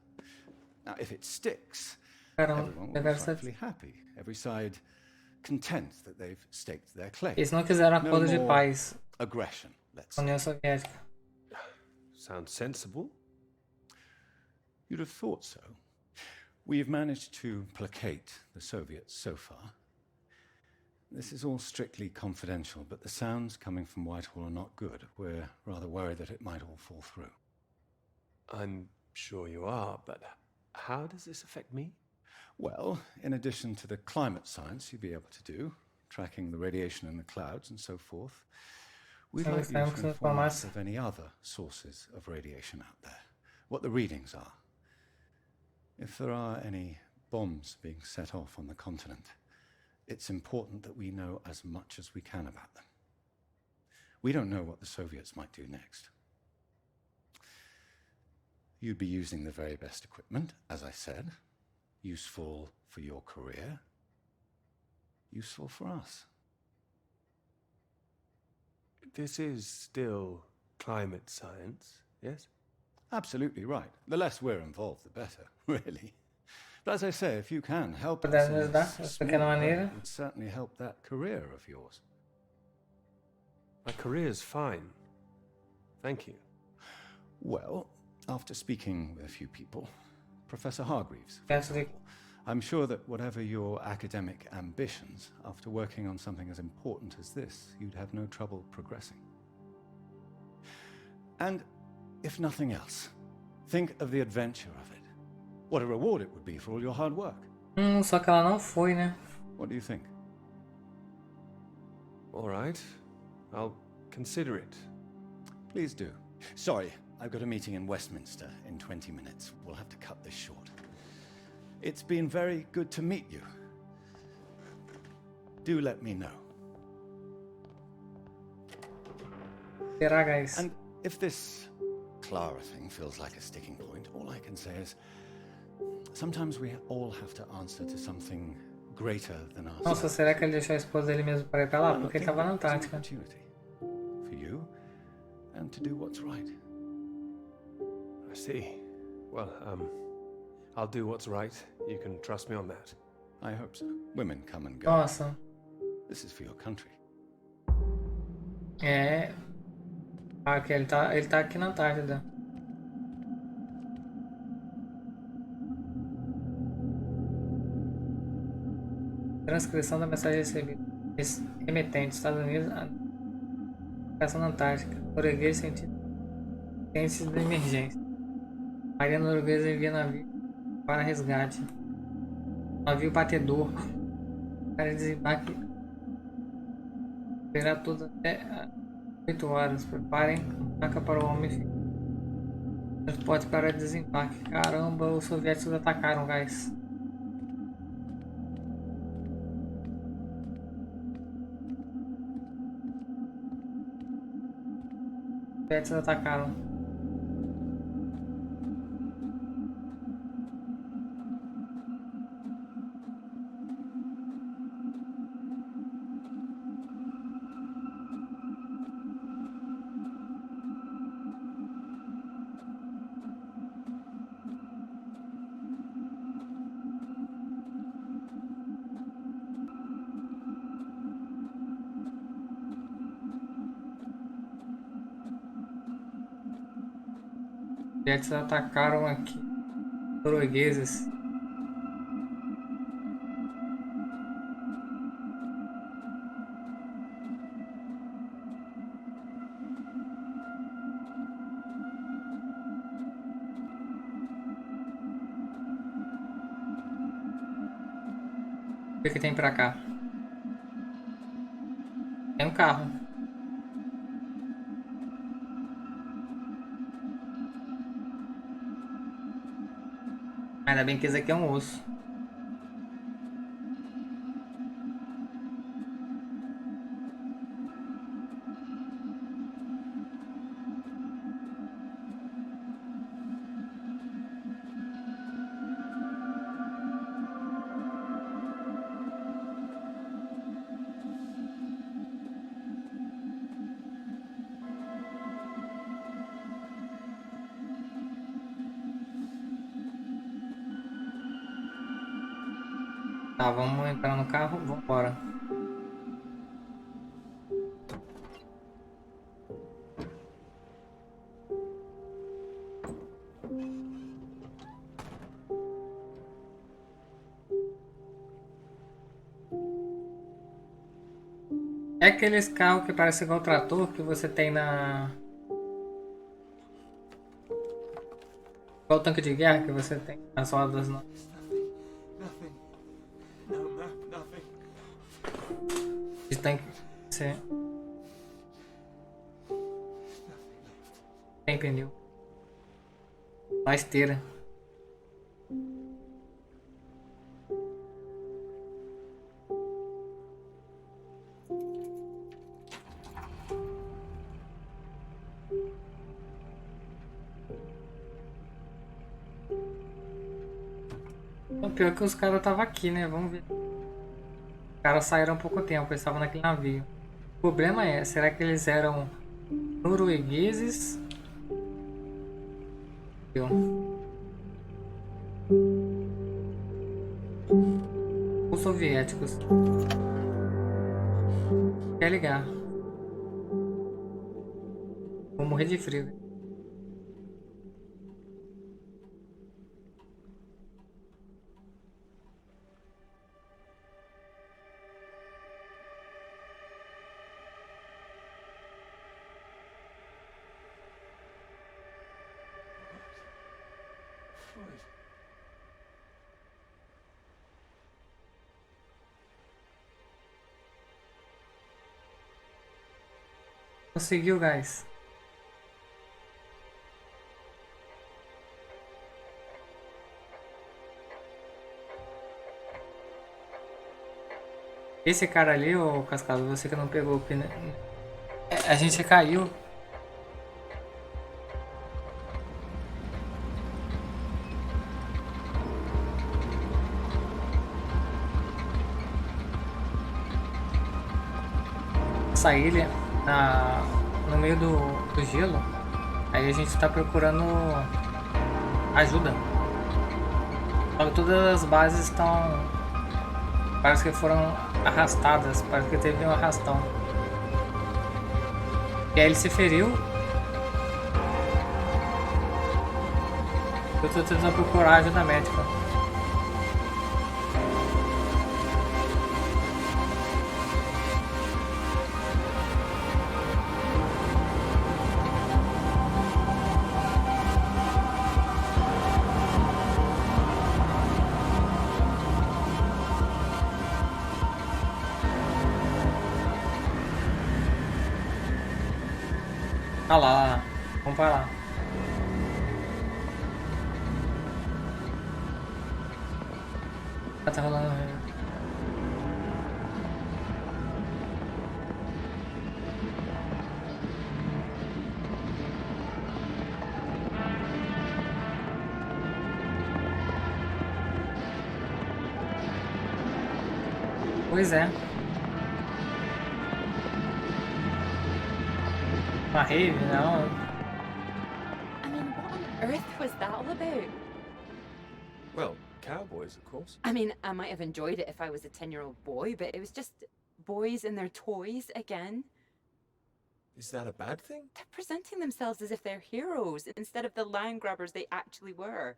Now, if it sticks, Caramba, everyone will be rightfully happy. Every side content that they've staked their claim. Eles não quiseram acordo de paz. Aggression, let's com a União Soviética. Sounds sensible. You'd have thought so. We've managed to placate the Soviets so far. This is all strictly confidential, but the sounds coming from Whitehall are not good. We're rather worried that it might all fall through. I'm sure you are, but how does this affect me? Well, in addition to the climate science you'd be able to do, tracking the radiation in the clouds and so forth, we'd like you to inform us of any other sources of radiation out there, what the readings are. If there are any bombs being set off on the continent, it's important that we know as much as we can about them. We don't know what the Soviets might do next. You'd be using the very best equipment, as I said. Useful for your career. Useful for us. This is still climate science, yes? Absolutely right. The less we're involved, the better, really. But as I say, if you can help us, pequena maneira, it would certainly help that career of yours. My career's fine. Thank you. Well, after speaking with a few people, Professor Hargreaves, for example, I'm sure that whatever your academic ambitions, after working on something as important as this, you'd have no trouble progressing. And if nothing else, think of the adventure of it. What a reward it would be for all your hard work. Só que ela não foi, né? What do you think? All right. I'll consider it. Please do. Sorry, I've got a meeting in Westminster in 20 minutes. We'll have to cut this short. It's been very good to meet you. Do let me know. Verá, guys. And if this Clara thing feels like a sticking point, all I can say is sometimes we all have to answer to something greater than ourselves. Nossa, será que ele deixou a esposa dele mesmo para ir pra lá? Porque ele tava na Antártica. For you and to do what's right. I see. Well, I'll do what's right. You can trust me on that. I hope so. Women come and go. Nossa. This is for your country. É. Ah, que ele tá aqui na Antártida. Transcrição da mensagem recebida. Remetente, Estados Unidos, Aplicação na Antártica. Norueguês, ciências de emergência. Marinha norueguesa envia navio para resgate. Navio batedor. Para desembarque. Verá tudo até 8 horas. Preparem placa para o homem. Transporte para desembarque. Caramba, os soviéticos atacaram, guys. Os soviéticos atacaram. Eles atacaram aqui. Noruegueses. O que tem pra cá? Tem um carro. Ainda bem que esse aqui é um osso. Tá, vamos entrar no carro, vamos embora. É aqueles carros que parecem igual trator que você tem na... Igual o tanque de guerra que você tem nas rodas. No... De tanque. Você... Tem pneu. Uma esteira. O pior é que os caras estavam aqui, né? Vamos ver. Os caras saíram há pouco tempo, eles estavam naquele navio. O problema é, será que eles eram noruegueses? Ou soviéticos? Quer ligar? Vou morrer de frio. Conseguiu, guys. Esse cara ali, ô Cascado, você que não pegou o pneu. A gente caiu. Essa ilha no meio do gelo. Aí a gente tá procurando ajuda. Só que todas as bases estão... Parece que foram arrastadas. Parece que teve um arrastão. E aí ele se feriu. Eu tô tentando procurar ajuda médica. Ah lá, vamos para lá. Tá rolando. Pois é. Uma rave, não. I mean, what on earth was that all about? Well, cowboys, of course. I mean, I might have enjoyed it if I was a 10-year-old boy, but it was just boys and their toys again. Is that a bad thing? They're presenting themselves as if they're heroes instead of the land grabbers they actually were.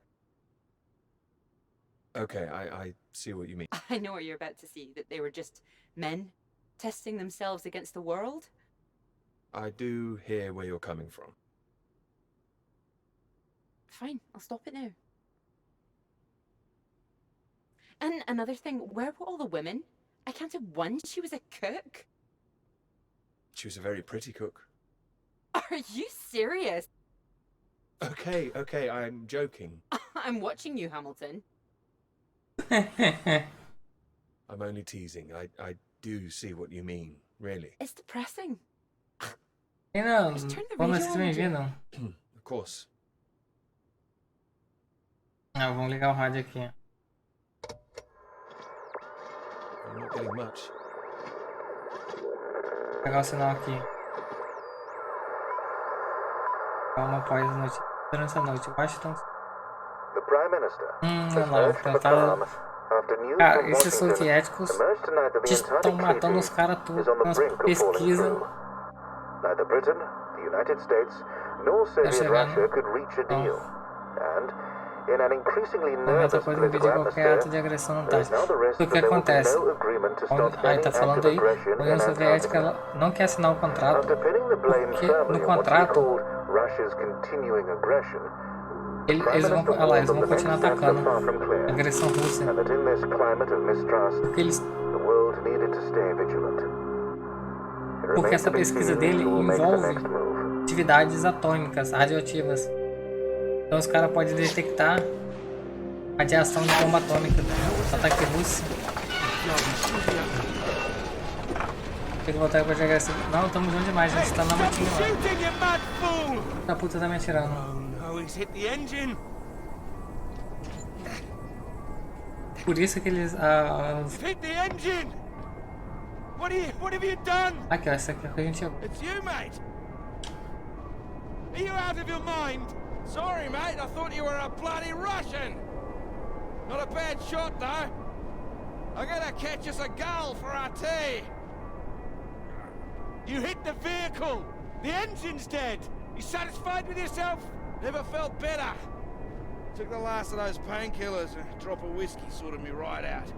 Okay, I see what you mean. I know what you're about to see, that they were just men testing themselves against the world. I do hear where you're coming from. Fine, I'll stop it now. And another thing, where were all the women? I counted one. She was a cook. She was a very pretty cook. Are you serious? Okay, I'm joking. I'm watching you, Hamilton. I'm only teasing. I do see what you mean, really. It's depressing. Não, Just turn the vamos radio assistir on, bem-vindo. Of course. Ah, vamos ligar o rádio aqui. I'm not getting much. Vou pegar o sinal aqui. Calma, após a noite. Durante a noite, Washington. The Prime Minister Olha lá, tentado. Cara, esses soviéticos estão matando os caras tudo nas pesquisas. Neither Britain, the United States, nor Soviet Russia could reach a deal. And, in an increasingly nervous political atmosphere, there's now the risk that there will be no agreement to stop any act of aggression A in União Soviética Antarctica. não quer assinar o contrato After pinning the blame porque firmly no on what he contrato called Russia's continuing aggression, eles vão, olha lá, eles vão continuar atacando a agressão russa. and that in this climate of mistrust, Porque eles the world needed to stay vigilant. It Porque remains essa to be pesquisa seen dele who will make the envolve next move. atividades atômicas, radioativas. Então os caras podem detectar radiação de bomba atômica, ataque russo. Tem que voltar pra jogar assim. Não, estamos juntos demais, a gente tá na matinha lá. A puta tá me atirando. Por isso que eles... Aqui, ó, essa aqui é que a gente... It's you, mate. Are you out of your mind? Sorry, mate. I thought you were a bloody Russian. Not a bad shot, though. I'm gonna catch us a gull for our tea. You hit the vehicle. The engine's dead. You satisfied with yourself? Never felt better. Took the last of those painkillers. A drop of whiskey sorted me right out.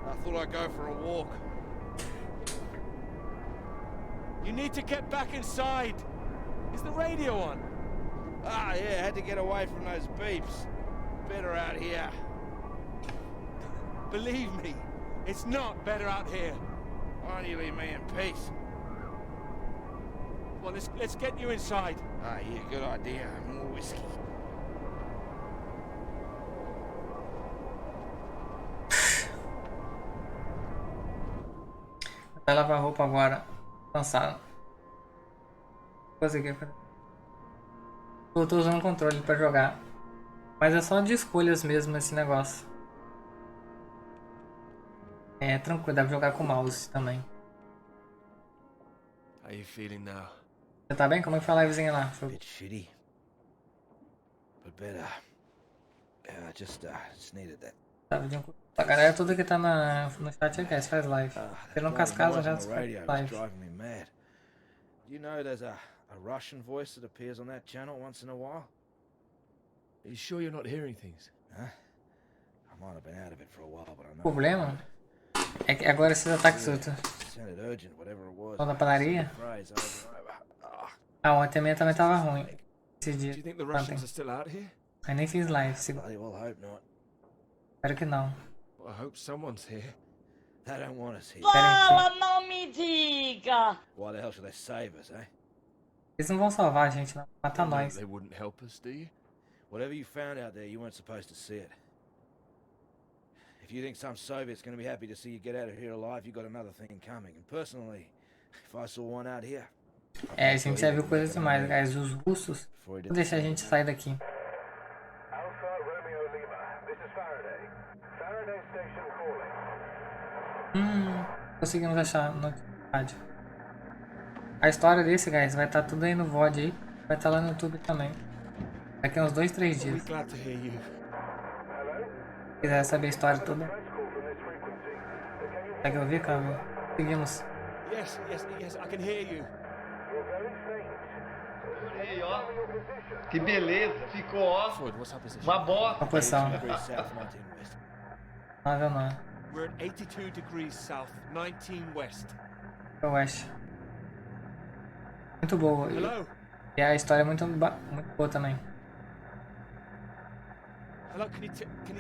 I thought I'd go for a walk. You need to get back inside. Is the radio on? Ah, yeah, had to get away from those beeps. Better out here. Believe me, it's not better out here. Why don't you leave me in peace? Well, let's get you inside. Ah, yeah, good idea. More whiskey. Vai lavar a roupa agora. Cansado. Consegui. Eu tô usando o controle pra jogar. Mas é só de escolhas mesmo esse negócio. É tranquilo, dá pra jogar com o mouse também. How you feeling now? Você tá bem? Como é que foi a livezinha lá? Bit shitty, but better. Yeah, I just needed that. A galera toda que tá no chat aqui faz live. Se não cascasa, já faz live. Driving me mad. Do you know there's a Russian voice that appears on that channel once in a while? Are you sure you're not hearing things? Huh? I might have been out of it for a while, but I know. O problema é que agora esses ataques outros. Só da padaria. Ah, ontem a minha também tava ruim. Esse dia. Ontem. Aí nem fiz live. Espero que não. I hope someone's here. They don't want us here. Fala, não me diga! Why the hell should they save us, eh? Eles não vão salvar a gente, não. Matar nós. They wouldn't help us, do you? Whatever you found out there, you weren't supposed to see it. If you think some Soviet's going to be happy to see you get out of here alive, you got another thing coming. And personally, if I saw one out here... É, a gente já viu coisas demais, guys. Os russos vão deixar a gente sair daqui. Conseguimos achar no rádio. A história desse, guys, vai estar tudo aí no VOD aí. Vai estar lá no YouTube também. Daqui a uns 2, 3 dias. Se quiser saber a história toda. Consegue ouvir, cara? Seguimos. Yes, I can hear you. Olha aí, ó. Que beleza. Ficou, ó. Uma bota. Uma posição. Não, não. We're at 82 degrees south, 19 west. Oeste. Muito boa. Hello? E a história é muito boa também. Hello, can you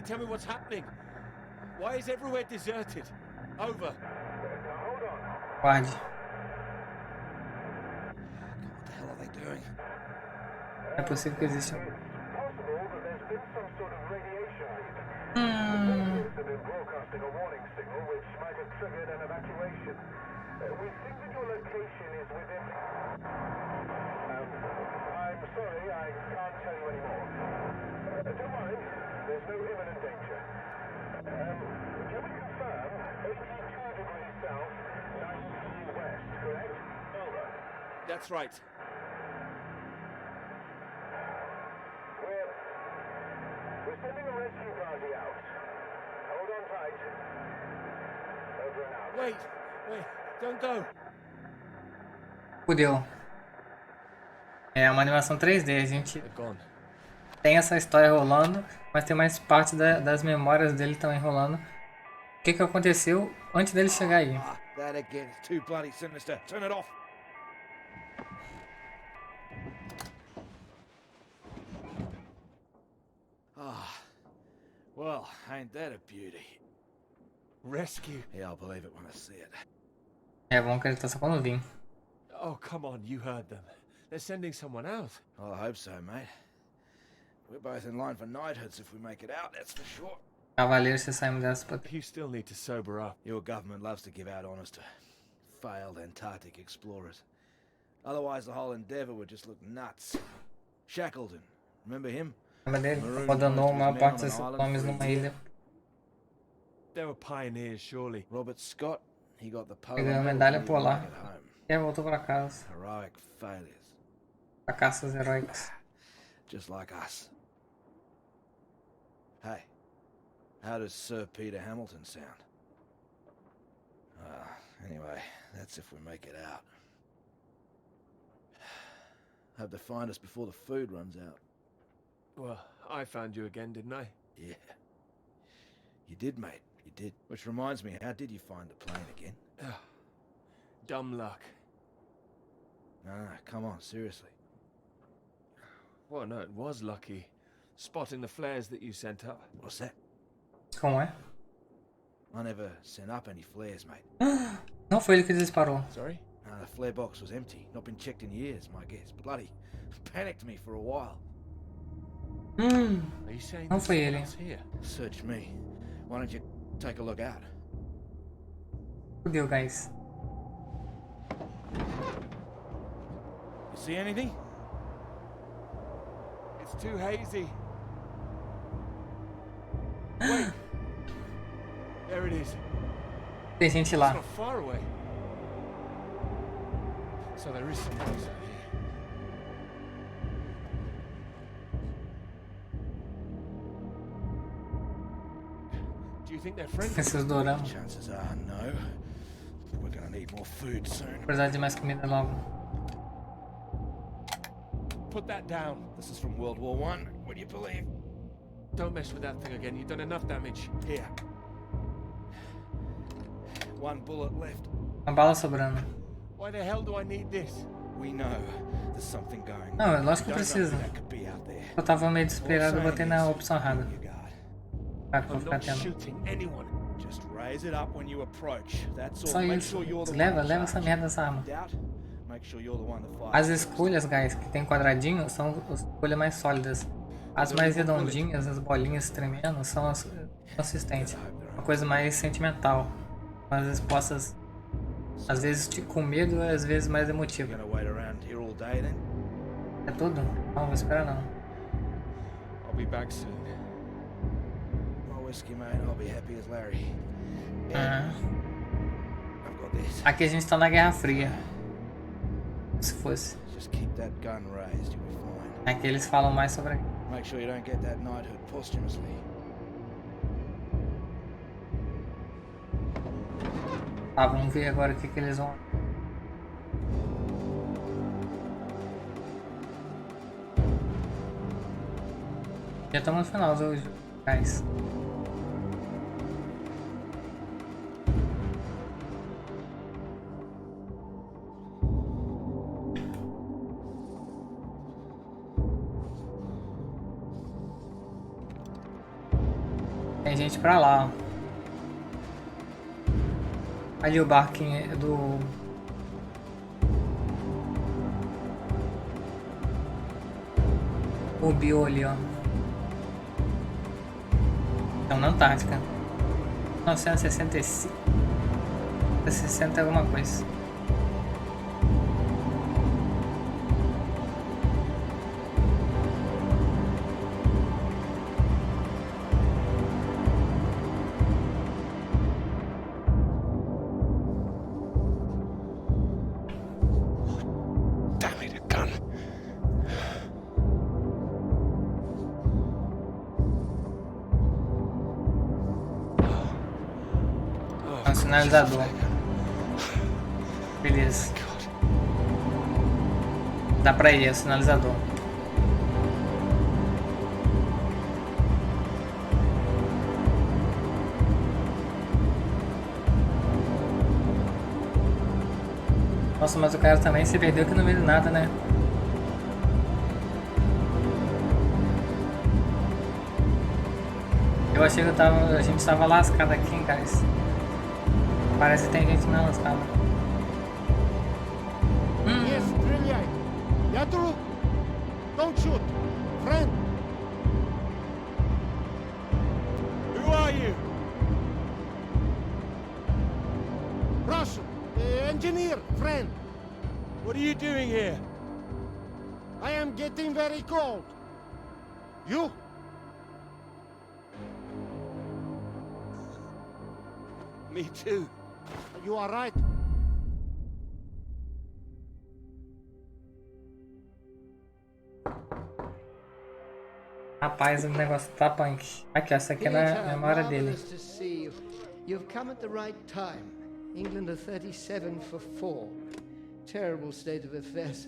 tell me what's happening? Why is everywhere deserted? Over. Guarde. What the hell are they doing? É possível que exista. That's right. We're sending a rescue party out. Hold on tight. Over and out. Wait, don't go. Fudeu. É uma animação 3D, a gente tem essa história rolando, mas tem mais parte das memórias dele também rolando. O que aconteceu antes dele chegar aí? That again is too bloody sinister. Turn it off. Well, ain't that a beauty? Rescue? Yeah, I'll believe it when I see it. É bom que ele tá só quando vir. Oh, come on, you heard them. They're sending someone out. Well, I hope so, mate. We're both in line for knighthoods if we make it out, that's for sure. Cavaleiros, se saímos dessa potência. You still need to sober up. Your government loves to give out honors to failed Antarctic explorers. Otherwise, the whole endeavor would just look nuts. Shackleton, remember him? Lembra dele? Abandonou a maior parte desses homens numa ilha. They were pioneers, surely. Robert Scott, he got the Pegou a medalha polar. E aí voltou pra casa. Heroic failures. Fracassos heróicos. Just like us. Hey, how does Sir Peter Hamilton sound? Anyway, that's if we make it out. Hope they find us before the food runs out. Well, I found you again, didn't I? Yeah. You did, mate. You did. Which reminds me, how did you find the plane again? Dumb luck. No, come on, seriously. Well, no, it was lucky. Spotting the flares that you sent up. What's that? Como é? I never sent up any flares, mate. Não foi ele que disparou. Sorry? The flare box was empty. Not been checked in years, my guess. Bloody panicked me for a while. Are you saying Não foi ele. Here? Search me. Why don't you take a look out? Fudeu, guys. You see anything? It's too hazy. Wait. There it is. Tem gente It's lá. not far away. So there is some noise out here. Do you think they're friendly? Esses doramas. Chances are no. We're gonna need more food soon. Precisar de mais comida logo. Put that down. This is from World War I. Would you believe? Don't mess with that thing again. You've done enough damage. Here. One bullet left. Uma bala sobrando. Why the hell do I need this? We know there's something going on. Não, é lógico que precisa. That could be out there. Eu tava meio desesperado e botei na opção errada. Pra que eu vou I'm ficar not tendo. shooting anyone. Just raise it up when you approach. That's all. Só Make isso. sure you're the Leva one in essa charge. merda dessa arma. Doubt? Make sure you're the one that fires. As escolhas, guys, que tem quadradinho são as escolhas mais sólidas. As mais redondinhas, as bolinhas tremendo, são as consistentes. Uma coisa mais sentimental. As respostas, às vezes com medo, às vezes mais emotiva. Gonna wait around here all day then? É tudo? Não, vou esperar não. I'll be back soon. My whiskey, mate. I'll be happy as Larry. Ah. I've got this. Aqui a gente tá na Guerra Fria. Se fosse. Just keep that gun raised, you'll be fine. Aqui eles falam mais sobre. Make sure you don't get that knighthood posthumously. Tá, vamos ver agora o que eles vão. Já estamos no final do jogo, guys. Tem gente pra lá, ó. Ali o barquinho do... O Bio ali, ó. Estão na Antártica. 1965. 60 alguma coisa. Sinalizador. Beleza. Dá pra ir, é o sinalizador. Nossa, mas o cara também se perdeu aqui no meio do nada, né? Eu achei que a gente tava lascado aqui, hein, guys. Parece que tem gente na lascada. Yes, brilliant. Yaturu, don't shoot. Friend. Who are you? Russian. Engineer, friend. What are you doing here? I am getting very cold. You? Me too. You are right. Rapaz, o negócio tá punk. Aqui, essa aqui é a memória dele. To see you. You've come at the right time. England are 37 for 4. Terrible state of affairs.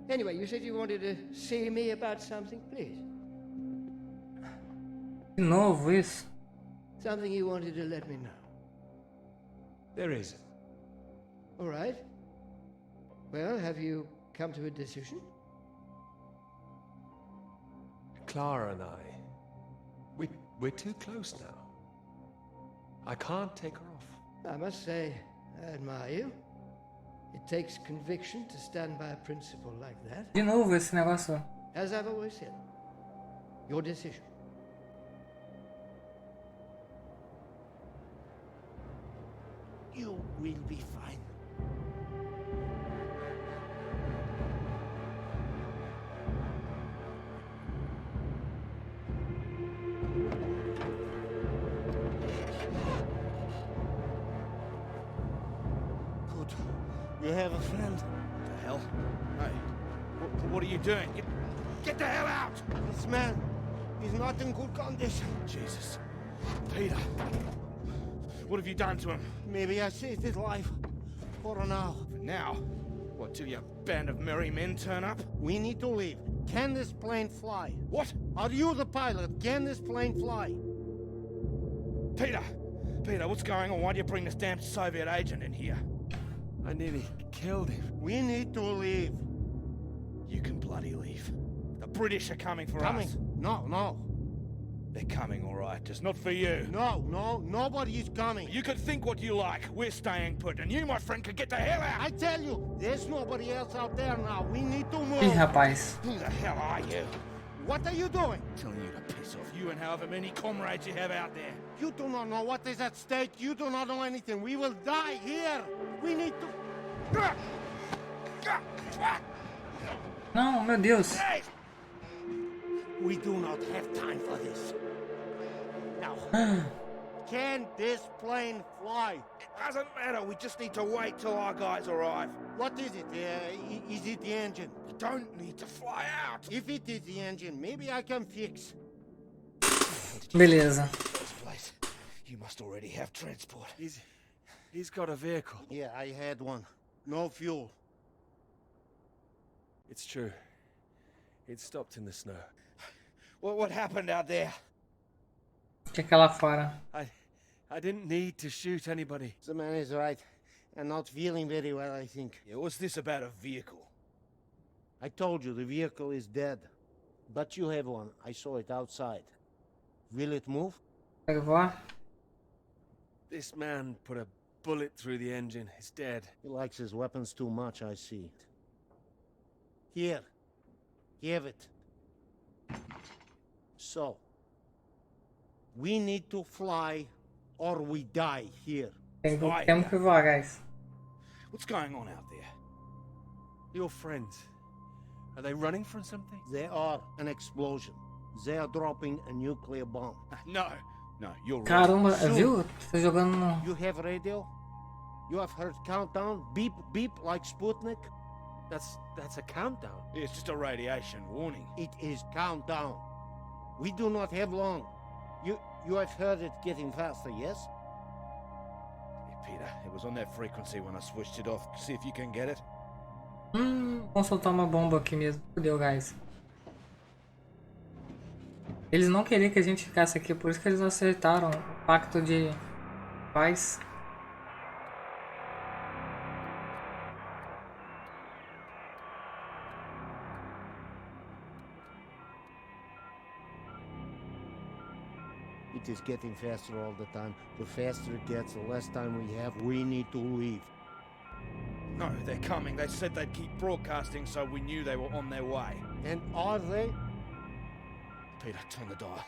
Anyway, you said you wanted to see me about something, please. De novo isso? Something you wanted to let me know. There is. All right. Well, have you come to a decision? Clara and we're too close now. I can't take her off. I must say, I admire you. It takes conviction to stand by a principle like that. De novo esse negócio. As I've always said, your decision. You will be fine. Good. You have a friend. The hell? Hey, what are you doing? Get the hell out! This man is not in good condition. Jesus. Peter. What have you done to him? Maybe I saved his life. For now. For now? What, till your band of merry men turn up? We need to leave. Can this plane fly? What? Are you the pilot? Can this plane fly? Peter! Peter, what's going on? Why do you bring this damn Soviet agent in here? I nearly killed him. We need to leave. You can bloody leave. The British are coming for us. No. They're coming, all right, just not for you. No, nobody is coming. You can think what you like. We're staying put, and you, my friend, can get the hell out. I tell you, there's nobody else out there now. We need to move. Ih, rapaz. Who the hell are you? What are you doing? Telling you to piss off, you and however many comrades you have out there. You do not know what is at stake. You do not know anything. We will die here. We need to... Não, meu Deus. We do not have time for this. Now, can this plane fly? It doesn't matter. We just need to wait till our guys arrive. What is it? Is it the engine? We don't need to fly out. If it is the engine, maybe I can fix. Beleza. You must already have transport. He's got a vehicle. Yeah, I had one. No fuel. It's true. It stopped in the snow. What happened out there? O que é lá fora? I didn't need to shoot anybody. The man is right. And not feeling very well, I think. Yeah, what's this about a vehicle? I told you, the vehicle is dead. But you have one. I saw it outside. Will it move? Pode voar? This man put a bullet through the engine. It's dead. He likes his weapons too much, I see. Here. Have it. So. We need to fly or we die here. Temos que voar, guys. What's going on out there? Your friends. Are they running from something? They are an explosion. They are dropping a nuclear bomb. No, you're right. Caramba, viu? Tô jogando no... You have radio? You have heard countdown? Beep, beep, like Sputnik? That's a countdown. It's just a radiation warning. It is countdown. We do not have long. You have heard it getting faster, yes? Yeah, Peter, it was on that frequency when I switched it off. See if you can get it. Vamos soltar uma bomba aqui mesmo. Fudeu, guys. Eles não queriam que a gente ficasse aqui, por isso que eles aceitaram o pacto de paz. It is getting faster all the time. The faster it gets, the less time we have. We need to leave. No, they're coming. They said they'd keep broadcasting, so we knew they were on their way. And are they? Peter, turn the dial.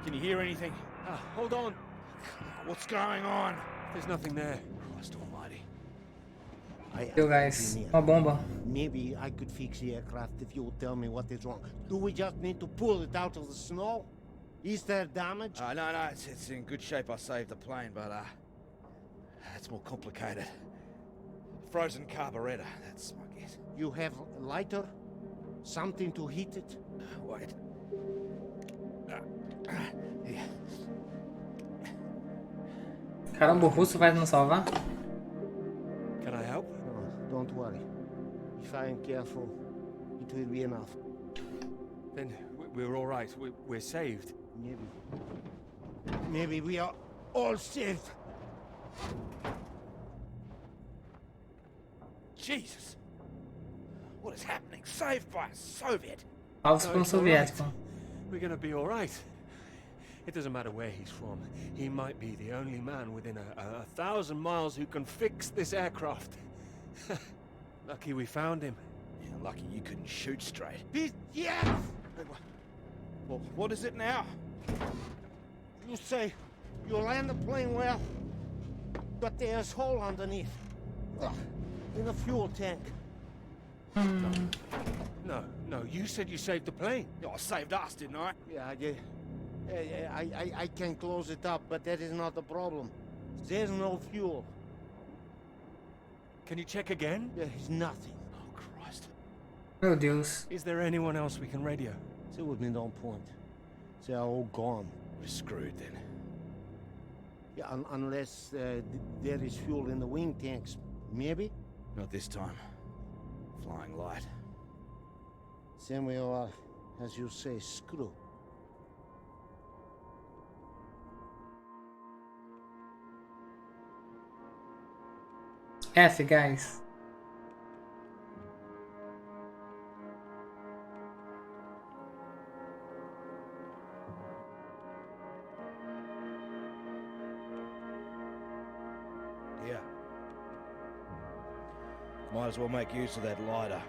Can you hear anything? Hold on. What's going on? There's nothing there. Christ almighty. Yo guys, uma bomba. Maybe I could fix the aircraft if you would tell me what is wrong. Do we just need to pull it out of the snow? Is there damage? No, it's in good shape. I saved the plane, but it's more complicated. Frozen carburetor, that's my guess. You have a lighter? Something to heat it? Wait. Here. Caramba, o russo vai nos salvar? Can I help? No, don't worry. If I am careful, it will be enough. Then we're all right. We're saved. Maybe we are all saved. Jesus! What is happening? Saved by a Soviet? Salvos por um soviético. We're gonna be all right. It doesn't matter where he's from. He might be the only man within 1,000 miles who can fix this aircraft. Lucky we found him. Yeah, lucky you couldn't shoot straight. Yes! Well, what is it now? You say you land the plane well, but there's a hole underneath. In the fuel tank. No, you said you saved the plane. Oh, I saved us, didn't I? Yeah, I did. I can close it up, but that is not the problem. There's no fuel. Can you check again? There is nothing. Oh, Christ. Meu Deus. Is there anyone else we can radio? There would be no point. They are all gone. We're screwed then. Yeah, unless there is fuel in the wing tanks. Maybe? Not this time. Flying light. Then we are, as you say, screwed. F, guys. Yeah. Might as well make use of that lighter.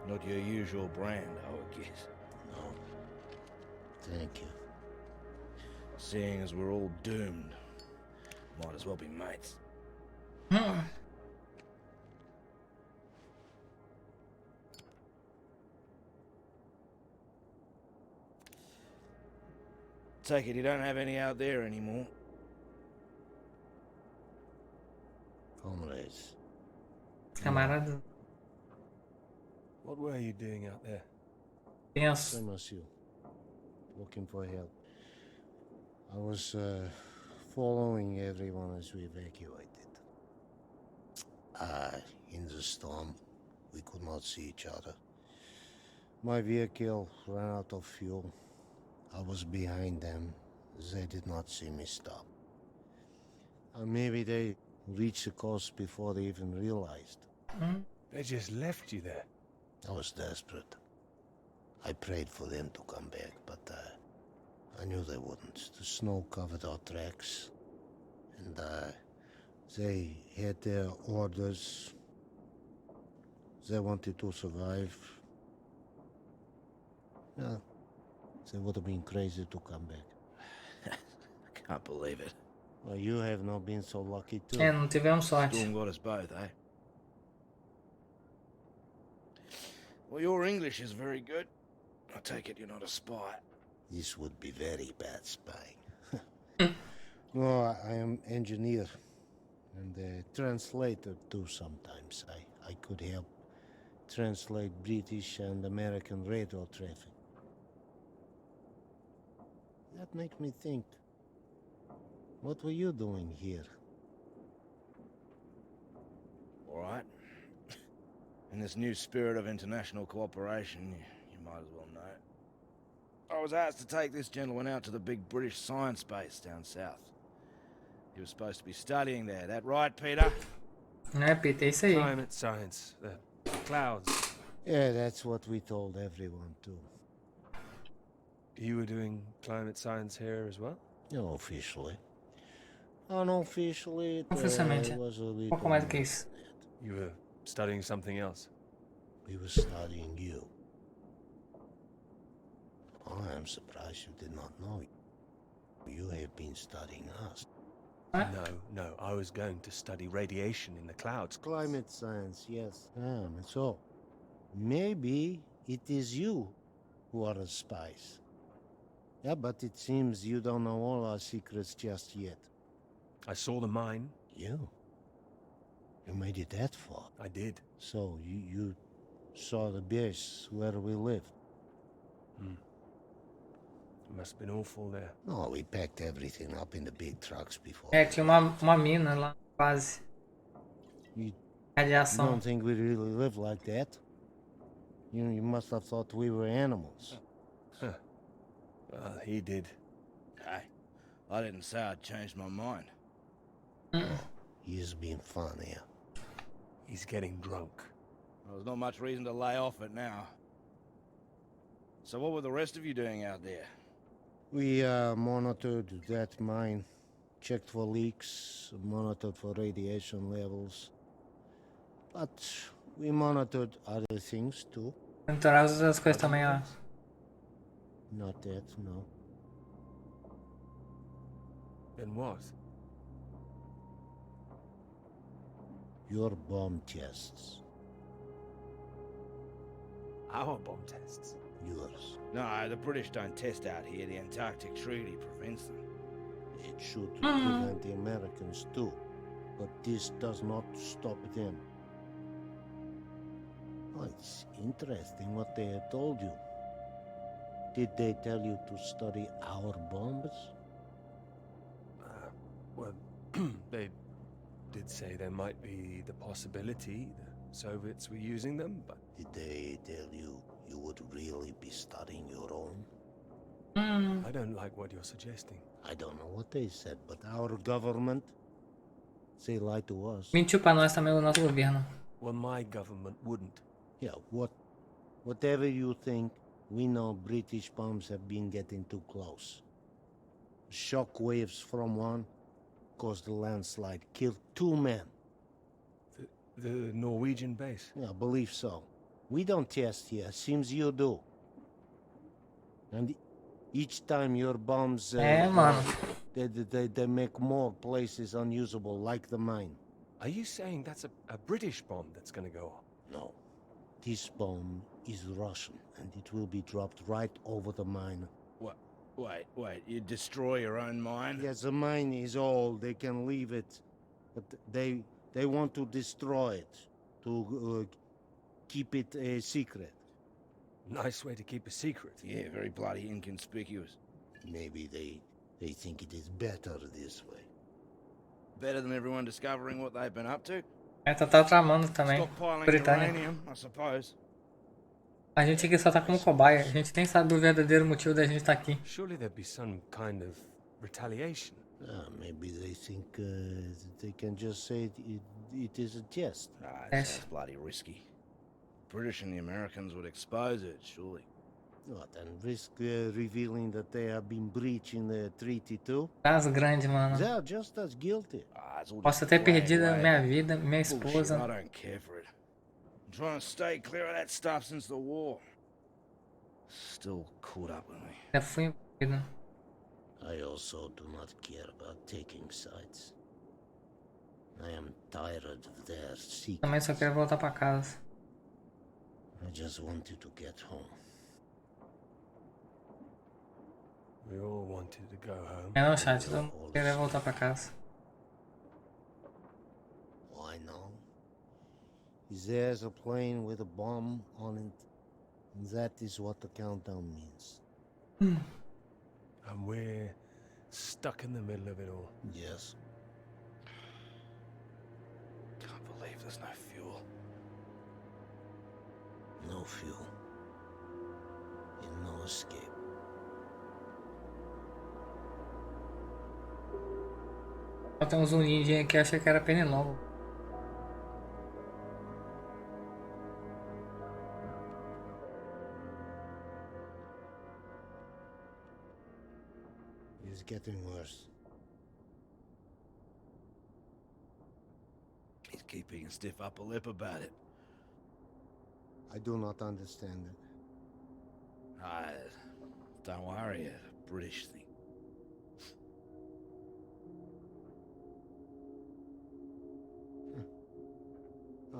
Not your usual brand, I would guess. No. Thank you. Seeing as we're all doomed, might as well be mates. Take it you don't have any out there anymore. Comrades. Camarada. What were you doing out there? Yes. Same as you. Looking for help. I was following everyone as we evacuated. In the storm, we could not see each other. My vehicle ran out of fuel. I was behind them. They did not see me stop. Maybe they reached the coast before they even realized. They just left you there. I was desperate. I prayed for them to come back, but I knew they wouldn't. The snow covered our tracks, and they had their orders. They wanted to survive. Yeah, they would have been crazy to come back. I can't believe it. Well, you have not been so lucky too. É, não tivemos sorte. Storm got us both, eh? Well, your English is very good. I take it you're not a spy. This would be very bad spying. No, I am engineer and a translator too sometimes. I could help translate British and American radio traffic. That makes me think. What were you doing here? All right. In this new spirit of international cooperation, you might as well know. I was asked to take this gentleman out to the big British science base down south. He was supposed to be studying there. That right, Peter? É, Peter, é isso aí. Climate science, the clouds. Yeah, that's what we told everyone too. You were doing climate science here as well? No, officially. Unofficially, it Oficialmente. was a little Pouco mais do que isso. You were studying something else? We were studying you. I am surprised you did not know. You have been studying us. No, I was going to study radiation in the clouds. Climate science, yes. So, maybe it is you who are the spies. Yeah, but it seems you don't know all our secrets just yet. I saw the mine. You made it that far? I did. So, you saw the base where we lived? It must have been awful there. No, we packed everything up in the big trucks before. É, tinha uma mina lá, quase. You Radiação. don't think we really live like that? You must have thought we were animals. Huh. Well, he did. Hey, I didn't say I'd changed my mind. He's been fun here. He's getting drunk. Well, there's not much reason to lay off it now. So what were the rest of you doing out there? We monitored that mine, checked for leaks, monitored for radiation levels. But we monitored other things too. Monitorar as outras coisas também, ó. Not that, no. Then what? Your bomb tests. Our bomb tests? Yours. No, the British don't test out here. The Antarctic Treaty prevents them. It should prevent the Americans too. But this does not stop them. Oh, it's interesting what they have told you. Did they tell you to study our bombs? Well, they did say there might be the possibility the Soviets were using them, but... Did they tell you you would really be studying your own? I don't like what you're suggesting. I don't know what they said, but our government, they lied to us. Mentiu pra nós também o nosso governo. Well, my government wouldn't. Yeah, whatever you think, we know British bombs have been getting too close. Shock waves from one caused a landslide, killed 2 men. The Norwegian base? Yeah, I believe so. We don't test here, seems you do. And each time your bombs... mano. They make more places unusable, like the mine. Are you saying that's a British bomb that's gonna go off? No. This bomb is Russian, and it will be dropped right over the mine. What? Wait, you destroy your own mine? Yes, the mine is old, they can leave it. But they want to destroy it. To keep it a secret. Nice way to keep a secret. Yeah, very bloody inconspicuous. Maybe they think it is better this way. Better than everyone discovering what they've been up to? Tá tramando também. Stockpiling Britânia. uranium, I suppose. A gente aqui só tá como cobaia. A gente nem sabe o verdadeiro motivo da gente tá aqui. Surely there'd be some kind of retaliation. Maybe they think they can just say it is a jest. That's bloody risky. British and the Americans would expose it, surely. What, and risk revealing that they have been breaching the treaty too? Caso grande, mano. They are just as guilty. Posso ter perdido a minha vida, minha esposa. I don't care for it. I'm trying to stay clear of that stuff since the war. Still caught up with me. Já fui envolvido. I also do not care about taking sides. I am tired of their secrets. Também só quero voltar pra casa. I just wanted to get home. We all wanted to go home. É não, chat, todo mundo queria voltar pra casa. Why now? Is there's a plane with a bomb on it? And that is what the countdown means. And we're stuck in the middle of it all. Yes. Can't believe there's no fuel. No fuel. And no escape. Só tem uns ninja que acha que era pernilongo. It's getting worse. He's keeping a stiff upper lip about it. I do not understand it. Don't worry, a British thing.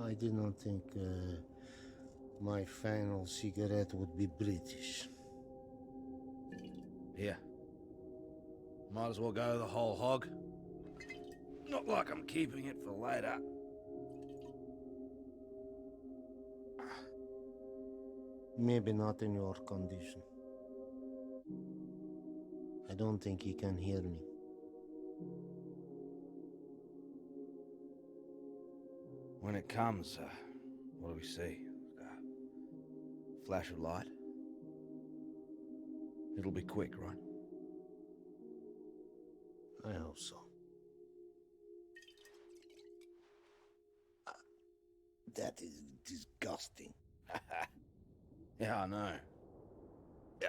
I did not think my final cigarette would be British. Here. Might as well go the whole hog. Not like I'm keeping it for later. Maybe not in your condition. I don't think he can hear me. When it comes, what do we see? Flash of light? It'll be quick, right? I hope so. That is disgusting. Yeah, I know. Yeah.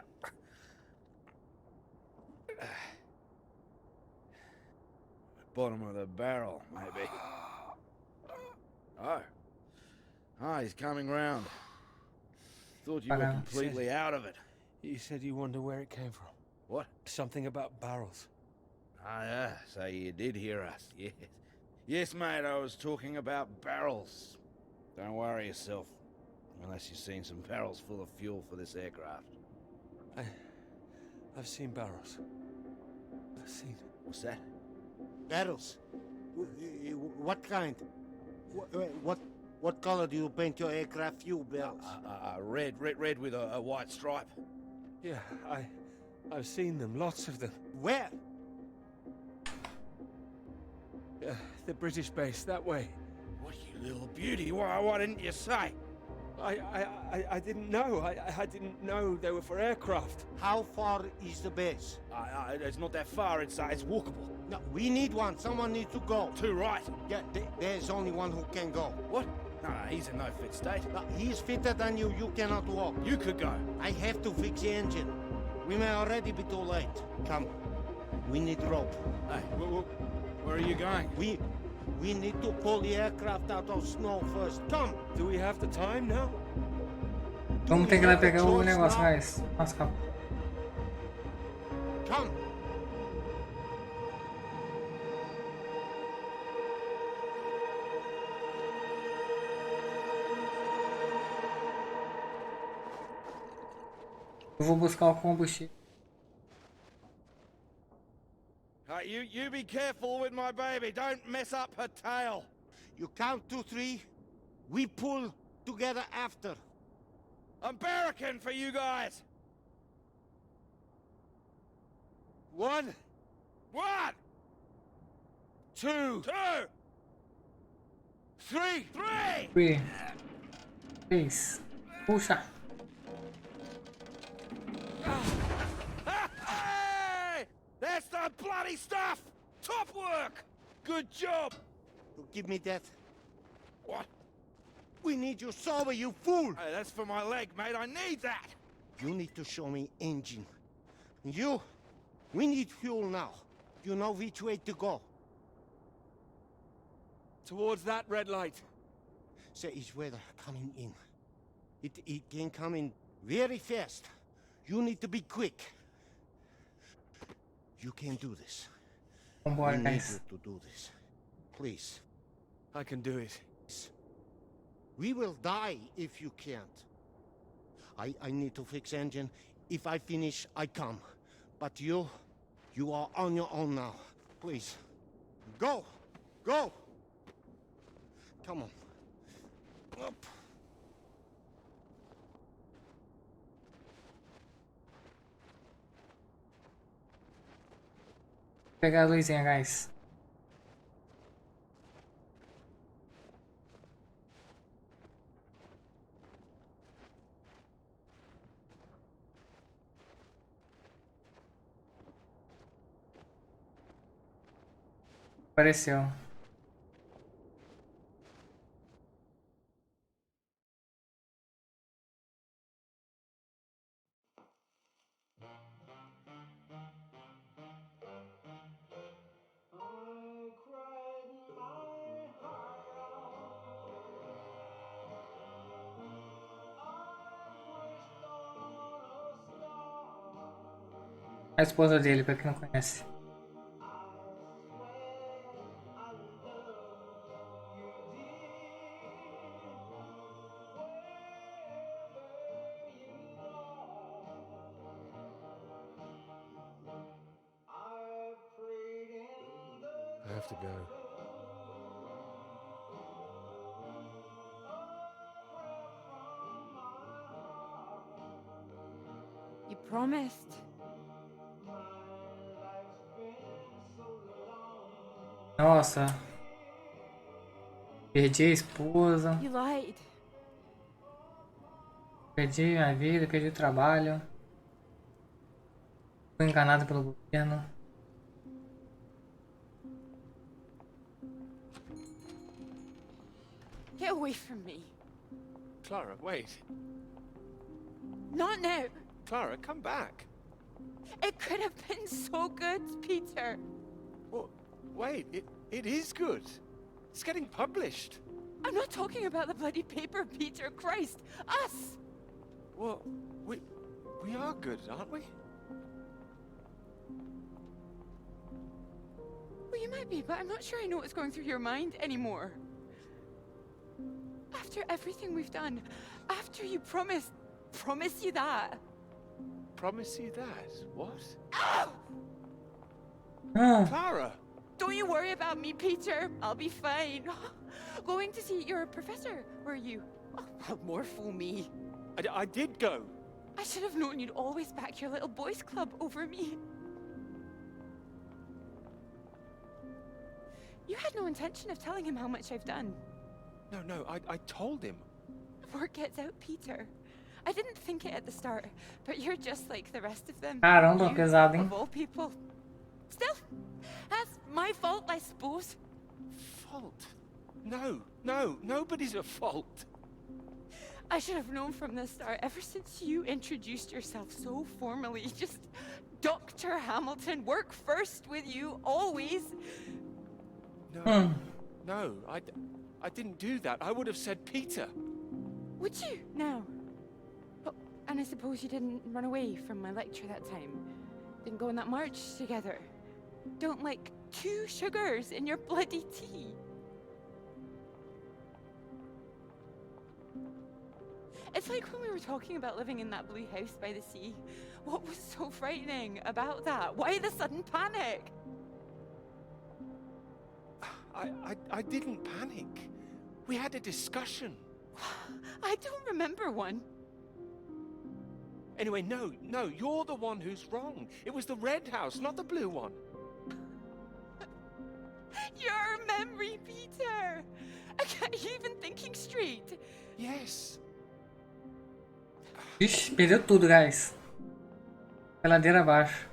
Bottom of the barrel, maybe. Oh, he's coming round. Thought you were completely out of it. You said you wonder where it came from. What? Something about barrels. Ah, yeah, so you did hear us, yes. Yes, mate, I was talking about barrels. Don't worry yourself, unless you've seen some barrels full of fuel for this aircraft. I've seen barrels. I've seen... What's that? Barrels? What kind? What color do you paint your aircraft fuel barrels? Red with a white stripe. Yeah, I've seen them, lots of them. Where? The British base, that way. What, you little beauty? Why didn't you say? I didn't know. I didn't know they were for aircraft. How far is the base? It's not that far. It's walkable. No, we need one. Someone needs to go. Too right. Yeah, there's only one who can go. What? No, he's in no fit state. No, he's fitter than you. You cannot walk. You could go. I have to fix the engine. We may already be too late. Come. We need rope. Hey, where are you going? We need to pull the aircraft out of snow first. Come! Do we have the time now? Vamos ter que ir lá pegar o negócio, guys. Nossa, calma. Come! Eu vou buscar o combustível. You be careful with my baby. Don't mess up her tail. You count 2, 3. We pull together after. I'm barricading for you guys. One. One. Two. Two. Three. Three. Três. Puxa. Hey! That's the bloody stuff! Top work! Good job! Give me that. What? We need your saber, you fool! Hey, that's for my leg, mate. I need that! You need to show me engine. You, we need fuel now. You know which way to go. Towards that red light. There is weather coming in. It can come in very fast. You need to be quick. You can do this. Vambora, we need guys. you to do this. Please. I can do it. We will die if you can't. I need to fix engine. If I finish, I come. But you are on your own now. Please. Go! Go! Come on. Up. Vou pegar a luzinha, guys. Apareceu. A esposa dele, pra quem não conhece. I have to go. You promised. Nossa. Perdi a esposa. You lied. Perdi minha vida, perdi o trabalho. Fui enganado pelo governo. Get away from me. Clara, wait. Not now. Clara, come back. It could have been so good, Peter. Well, wait, it is good. It's getting published. I'm not talking about the bloody paper, Peter. Christ, us. Well, we are good, aren't we? Well, you might be, but I'm not sure I know what's going through your mind anymore. After everything we've done, after you promise you that. Promise you that? What? Oh! Clara! Don't you worry about me, Peter. I'll be fine. Going to see your professor, were you? Oh, more fool me. I did go. I should have known you'd always back your little boys club over me. You had no intention of telling him how much I've done. No, I told him. Word gets out, Peter. I didn't think it at the start, but you're just like the rest of them. Caramba, pesado, hein? Of all people. Still, that's my fault, I suppose. Fault? No, nobody's at fault. I should have known from the start, ever since you introduced yourself so formally. Just Dr. Hamilton, work first with you, always. No, I didn't do that. I would have said Peter. Would you? No. Oh, and I suppose you didn't run away from my lecture that time. Didn't go on that march together. Don't like 2 sugars in your bloody tea. It's like when we were talking about living in that blue house by the sea. What was so frightening about that? Why the sudden panic? I didn't panic. We had a discussion. I don't remember one. Anyway, no, you're the one who's wrong. It was the red house, not the blue one. Your memory, Peter! Are you even thinking straight? Yes. Ixi, perdeu tudo, guys. Ladeira abaixo.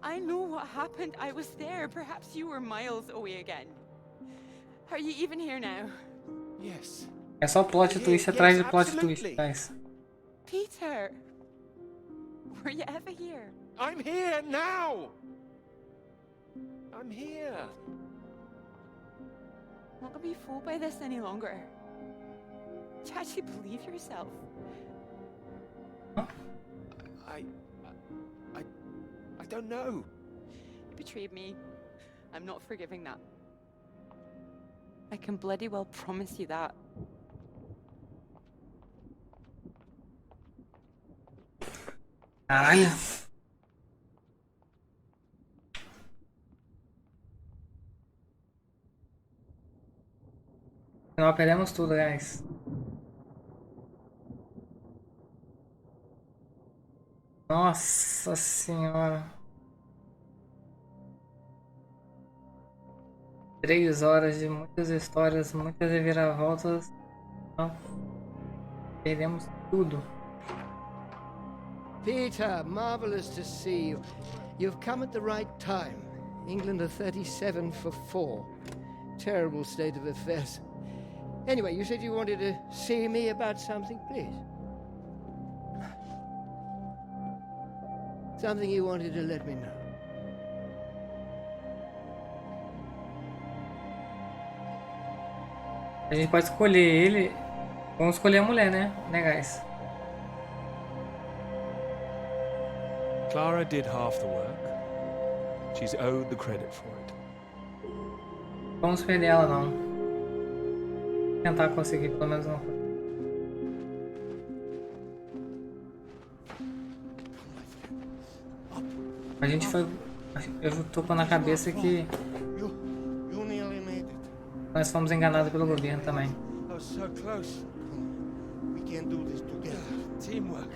I know what happened. I was there. Perhaps you were miles away again. Are you even here now? Yes. É só plot twist atrás de plot twist, guys. Peter! Were you ever here? I'm here now! I'm here. I'm not gonna be fooled by this any longer. Do you actually believe yourself? I don't know. You betrayed me. I'm not forgiving that. I can bloody well promise you that. Caralho. Nós perdemos tudo, guys. Nossa senhora. 3 horas de muitas histórias, muitas reviravoltas. Não. Perdemos tudo. Peter, marvelous to see you. You've come at the right time. England are 37 for 4. Terrible state of affairs. Anyway, you said you wanted to see me about something, please. Something you wanted to let me know. A gente pode escolher ele. Vamos escolher a mulher, né? Guys? Clara did half the work. She's owed the credit for it. Vamos perder ela, não. Tentar conseguir pelo menos uma coisa. A gente foi. Eu tô com na cabeça que nós fomos enganados pelo governo também. So close. We can do this together. Teamwork.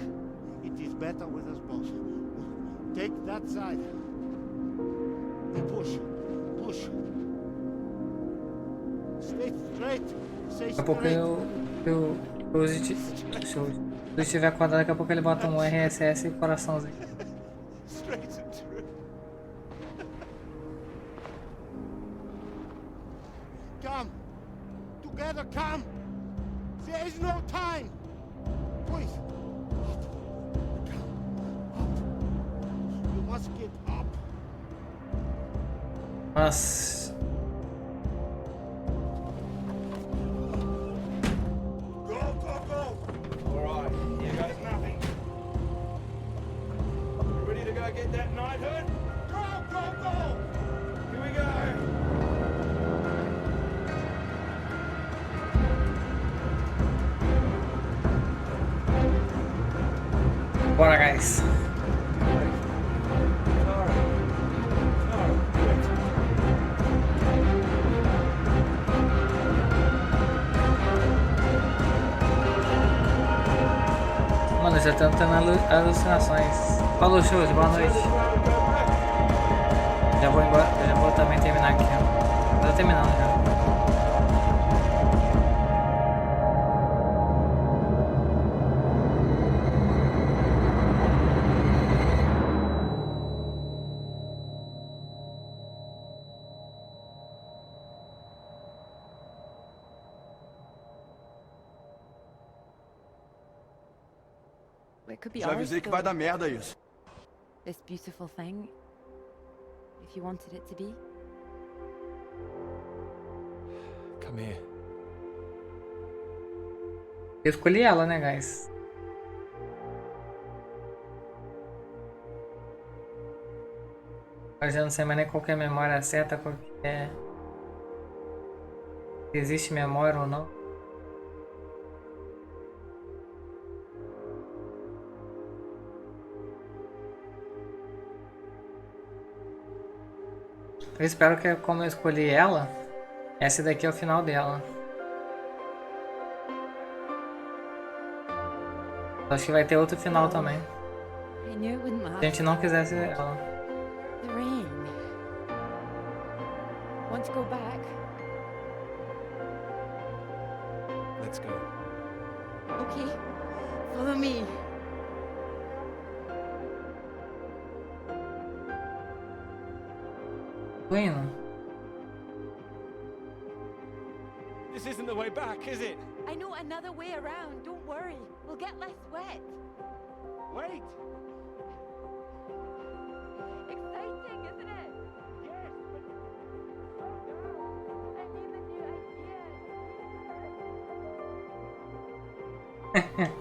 It is better with us both. Take that side. Push. Push. Stay straight. Stay Daqui a pouco se eu estiver acordado, daqui a pouco ele bota um RSS e coraçãozinho. Straight and true. Come. Together, come. There is no time. Please. Come. Up. You must get up. Nossa. Bora, guys. Mano, já estamos tendo alucinações. Falou, shows, boa noite. Já vou embora, já vou também terminar aqui, ó. Tô terminando já. Já avisei que vai dar merda isso. This beautiful thing, if you wanted it to be. Come here. Eu escolhi ela, né, guys? Eu já não sei mais nem qual que é a memória certa, qual que é. Se existe memória ou não. Eu espero que, como eu escolhi ela, essa daqui é o final dela. Acho que vai ter outro final também. I knew it wouldn't Se a last. gente não quisesse ela. The rain. Want to go back? Let's go. Okay. Follow me. Bueno. This isn't the way back, is it? I know another way around. Don't worry. We'll get less wet. Wait! Exciting, isn't it? Yes, I need a new idea.